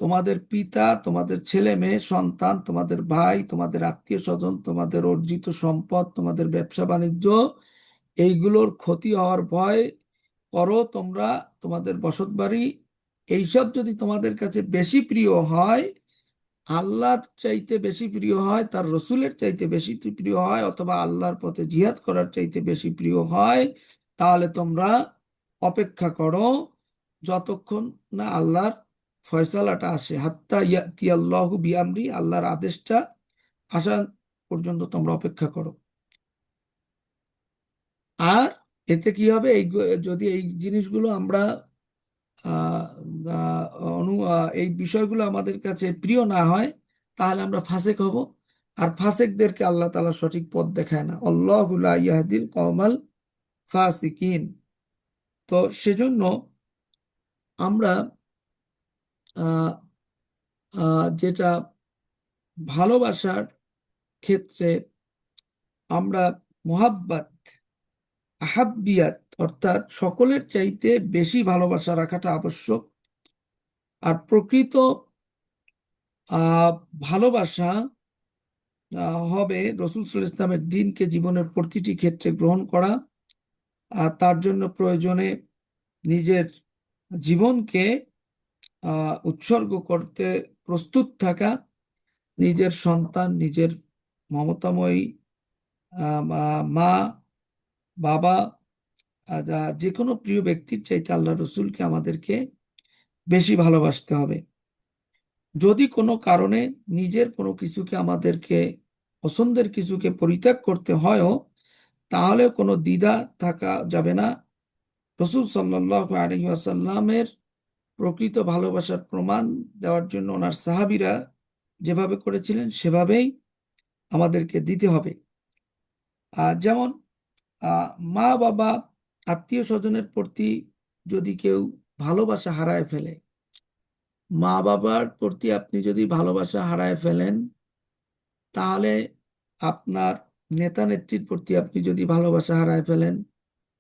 তোমাদের পিতা, তোমাদের ছেলে মেয়ে সন্তান, তোমাদের ভাই, তোমাদের আত্মীয় স্বজন, তোমাদের অর্জিত সম্পদ, তোমাদের ব্যবসা বাণিজ্য, এইগুলোর ক্ষতি হওয়ার ভয় করো তোমরা, তোমাদের বসত বাড়ি, এইসব যদি তোমাদের কাছে বেশি প্রিয় হয়, আল্লাহর চাইতে বেশি প্রিয় হয়, তার রসুলের চাইতে বেশি প্রিয় হয়, অথবা আল্লাহর পথে জিহাদ করার চাইতে বেশি প্রিয় হয়, তাহলে তোমরা অপেক্ষা করো যতক্ষণ না আল্লাহর ফয়সালাটা আসে, হাত্তা ইয়াতিয়াল্লাহু বিআমরি আল্লাহর আদেশটা আসা পর্যন্ত তোমরা অপেক্ষা করো। আর এতে কি হবে, যদি এই জিনিসগুলো আমরা আহ, আহ, এই বিষয়গুলো আমাদের কাছে প্রিয় না হয়, তাহলে আমরা ফাসেক হব। আর ফাসেকদেরকে আল্লাহ তাআলা সঠিক পথ দেখায় না, আল্লাহু লা ইয়াহদিল কওমাল ফাসিকিন। তো সেজন্য আমরা আহ, যেটা ভালোবাসার ক্ষেত্রে আমরা মোহাব্বত, আহাব্বিয়াত অর্থাৎ সকলের চাইতে বেশি ভালোবাসা রাখাটা আবশ্যক। আর প্রকৃত ভালোবাসা হবে রাসূল সাল্লাল্লাহু আলাইহি ওয়াসাল্লামের দ্বীনকে জীবনের প্রতিটি ক্ষেত্রে গ্রহণ করা, আর তার জন্য প্রয়োজনে নিজের জীবনকে উৎসর্গ করতে প্রস্তুত থাকা, নিজের সন্তান, নিজের মমতাময়ী মা, বাবা, যে কোনো প্রিয় ব্যক্তির চাইতে আল্লাহ রসুলকে আমাদেরকে বেশি ভালোবাসতে হবে। যদি কোনো কারণে নিজের কোনো কিছুকে, আমাদেরকে পছন্দের কিছুকে পরিত্যাগ করতে হয়ও, তাহলে কোনো দ্বিধা থাকা যাবে না। রসুল সাল্লাল্লাহু আলাইহি ওয়াসাল্লামের প্রকৃত ভালোবাসার প্রমাণ দেওয়ার জন্য ওনার সাহাবীরা যেভাবে করেছিলেন সেভাবেই আমাদেরকে দিতে হবে। যেমন মা বাবা, আত্মীয় স্বজনের প্রতি যদি কেউ ভালোবাসা হারায় ফেলে, মা বাবার প্রতি আপনি যদি ভালোবাসা হারায় ফেলেন, তাহলে আপনার নেতা নেত্রীর প্রতি আপনি যদি ভালোবাসা হারায় ফেলেন,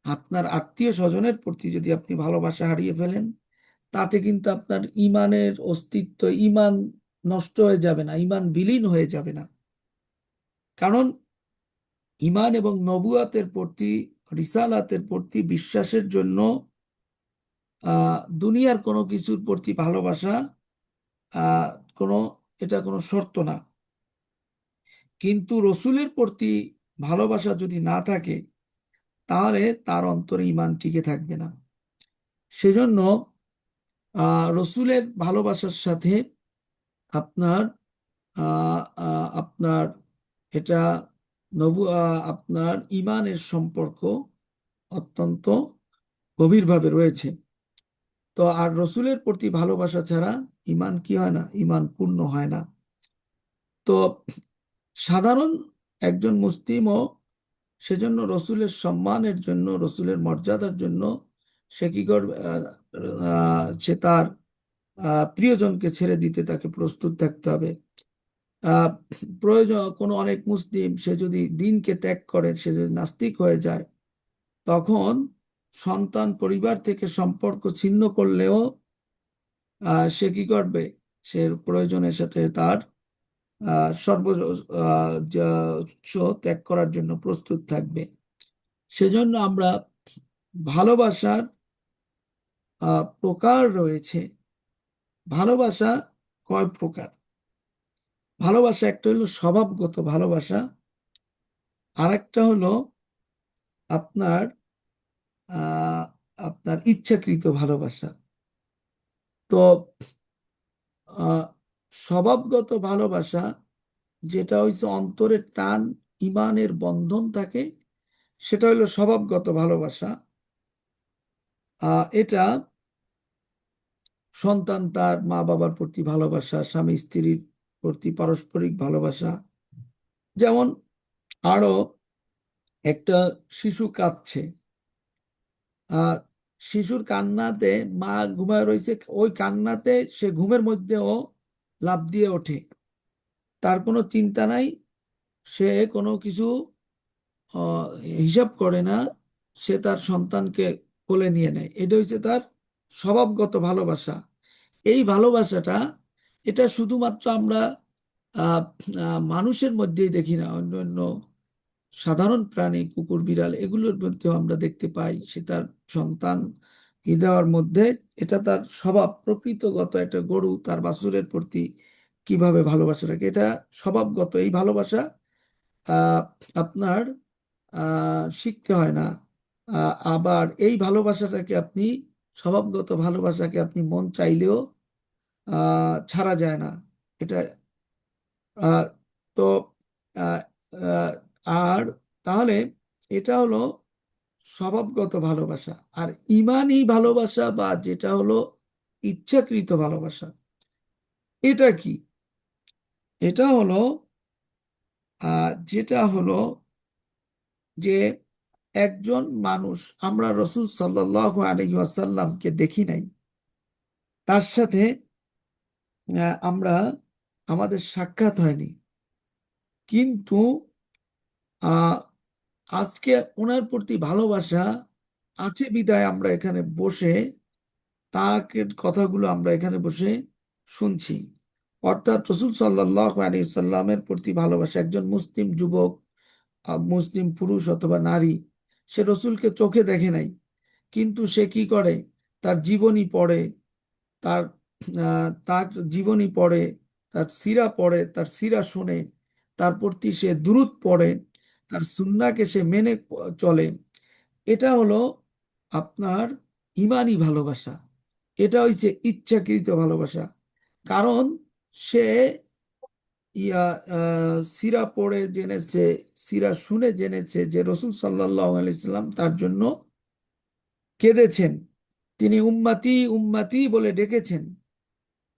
আপনার আত্মীয় স্বজনের প্রতি যদি আপনি ভালোবাসা হারিয়ে ফেলেন, তাতে কিন্তু আপনার ইমানের অস্তিত্ব, ইমান নষ্ট হয়ে যাবে না, ইমান বিলীন হয়ে যাবে না। কারণ ইমান এবং নবুয়াতের প্রতি, রিসালাতের প্রতি বিশ্বাসের জন্য দুনিয়ার কোনো কিছুর প্রতি ভালোবাসা আহ কোনো এটা কোনো শর্ত না। কিন্তু রসুলের প্রতি ভালোবাসা যদি না থাকে, তাহলে তার অন্তরে ইমান টিকে থাকবে না। সেজন্য রসুলের ভালোবাসার সাথে আপনার আপনার এটা আপনার ইমানের সম্পর্ক অত্যন্ত গভীরভাবে রয়েছে। তো আর রসুলের প্রতি ভালোবাসা ছাড়া ইমান কি হয় না? ইমান পূর্ণ হয় না। তো সাধারণ একজন মুসলিমও সেজন্য রসুলের সম্মানের জন্য, রসুলের মর্যাদার জন্য সে কি করবে? সে তার প্রিয়জনকে ছেড়ে দিতে তাকে প্রস্তুত থাকতে হবে। আহ প্রয়োজন কোনো অনেক মুসলিম সে যদি দিনকে ত্যাগ করে, সে যদি নাস্তিক হয়ে যায়, তখন সন্তান, পরিবার থেকে সম্পর্ক ছিন্ন করলেও সে কি করবে? সে প্রয়োজনের সাথে তার সর্বোচ্চ ত্যাগ করার জন্য প্রস্তুত থাকবে। সেজন্য আমরা ভালোবাসার প্রকার রয়েছে। ভালোবাসা কয় প্রকার? ভালোবাসা একটা হলো স্বভাবগত ভালোবাসা, আর একটা হলো আপনার আহ আপনার ইচ্ছাকৃত ভালোবাসা। তো আহ স্বভাবগত ভালোবাসা যেটা হচ্ছে অন্তরের টান, ইমানের বন্ধন থাকে, সেটা হলো স্বভাবগত ভালোবাসা। এটা সন্তান তার মা বাবার প্রতি ভালোবাসা, স্বামী স্ত্রীর প্রতি পারস্পরিক ভালোবাসা। যেমন আরো একটা শিশু কাঁদছে, আর শিশুর কান্নাতে মা ঘুমায় রয়েছে, ওই কান্নাতে সে ঘুমের মধ্যেও লাফ দিয়ে ওঠে, তার কোনো চিন্তা নাই, সে কোনো কিছু আহ, হিসাব করে না, সে তার সন্তানকে কোলে নিয়ে নেয়। এটা হচ্ছে তার স্বভাবগত ভালোবাসা। এই ভালোবাসাটা, এটা শুধুমাত্র আমরা আহ, মানুষের মধ্যেই দেখি না, অন্য অন্য সাধারণ প্রাণী, কুকুর, বিড়াল, এগুলোর মধ্যেও আমরা দেখতে পাই। সে তার সন্তান দেওয়ার মধ্যে এটা তার স্বভাব, প্রকৃতগত। একটা গরু তার বাছুরের প্রতি কিভাবে ভালোবাসা রাখে, এটা স্বভাবগত। এই ভালোবাসা আহ, আপনার শিখতে হয় না। আবার এই ভালোবাসাটাকে আপনি, স্বভাবগত ভালোবাসাকে আপনি মন চাইলেও ছাড়া যায় না। এটা আহ, তো আহ, আহ, আর তাহলে এটা হলো স্বভাবগত ভালোবাসা। আর ইমানি ভালোবাসা বা যেটা হলো ইচ্ছাকৃত ভালোবাসা, এটা কি? এটা হলো যেটা হলো যে একজন মানুষ, আমরা রসুল সাল্লাল্লাহু আলাইহি ওয়াসাল্লামকে দেখি নাই, তার সাথে আমরা, আমাদের সাক্ষাৎ হয়নি, কিন্তু আহ আজকে ওনার প্রতি ভালোবাসা আছে বিদায় আমরা এখানে বসে তাকে কথাগুলো আমরা এখানে বসে শুনছি। অর্থাৎ রসুল সাল্লাল্লাহু আলাইহি সাল্লামের প্রতি ভালোবাসা, একজন মুসলিম যুবক, মুসলিম পুরুষ অথবা নারী, সে রসুলকে চোখে দেখে নাই, কিন্তু সে কি করে? তার জীবনী পড়ে, তার তার জীবনী পড়ে, তার সিরা পড়ে, তার সিরা শোনে, তার প্রতি সে দুরূদ পড়ে, তার সুন্নাহকে সে মেনে চলে, এটা হলো আপনার ইমানি ভালোবাসা। এটা হচ্ছে ইচ্ছাকৃত ভালোবাসা। কারণ সে সিরা পড়ে জেনেছে, সিরা শুনে জেনেছে যে রসুল সাল্লাল্লাহু আলাইহি সাল্লাম তার জন্য কেঁদেছেন, তিনি উম্মতি উম্মতি বলে ডেকেছেন,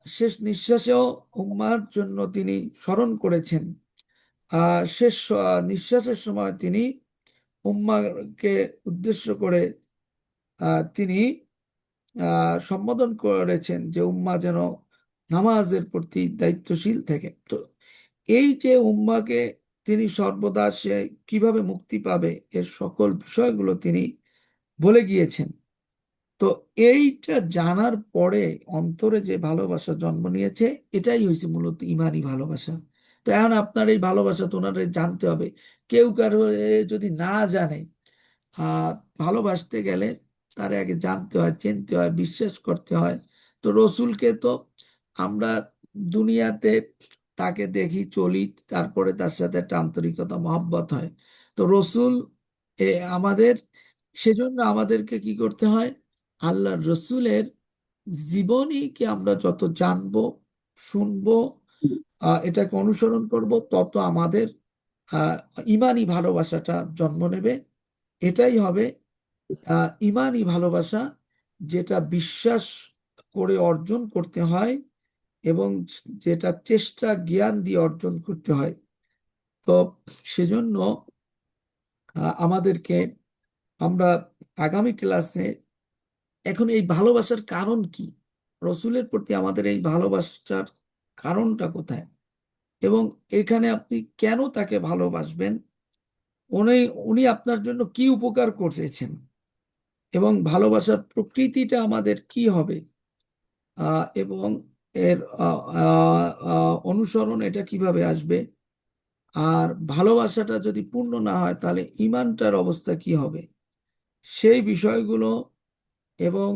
শেষ নিঃশ্বাসেও উম্মার জন্য তিনি স্মরণ করেছেন। শেষ নিঃশ্বাসের সময় তিনি উম্মাকে উদ্দেশ্য করে তিনি সম্বোধন করেছেন যে উম্মা যেন নামাজের প্রতি দায়িত্বশীল থাকে। তো এই যে উম্মাকে তিনি সর্বদা সে কিভাবে মুক্তি পাবে এর সকল বিষয়গুলো তিনি বলে গিয়েছেন। তো এইটা জানার পরে অন্তরে যে ভালোবাসা জন্ম নিয়েছে, এটাই হয়েছে মূলত ইমানি ভালোবাসা। তো এখন আপনার এই ভালোবাসা তো ওনারে জানতে হবে। কেউ কারো যদি না জানে, আহ ভালোবাসতে গেলে তার আগে জানতে হয়, চিনতে হয়, বিশ্বাস করতে হয়। তো রসুলকে তো আমরা দুনিয়াতে তাকে দেখি, চলি, তারপরে তার সাথে একটা আন্তরিকতা মহব্বত হয়। তো রসুল আমাদের, সেজন্য আমাদেরকে কি করতে হয়, আল্লাহ রসুলের জীবনীকে আমরা যত জানবো, শুনবো, এটাকে অনুসরণ করব, তত আমাদের আহ ইমানি ভালোবাসাটা জন্ম নেবে। এটাই হবে ইমানি ভালোবাসা, যেটা বিশ্বাস করে অর্জন করতে হয় এবং যেটা চেষ্টা জ্ঞান দিয়ে অর্জন করতে হয়। তো সেজন্য আমাদেরকে, আমরা আগামী ক্লাসে এখন এই ভালোবাসার কারণ কি, রসুলের প্রতি আমাদের এই ভালোবাসার কারণটা কোথায়, এবং এখানে আপনি কেন তাকে ভালোবাসবেন, উনি উনি আপনার জন্য কি উপকার করেছেন, এবং ভালোবাসার প্রকৃতিটা আমাদের কি হবে, এবং এর অনুসরণ এটা কিভাবে আসবে, আর ভালোবাসাটা যদি পূর্ণ না হয় তাহলে ইমানটার অবস্থা কি হবে, সেই বিষয়গুলো, এবং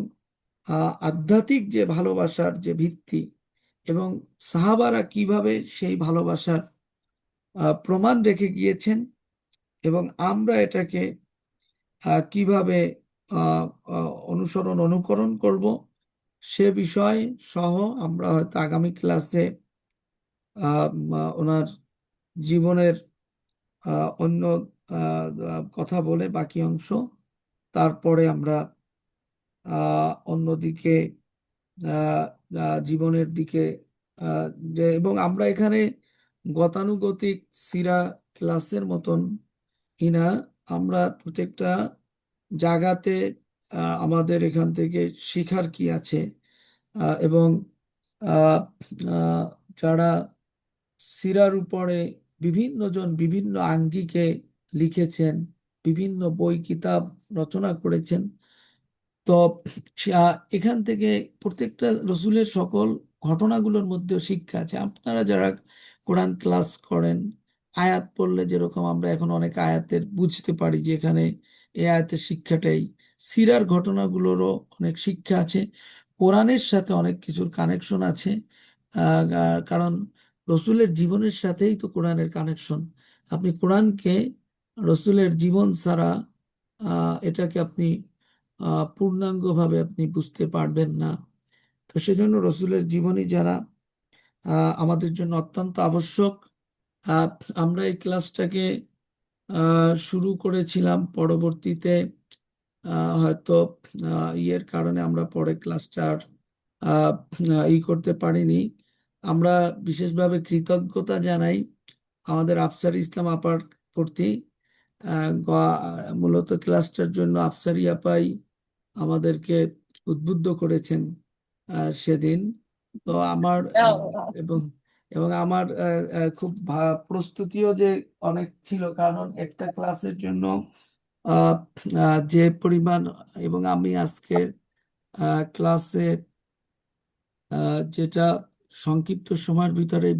আধ্যাত্মিক যে ভালোবাসার যে ভিত্তি, এবং সাহাবারা কিভাবে সেই ভালোবাসার প্রমাণ রেখে গিয়েছেন, এবং আমরা এটাকে কিভাবে অনুকরণ করব, সে বিষয় সহ আমরা হয়তো আগামী ক্লাসে ওনার জীবনের অন্য কথা বলে বাকি অংশ, তারপরে আমরা অন্যদিকে আহ, জীবনের দিকে, আহ, এবং আমরা এখানে গতানুগতিক সিরা ক্লাসের মতন কিনা, আমরা প্রত্যেকটা জায়গাতে আমাদের এখান থেকে শিখার কি আছে, এবং আহ, আহ, যারা সিরার উপরে বিভিন্ন জন বিভিন্ন আঙ্গিকে লিখেছেন, বিভিন্ন বই কিতাব রচনা করেছেন। তো এখান থেকে প্রত্যেকটা রসুলের সকল ঘটনাগুলোর মধ্যেও শিক্ষা আছে। আপনারা যারা কোরআন ক্লাস করেন, আয়াত পড়লে যেরকম আমরা এখন অনেক আয়াতের বুঝতে পারি যে এখানে এই আয়াতের শিক্ষাটাই, সিরার ঘটনাগুলোরও অনেক শিক্ষা আছে, কোরআনের সাথে অনেক কিছুর কানেকশন আছে। কারণ রসুলের জীবনের সাথেই তো কোরআনের কানেকশন। আপনি কোরআনকে রসুলের জীবন ছাড়া এটাকে আপনি পূর্ণাঙ্গভাবে আপনি বুঝতে পারবেন না। তো সেজন্য রসুলের জীবনী যারা আমাদের জন্য অত্যন্ত আবশ্যক। আহ, আমরা এই ক্লাসটাকে শুরু করেছিলাম, পরবর্তীতে হয়তো ইয়ের কারণে আমরা পরে ক্লাসটা আর করতে পারিনি। আমরা বিশেষভাবে কৃতজ্ঞতা জানাই আমাদের আফসার ইসলাম আপার প্রতি। মূলত ক্লাসটার জন্য আফসারি আপাই আমাদেরকে উদ্বুদ্ধ করেছেন সেদিন। তো আমার এবং এবং আমার খুব প্রস্তুতিও যে অনেক ছিল, কারণ একটা ক্লাসের জন্য আহ, যে পরিমাণ, এবং আমি আজকে ক্লাসে যেটা সংক্ষিপ্ত সময়ের ভিতরে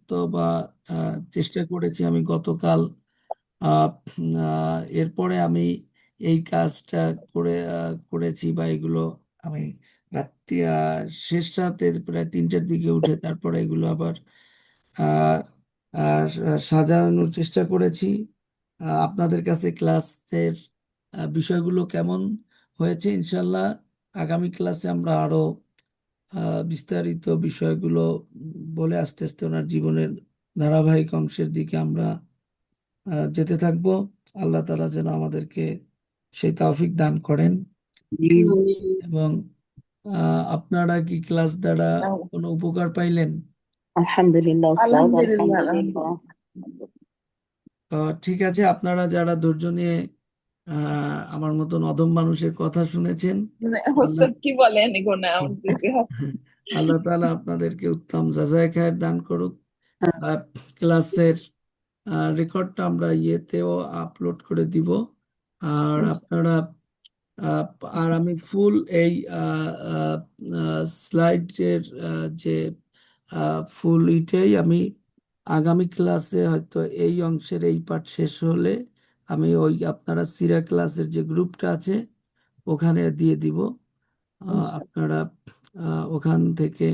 তো বা চেষ্টা করেছি আমি গতকাল, এরপরে আমি এই কাজটা করেছি, বা এগুলো আমি রাত্রি শেষ রাতে প্রায় 3টার দিকে উঠে তারপরে এগুলো আবার আহ, সাজানোর চেষ্টা করেছি। আপনাদের কাছে ক্লাসের বিষয়গুলো কেমন হয়েছে, ইনশাল্লাহ আগামী ক্লাসে আমরা আরো বিস্তারিত বিষয়গুলো বলে আস্তে আস্তে ওনার জীবনের ধারাবাহিক অংশের দিকে আমরা যেতে থাকবো। আল্লাহ তাআলা যেন আমাদেরকে সেই তৌফিক দান করেন। এবং আপনারা কি ক্লাস দ্বারা কোনো উপকার পাইলেন? আলহামদুলিল্লাহ উস্তাদ, আলহামদুলিল্লাহ, আলহামদুলিল্লাহ। ঠিক আছে, আপনারা যারা ধৈর্য নিয়ে আমার মতন অধম মানুষের কথা শুনেছেন, আল্লাহ ওস্তাদ কি বলেন এগুলো আমাদেরকে? আল্লাহ তাআলা আপনাদেরকে উত্তম জাযায়ে খায়ের দান করুক। ক্লাসের রেকর্ডটা আমরা ইয়েতেও আপলোড করে দিব। আর আপনারা আহ, আর আমি ফুল এই স্লাইডের যে ফুল ইটেই আমি আগামী ক্লাসে হয়তো এই অংশের এই পার্ট শেষ হলে আমি ওই আপনারা সিরা ক্লাসের যে গ্রুপটা আছে ওখানে দিয়ে দিব। আপনারা ওখান থেকে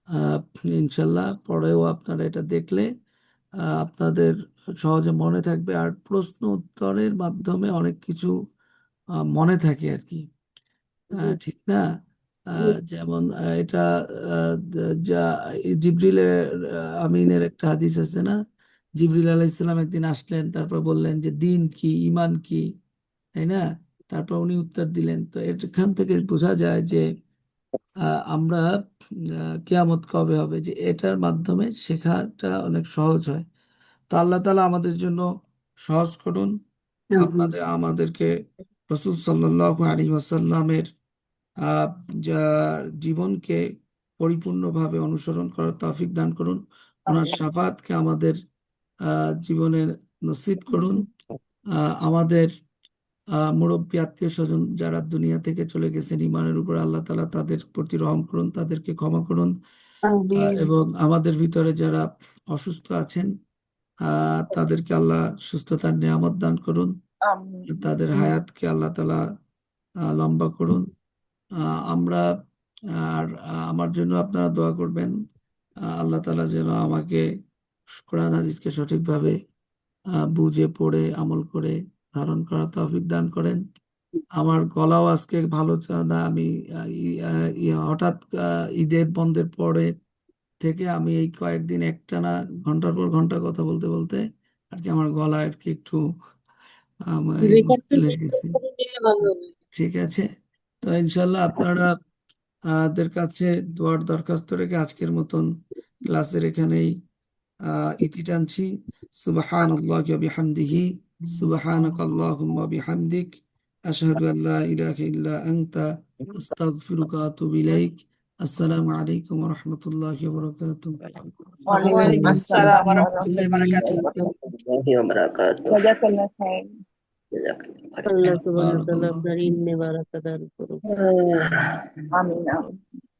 আহ, ইনশাল্লাহ পরেও আপনারা এটা দেখলে আপনাদের সহজে মনে থাকবে, আর প্রশ্ন উত্তরের মাধ্যমে অনেক কিছু মনে থাকে আর কি। ঠিক না? যেমন এটা যা জিবরিলের আমিনের একটা হাদিস আছে না, জিবরিল আলাইহিস সালাম একদিন আসলেন, তারপর বললেন যে দিন কি, ইমান কি, তাই না? তারপর উনি উত্তর দিলেন। তো এখান থেকে বোঝা যায় যে আমরা কিয়ামত কবে হবে, যে এটার মাধ্যমে শেখাটা অনেক সহজ হয়। তো আল্লাহ তাআলা আমাদের জন্য সহজ করুন। আমাদেরকে রাসূল সাল্লাল্লাহু আলাইহি ওয়াসাল্লামের আহ, যা জীবনকে পরিপূর্ণভাবে অনুসরণ করার তৌফিক দান করুন। ওনার শাফাতকে আমাদের জীবনে নসিব করুন। আমাদের মুরব্বী আত্মীয় স্বজন যারা দুনিয়া থেকে চলে গেছেন ইমানের উপর, আল্লাহ তাআলা তাদের প্রতি রহম করুন, তাদেরকে ক্ষমা করুন। এবং আমাদের ভিতরে যারা অসুস্থ আছেন তাদেরকে আল্লাহ সুস্থতার নিয়ামত দান করুন, তাদের হায়াতকে আল্লাহ তাআলা লম্বা করুন। আমরা আর আমার জন্য আপনারা দোয়া করবেন। আল্লাহ তাআলা যেন আমাকে কোরআন হাদিসকে সঠিকভাবে বুঝে পড়ে আমল করে ধারণ করার তৌফিক দান করেন। আমার গলাও আজকে ভালো না, আমি হঠাৎ ঈদের বন্ধের পরে থেকে আমি এই কয়েকদিন একটানা ঘন্টার পর ঘন্টা কথা বলতে বলতে আর কি আমার গলা আর কি একটু রেকর্ডটা মুশকিল হয়ে ডিলিট গেছে। করে দিলে ভালো হবে। ঠিক আছে, তো ইনশাল্লাহ আপনারা দের কাছে দোয়ার দরখাস্ত রেখে আজকের মতন ক্লাসের এখানেই ইতি টানছি। সুবহানাল্লাহি ওয়া বিহামদিহি, সুবহানাকাল্লাহুম্মা ওয়া বিহামদিক, আশহাদু আল লা ইলাহা ইল্লা আনতা, আস্তাগফিরুকা ওয়া আতুবু ইলাইক। আসসালামু আলাইকুম ওয়া রাহমাতুল্লাহি ওয়া বারাকাতুহু। ওয়ালাইকুম আসসালাম ওয়া রাহমাতুল্লাহি ওয়া বারাকাতুহু। ওয়া বারাকাতুহু। জাযাকাল্লাহ খাইর। জাযাকাল্লাহ খাইর। আল্লাহ সুবহানাহু ওয়া তাআলা বারাকাল্লাহু আপনার ফিক। ইলমে বারাকা দান করুন। আমিন আমিন।